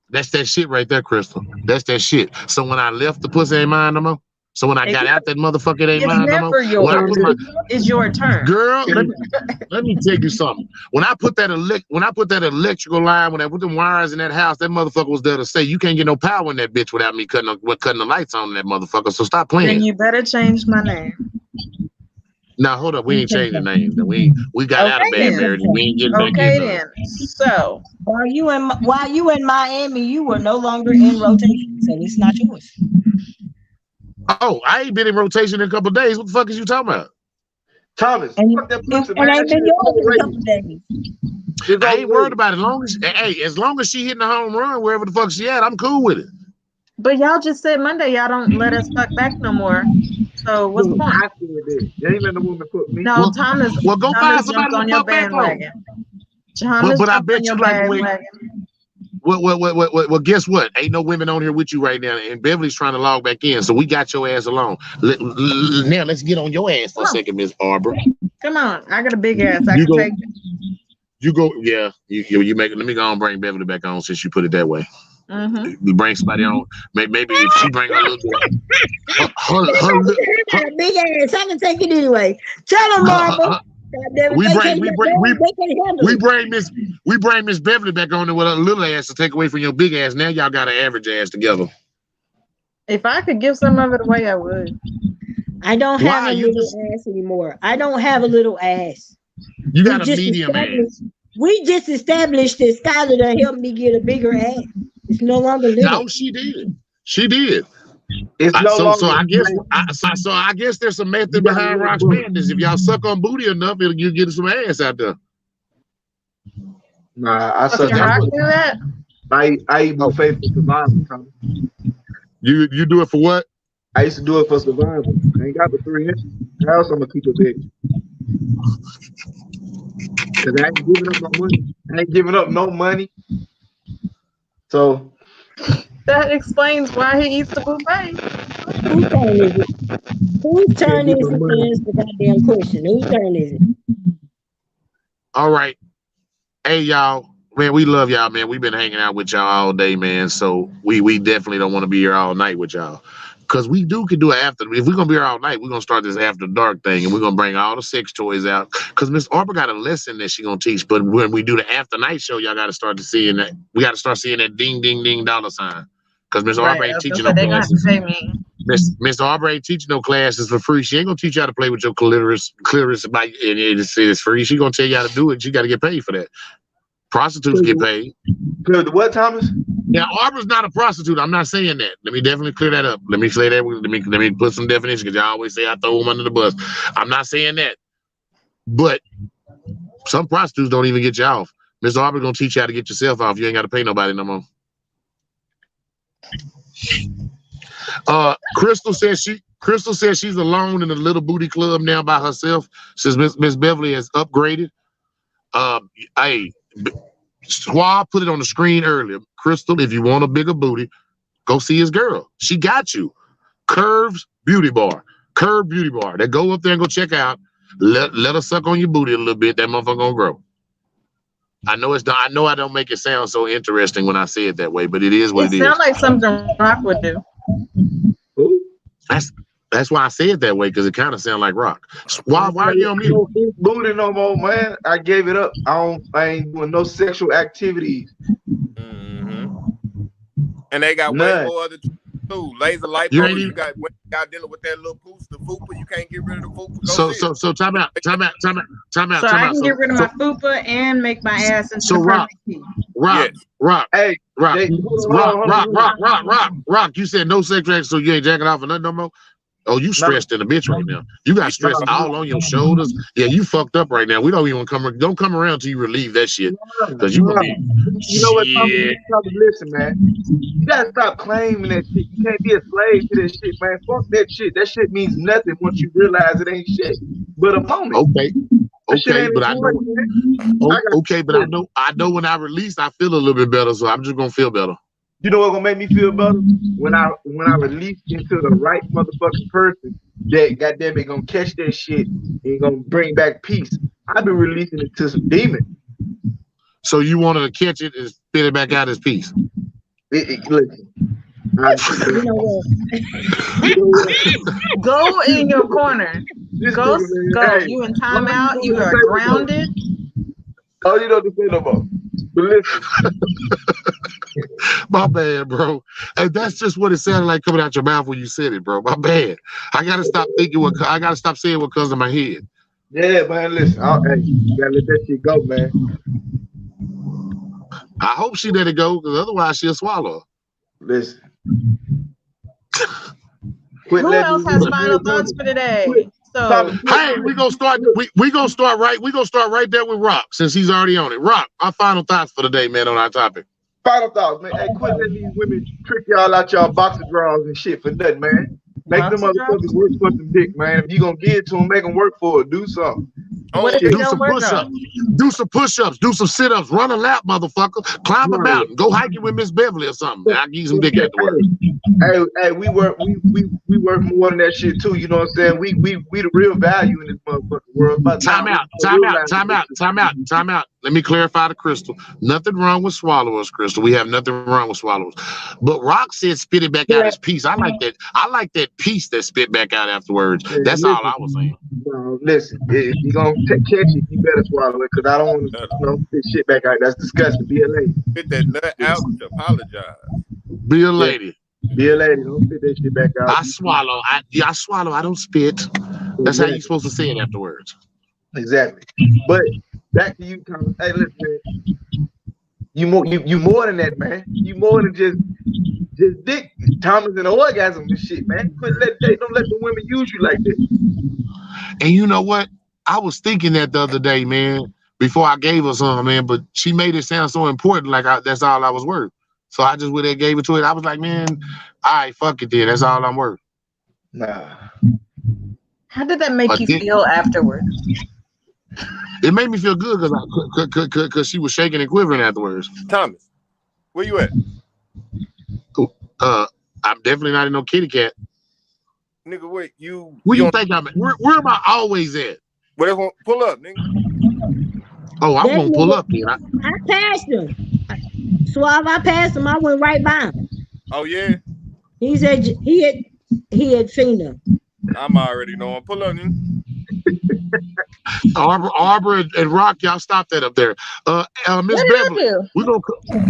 That's that shit right there, Crystal. That's that shit. So when I left, the pussy ain't mine no more. So when I got out, that motherfucker it ain't mine no more. It's your turn, girl. Let me tell you something. When I put that electrical line, when I put them wires in that house, that motherfucker was there to say you can't get no power in that bitch without me cutting the lights on that motherfucker. So stop playing. Then you better change my name. Now hold up, we ain't changing names. We got out of bad marriage. We ain't getting back in. Then. So while you in Miami, you were no longer in rotation, so it's not yours. Oh, I ain't been in rotation in a couple of days. What the fuck is you talking about? Thomas, and I ain't been yours in a couple of days. I ain't worried about it. As long as she hitting the home run wherever the fuck she at, I'm cool with it. But y'all just said Monday y'all don't let us fuck back no more. So what's the point? I said that. They ain't letting the woman put me. No, Thomas. Well, go find somebody on your bandwagon. But I bet you like the way. Well, guess what? Ain't no women on here with you right now, and Beverly's trying to log back in, so we got your ass alone. Now let's get on your ass for a second, Miss Barbara. Come on, I got a big ass. I can take it. You go, yeah. You make it. Let me go and bring Beverly back on since you put it that way. Mm-hmm. Bring somebody on. Maybe if she bring her little big ass, I can take it anyway. Tell them, Barbara. We bring Miss Beverly back on there with a little ass to take away from your big ass. Now y'all got an average ass together. If I could give some of it away, I would. I don't have a little ass anymore. I don't have a little ass. You got a medium ass. We just established that Skylar done helped me get a bigger ass. It's no longer little. No, she did. She did. It's no longer. So I guess there's some method behind Rock's madness. If y'all suck on booty enough, you get some ass out there. Nah, I suck. Rock do that? I eat buffet for survival. You do it for what? I used to do it for survival. I ain't got the 3 inches. How else I'm gonna keep it big? Cause I ain't giving up no money. I ain't giving up no money. So that explains why he eats the buffet. Whose turn is it? Whose turn is it to answer the goddamn question? Whose turn is it? All right. Hey, y'all. man, we love y'all, man. We've been hanging out with y'all all day, man. So we definitely don't want to be here all night with y'all. Cause we could do it after. If we're gonna be here all night, we're gonna start this after dark thing, and we're gonna bring all the sex toys out. Cause Miss Arbor got a lesson that she gonna teach. But when we do the after night show, y'all got to start to seeing that. We got to start seeing that ding ding ding dollar sign. Cause Miss Arbor ain't teaching no they're gonna have to classes. pay me. Miss Arbor ain't teaching no classes for free. She ain't gonna teach you how to play with your clitoris by and it's free. She gonna tell you how to do it. You got to get paid for that. Prostitutes get paid. What, Thomas? Now, Arbor's not a prostitute. I'm not saying that. Let me definitely clear that up. Let me say that. Let me put some definition because y'all always say I throw them under the bus. I'm not saying that. But some prostitutes don't even get you off. Miss Arbor gonna teach you how to get yourself off. You ain't got to pay nobody no more. Crystal says she's alone in a little booty club now by herself. Says Miss Beverly has upgraded. Hey. Swab put it on the screen earlier. Crystal, if you want a bigger booty, go see his girl. She got you. Curves Beauty Bar. Curve Beauty Bar. They go up there and go check out. Let her suck on your booty a little bit. That motherfucker gonna grow. I know it's not. I know I don't make it sound so interesting when I say it that way, but it is what it is. It sounds like something Rock would do. That's why I say it that way, because it kind of sounds like Rock. Why are you on mute? No booty no more, man. I gave it up. I ain't doing no sexual activities. Mm-hmm. And they got way more other too. Laser light bulbs. You got dealing with that little poops, the fupa. You can't get rid of the fupa. So time out. So I can get rid of my fupa and make my ass into Rock. Hey, Rock. You said no sex act, so you ain't jacking off or nothing no more. Oh, you stressed in a bitch right now. You got stress all on your shoulders. Yeah, you fucked up right now. We don't even come around till you relieve that shit. Because you know what, Thomas, listen, man. You gotta stop claiming that shit. You can't be a slave to that shit, man. Fuck that shit. That shit means nothing once you realize it ain't shit. But a moment. Okay, but I know. I know when I release, I feel a little bit better. So I'm just gonna feel better. You know what's gonna make me feel better? When I release into the right motherfucking person that goddamn it gonna catch that shit and gonna bring back peace. I've been releasing it to some demons. So you wanted to catch it and spit it back out as peace. Listen. Go in your corner. Go. Hey, you in timeout. You are grounded. Oh, you don't say no more. But listen. My bad, bro. And that's just what it sounded like coming out your mouth when you said it, bro. My bad. I gotta stop thinking I gotta stop saying what comes to my head. Yeah, man. Listen, hey, you gotta let that shit go, man. I hope she let it go, because otherwise she'll swallow. Listen. Who else has final thoughts for today? So hey, we gonna start right there with Rock, since he's already on it. Rock, our final thoughts for the day, man, on our topic. Final thoughts, man. Hey, quit letting these women trick y'all out y'all boxer drawers and shit for nothing, man. Make them motherfuckers work for some dick, man. If you gonna give it to them, make them work for it. Do something. Do some push-ups. Do some push-ups. Do some sit-ups. Run a lap, motherfucker. Climb a mountain. Go hiking with Miss Beverly or something. I'll give you some dick afterwards. Hey, we work more than that shit too. You know what I'm saying? We the real value in this motherfucking world. Time out. Let me clarify to Crystal. Nothing wrong with swallowers, Crystal. We have nothing wrong with swallowers. But Rock said spit it back out as peace. I like that. I like that peace that spit back out afterwards. That's all I was saying. No, listen, if you're gonna catch it, you better swallow it, because I don't want to spit shit back out. That's disgusting. Be a lady. Spit that nut out to apologize. Be a lady. Be a lady. Don't spit that shit back out. I swallow. I swallow. I don't spit. That's how you're supposed to say it afterwards. Exactly. But back to you, Thomas. Hey, listen, man. You more than that, man. You more than just dick, Thomas, and orgasm and shit, man. Don't let the women use you like this. And you know what? I was thinking that the other day, man, before I gave her some, man, but she made it sound so important, like that's all I was worth. So I just went and gave it to it. I was like, man, all right, fuck it then. That's all I'm worth. Nah. How did that make you feel afterwards? It made me feel good because she was shaking and quivering afterwards. Thomas, where you at? I'm definitely not in no kitty cat. Nigga, wait, where you think I'm at? Where am I always at? Well, pull up, nigga. Oh, I'm That gonna pull nigga, up then. I passed him. Suave, I passed him. I went right by him. Oh yeah, He said he had seen him. I'm already knowing. Pull up, then. Arbor and Rock, y'all stop that up there. Miss What did I Beverly, do?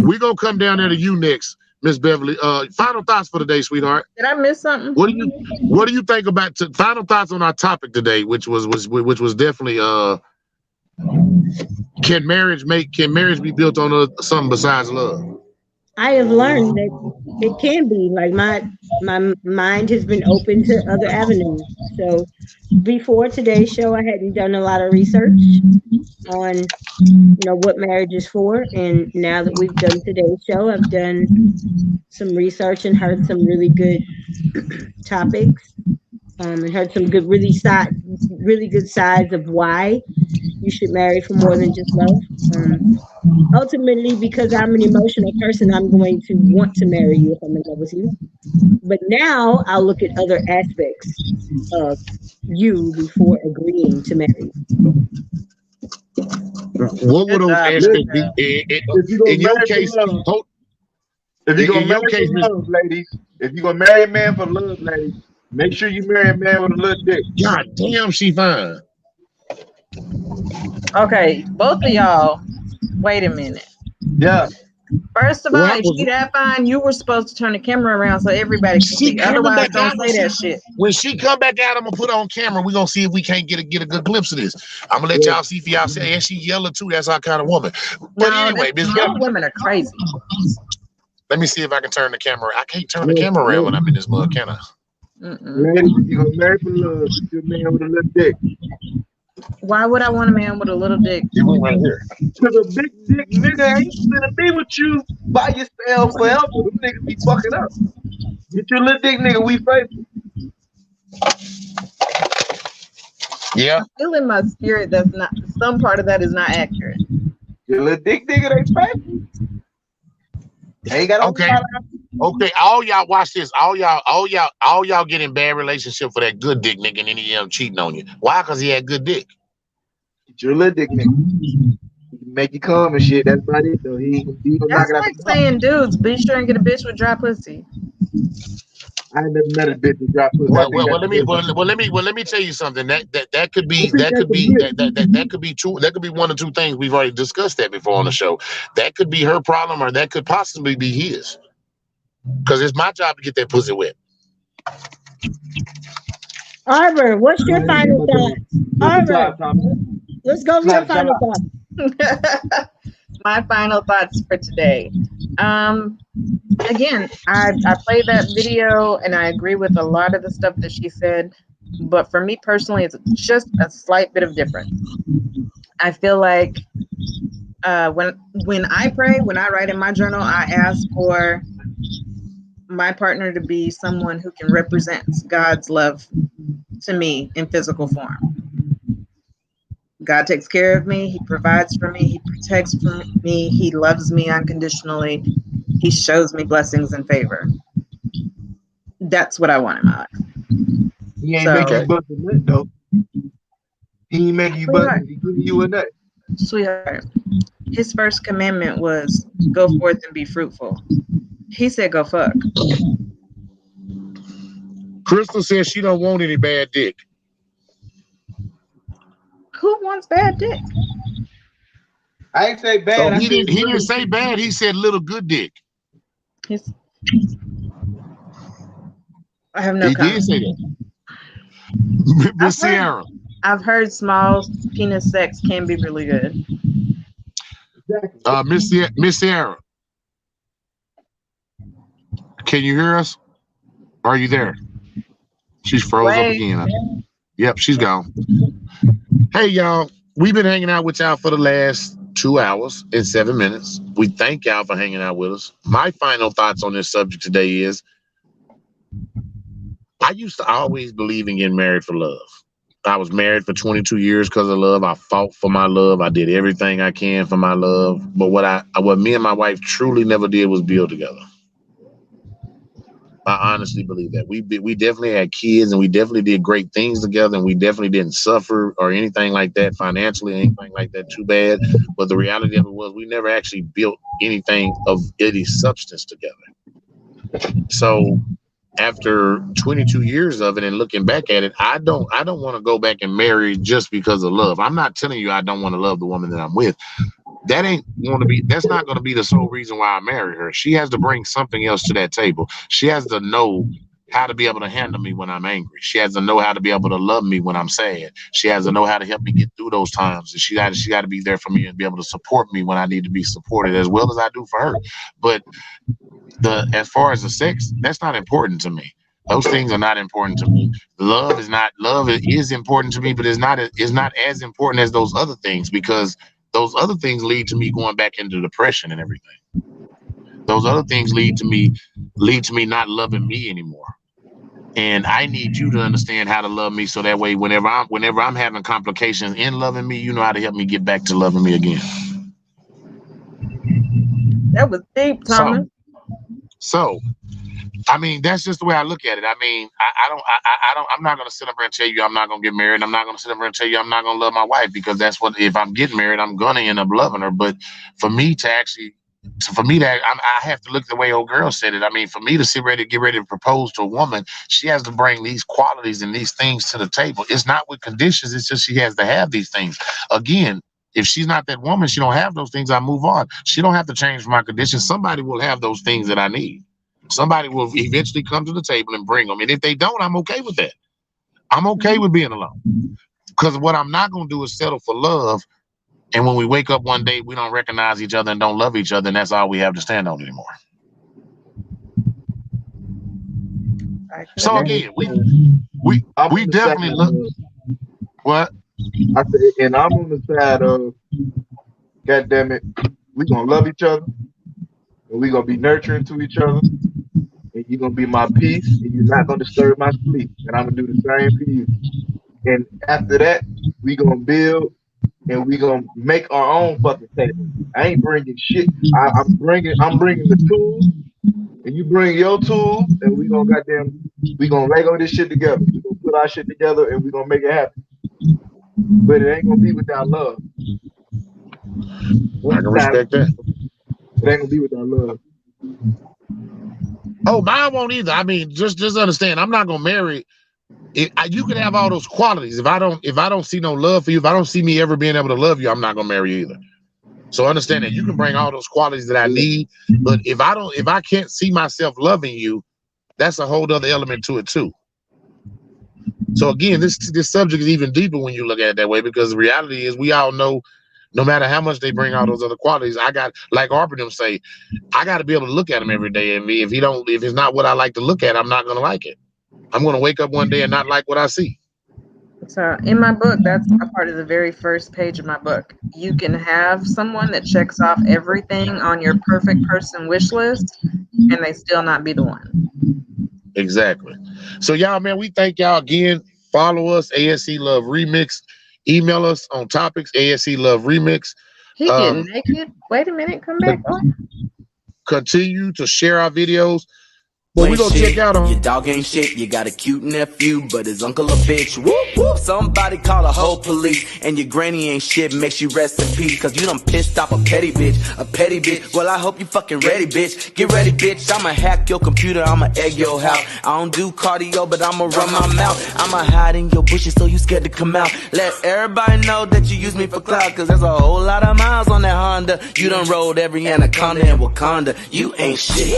we gonna come down there to you next, Miss Beverly. Final thoughts for the day, sweetheart. Did I miss something? What do you think about final thoughts on our topic today, which was definitely can marriage be built on something besides love? I have learned that it can be like my mind has been open to other avenues. So before today's show, I hadn't done a lot of research on what marriage is for, and now that we've done today's show, I've done some research and heard some really good topics, and heard some really good sides of why you should marry for more than just love. Ultimately, because I'm an emotional person, I'm going to want to marry you if I'm in love with you. But now I'll look at other aspects of you before agreeing to marry. What would those aspects be? If you're In gonna your marry case, for love, if you're in gonna your marry case, for love, ladies, if you're gonna marry a man for love, ladies, make sure you marry a man with a little dick. God damn, she fine. Okay, both of y'all. Wait a minute. Yeah. First of all, if she that fine, you were supposed to turn the camera around so everybody can see. Otherwise, don't say that shit. When she come back out, I'm gonna put her on camera. We're gonna see if we can't get a good glimpse of this. I'm gonna let y'all see if y'all say, and she yellow too. That's our kind of woman. But anyway, y'all women are crazy. Let me see if I can turn the camera. I can't turn the camera around when I'm in this mug, can I? Ladies, if you're gonna marry for love, get a man with a little dick. Why would I want a man with a little dick? Right here. Because a big dick nigga ain't gonna be with you by yourself forever. Them niggas be fucking up. Get your little dick nigga, we faithful. Yeah. I feel in my spirit that's not, some part of that is not accurate. Your little dick nigga, they faithful. Ain't got Okay, all y'all watch this. All y'all get in bad relationship for that good dick nigga and then he cheating on you. Why? Because he had good dick. Get your little dick nigga. He can make you come and shit. That's about it though. He don't knock That's it out. like saying, dudes, be sure and get a bitch with dry pussy. I ain't never met a bitch with dry pussy. Let me tell you something. That could be two. That could be one or two things. We've already discussed that before on the show. That could be her problem, or that could possibly be his. Because it's my job to get that pussy wet. Arbor, what's your final thoughts? Arbor, let's go to your final thoughts. My final thoughts for today. Again, I played that video and I agree with a lot of the stuff that she said, but for me personally, it's just a slight bit of difference. I feel like when I pray, when I write in my journal, I ask for my partner to be someone who can represent God's love to me in physical form. God takes care of me. He provides for me. He protects for me. He loves me unconditionally. He shows me blessings and favor. That's what I want in my life. He ain't making you bust a nut though. He ain't making you bust. He giving you a nut. Sweetheart, his first commandment was go forth and be fruitful. He said go fuck. Crystal says she don't want any bad dick. Who wants bad dick? I ain't say bad. Oh, he didn't say bad. He said little good dick. I have no He comment. did say that. Miss Sierra. I've heard small penis sex can be really good. Miss Sierra. Can you hear us? Are you there? She's froze up again. Yep, she's gone. Hey, y'all. We've been hanging out with y'all for the last 2 hours and 7 minutes. We thank y'all for hanging out with us. My final thoughts on this subject today is I used to always believe in getting married for love. I was married for 22 years because of love. I fought for my love. I did everything I can for my love. But what me and my wife truly never did was build together. I honestly believe that we definitely had kids, and we definitely did great things together, and we definitely didn't suffer or anything like that financially, anything like that too bad. But the reality of it was we never actually built anything of any substance together. So after 22 years of it and looking back at it, I don't want to go back and marry just because of love. I'm not telling you I don't want to love the woman that I'm with. That's not going to be the sole reason why I marry her. She has to bring something else to that table. She has to know how to be able to handle me when I'm angry. She has to know how to be able to love me when I'm sad. She has to know how to help me get through those times. And she got to be there for me and be able to support me when I need to be supported as well as I do for her. But as far as the sex, that's not important to me. Those things are not important to me. Love is important to me, but it's not as important as those other things, because those other things lead to me going back into depression and everything. Those other things lead to me not loving me anymore. And I need you to understand how to love me, so that way whenever I'm having complications in loving me, you know how to help me get back to loving me again. That was deep, Thomas. So I mean, that's just the way I look at it. I mean, I'm not going to sit up here and tell you I'm not going to get married. I'm not going to sit up here and tell you I'm not going to love my wife, because that's what, if I'm getting married, I'm going to end up loving her. But for me to I have to look the way old girl said it. I mean, for me to get ready to propose to a woman, she has to bring these qualities and these things to the table. It's not with conditions. It's just she has to have these things. Again, if she's not that woman, she don't have those things, I move on. She don't have to change my conditions. Somebody will have those things that I need. Somebody will eventually come to the table and bring them. And if they don't, I'm okay with that. I'm okay with being alone. Because what I'm not going to do is settle for love. And when we wake up one day, we don't recognize each other and don't love each other. And that's all we have to stand on anymore. So again, we definitely look. What? I said, and I'm on the side of, God damn it, we gonna love each other, and we gonna be nurturing to each other, and you're gonna be my peace, and you're not gonna disturb my sleep, and I'm gonna do the same for you. And after that, we gonna build, and we gonna make our own fucking table. I ain't bringing shit. I'm bringing the tools, and you bring your tools, and we gonna Lego this shit together. We gonna put our shit together, and we gonna make it happen. But it ain't gonna be without love. I can respect that. It ain't gonna be without love. Oh, mine won't either. I mean, just understand, I'm not gonna marry. You can have all those qualities. If I don't see no love for you, if I don't see me ever being able to love you, I'm not gonna marry you either. So understand that you can bring all those qualities that I need, but if I can't see myself loving you, that's a whole other element to it too. So again, this subject is even deeper when you look at it that way, because the reality is we all know, no matter how much they bring all those other qualities, I got, like Harper them say, I got to be able to look at him every day. And if it's not what I like to look at, I'm not going to like it. I'm going to wake up one day and not like what I see. So in my book, that's a part of the very first page of my book. You can have someone that checks off everything on your perfect person wish list, and they still not be the one. Exactly. So y'all, man, we thank y'all again. Follow us, A.S.C Love Remix. Email us on topics, A.S.C Love Remix. He getting naked. Wait a minute, come back on. Continue to share our videos. But we gonna check out on your dog ain't shit. You got a cute nephew, but his uncle a bitch. Whoop whoop. Somebody call a whole police. And your granny ain't shit. Makes you rest in peace. Cause you done pissed off a petty bitch. A petty bitch. Well, I hope you fucking ready, bitch. Get ready, bitch. I'ma hack your computer. I'ma egg your house. I don't do cardio, but I'ma run my mouth. I'ma hide in your bushes so you scared to come out. Let everybody know that you use me for clout. Cause there's a whole lot of miles on that Honda. You done rolled every anaconda in Wakanda. You ain't shit.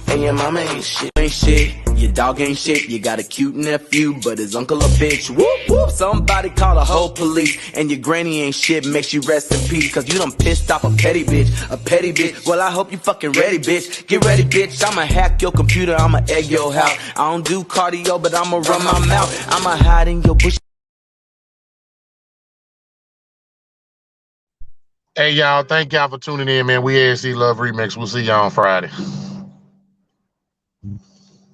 And your mama ain't shit. Ain't shit. Your dog ain't shit. You got a cute nephew, but his uncle a bitch. Whoop whoop. Somebody call a whole police. And your granny ain't shit. Makes you rest in peace. Cause you done pissed off a petty bitch. A petty bitch. Well, I hope you fucking ready, bitch. Get ready, bitch. I'ma hack your computer. I'ma egg your house. I don't do cardio, but I'ma run my mouth. I'ma hide in your bush. Hey, y'all. Thank y'all for tuning in, man. We A.S.C Love Remix. We'll see y'all on Friday.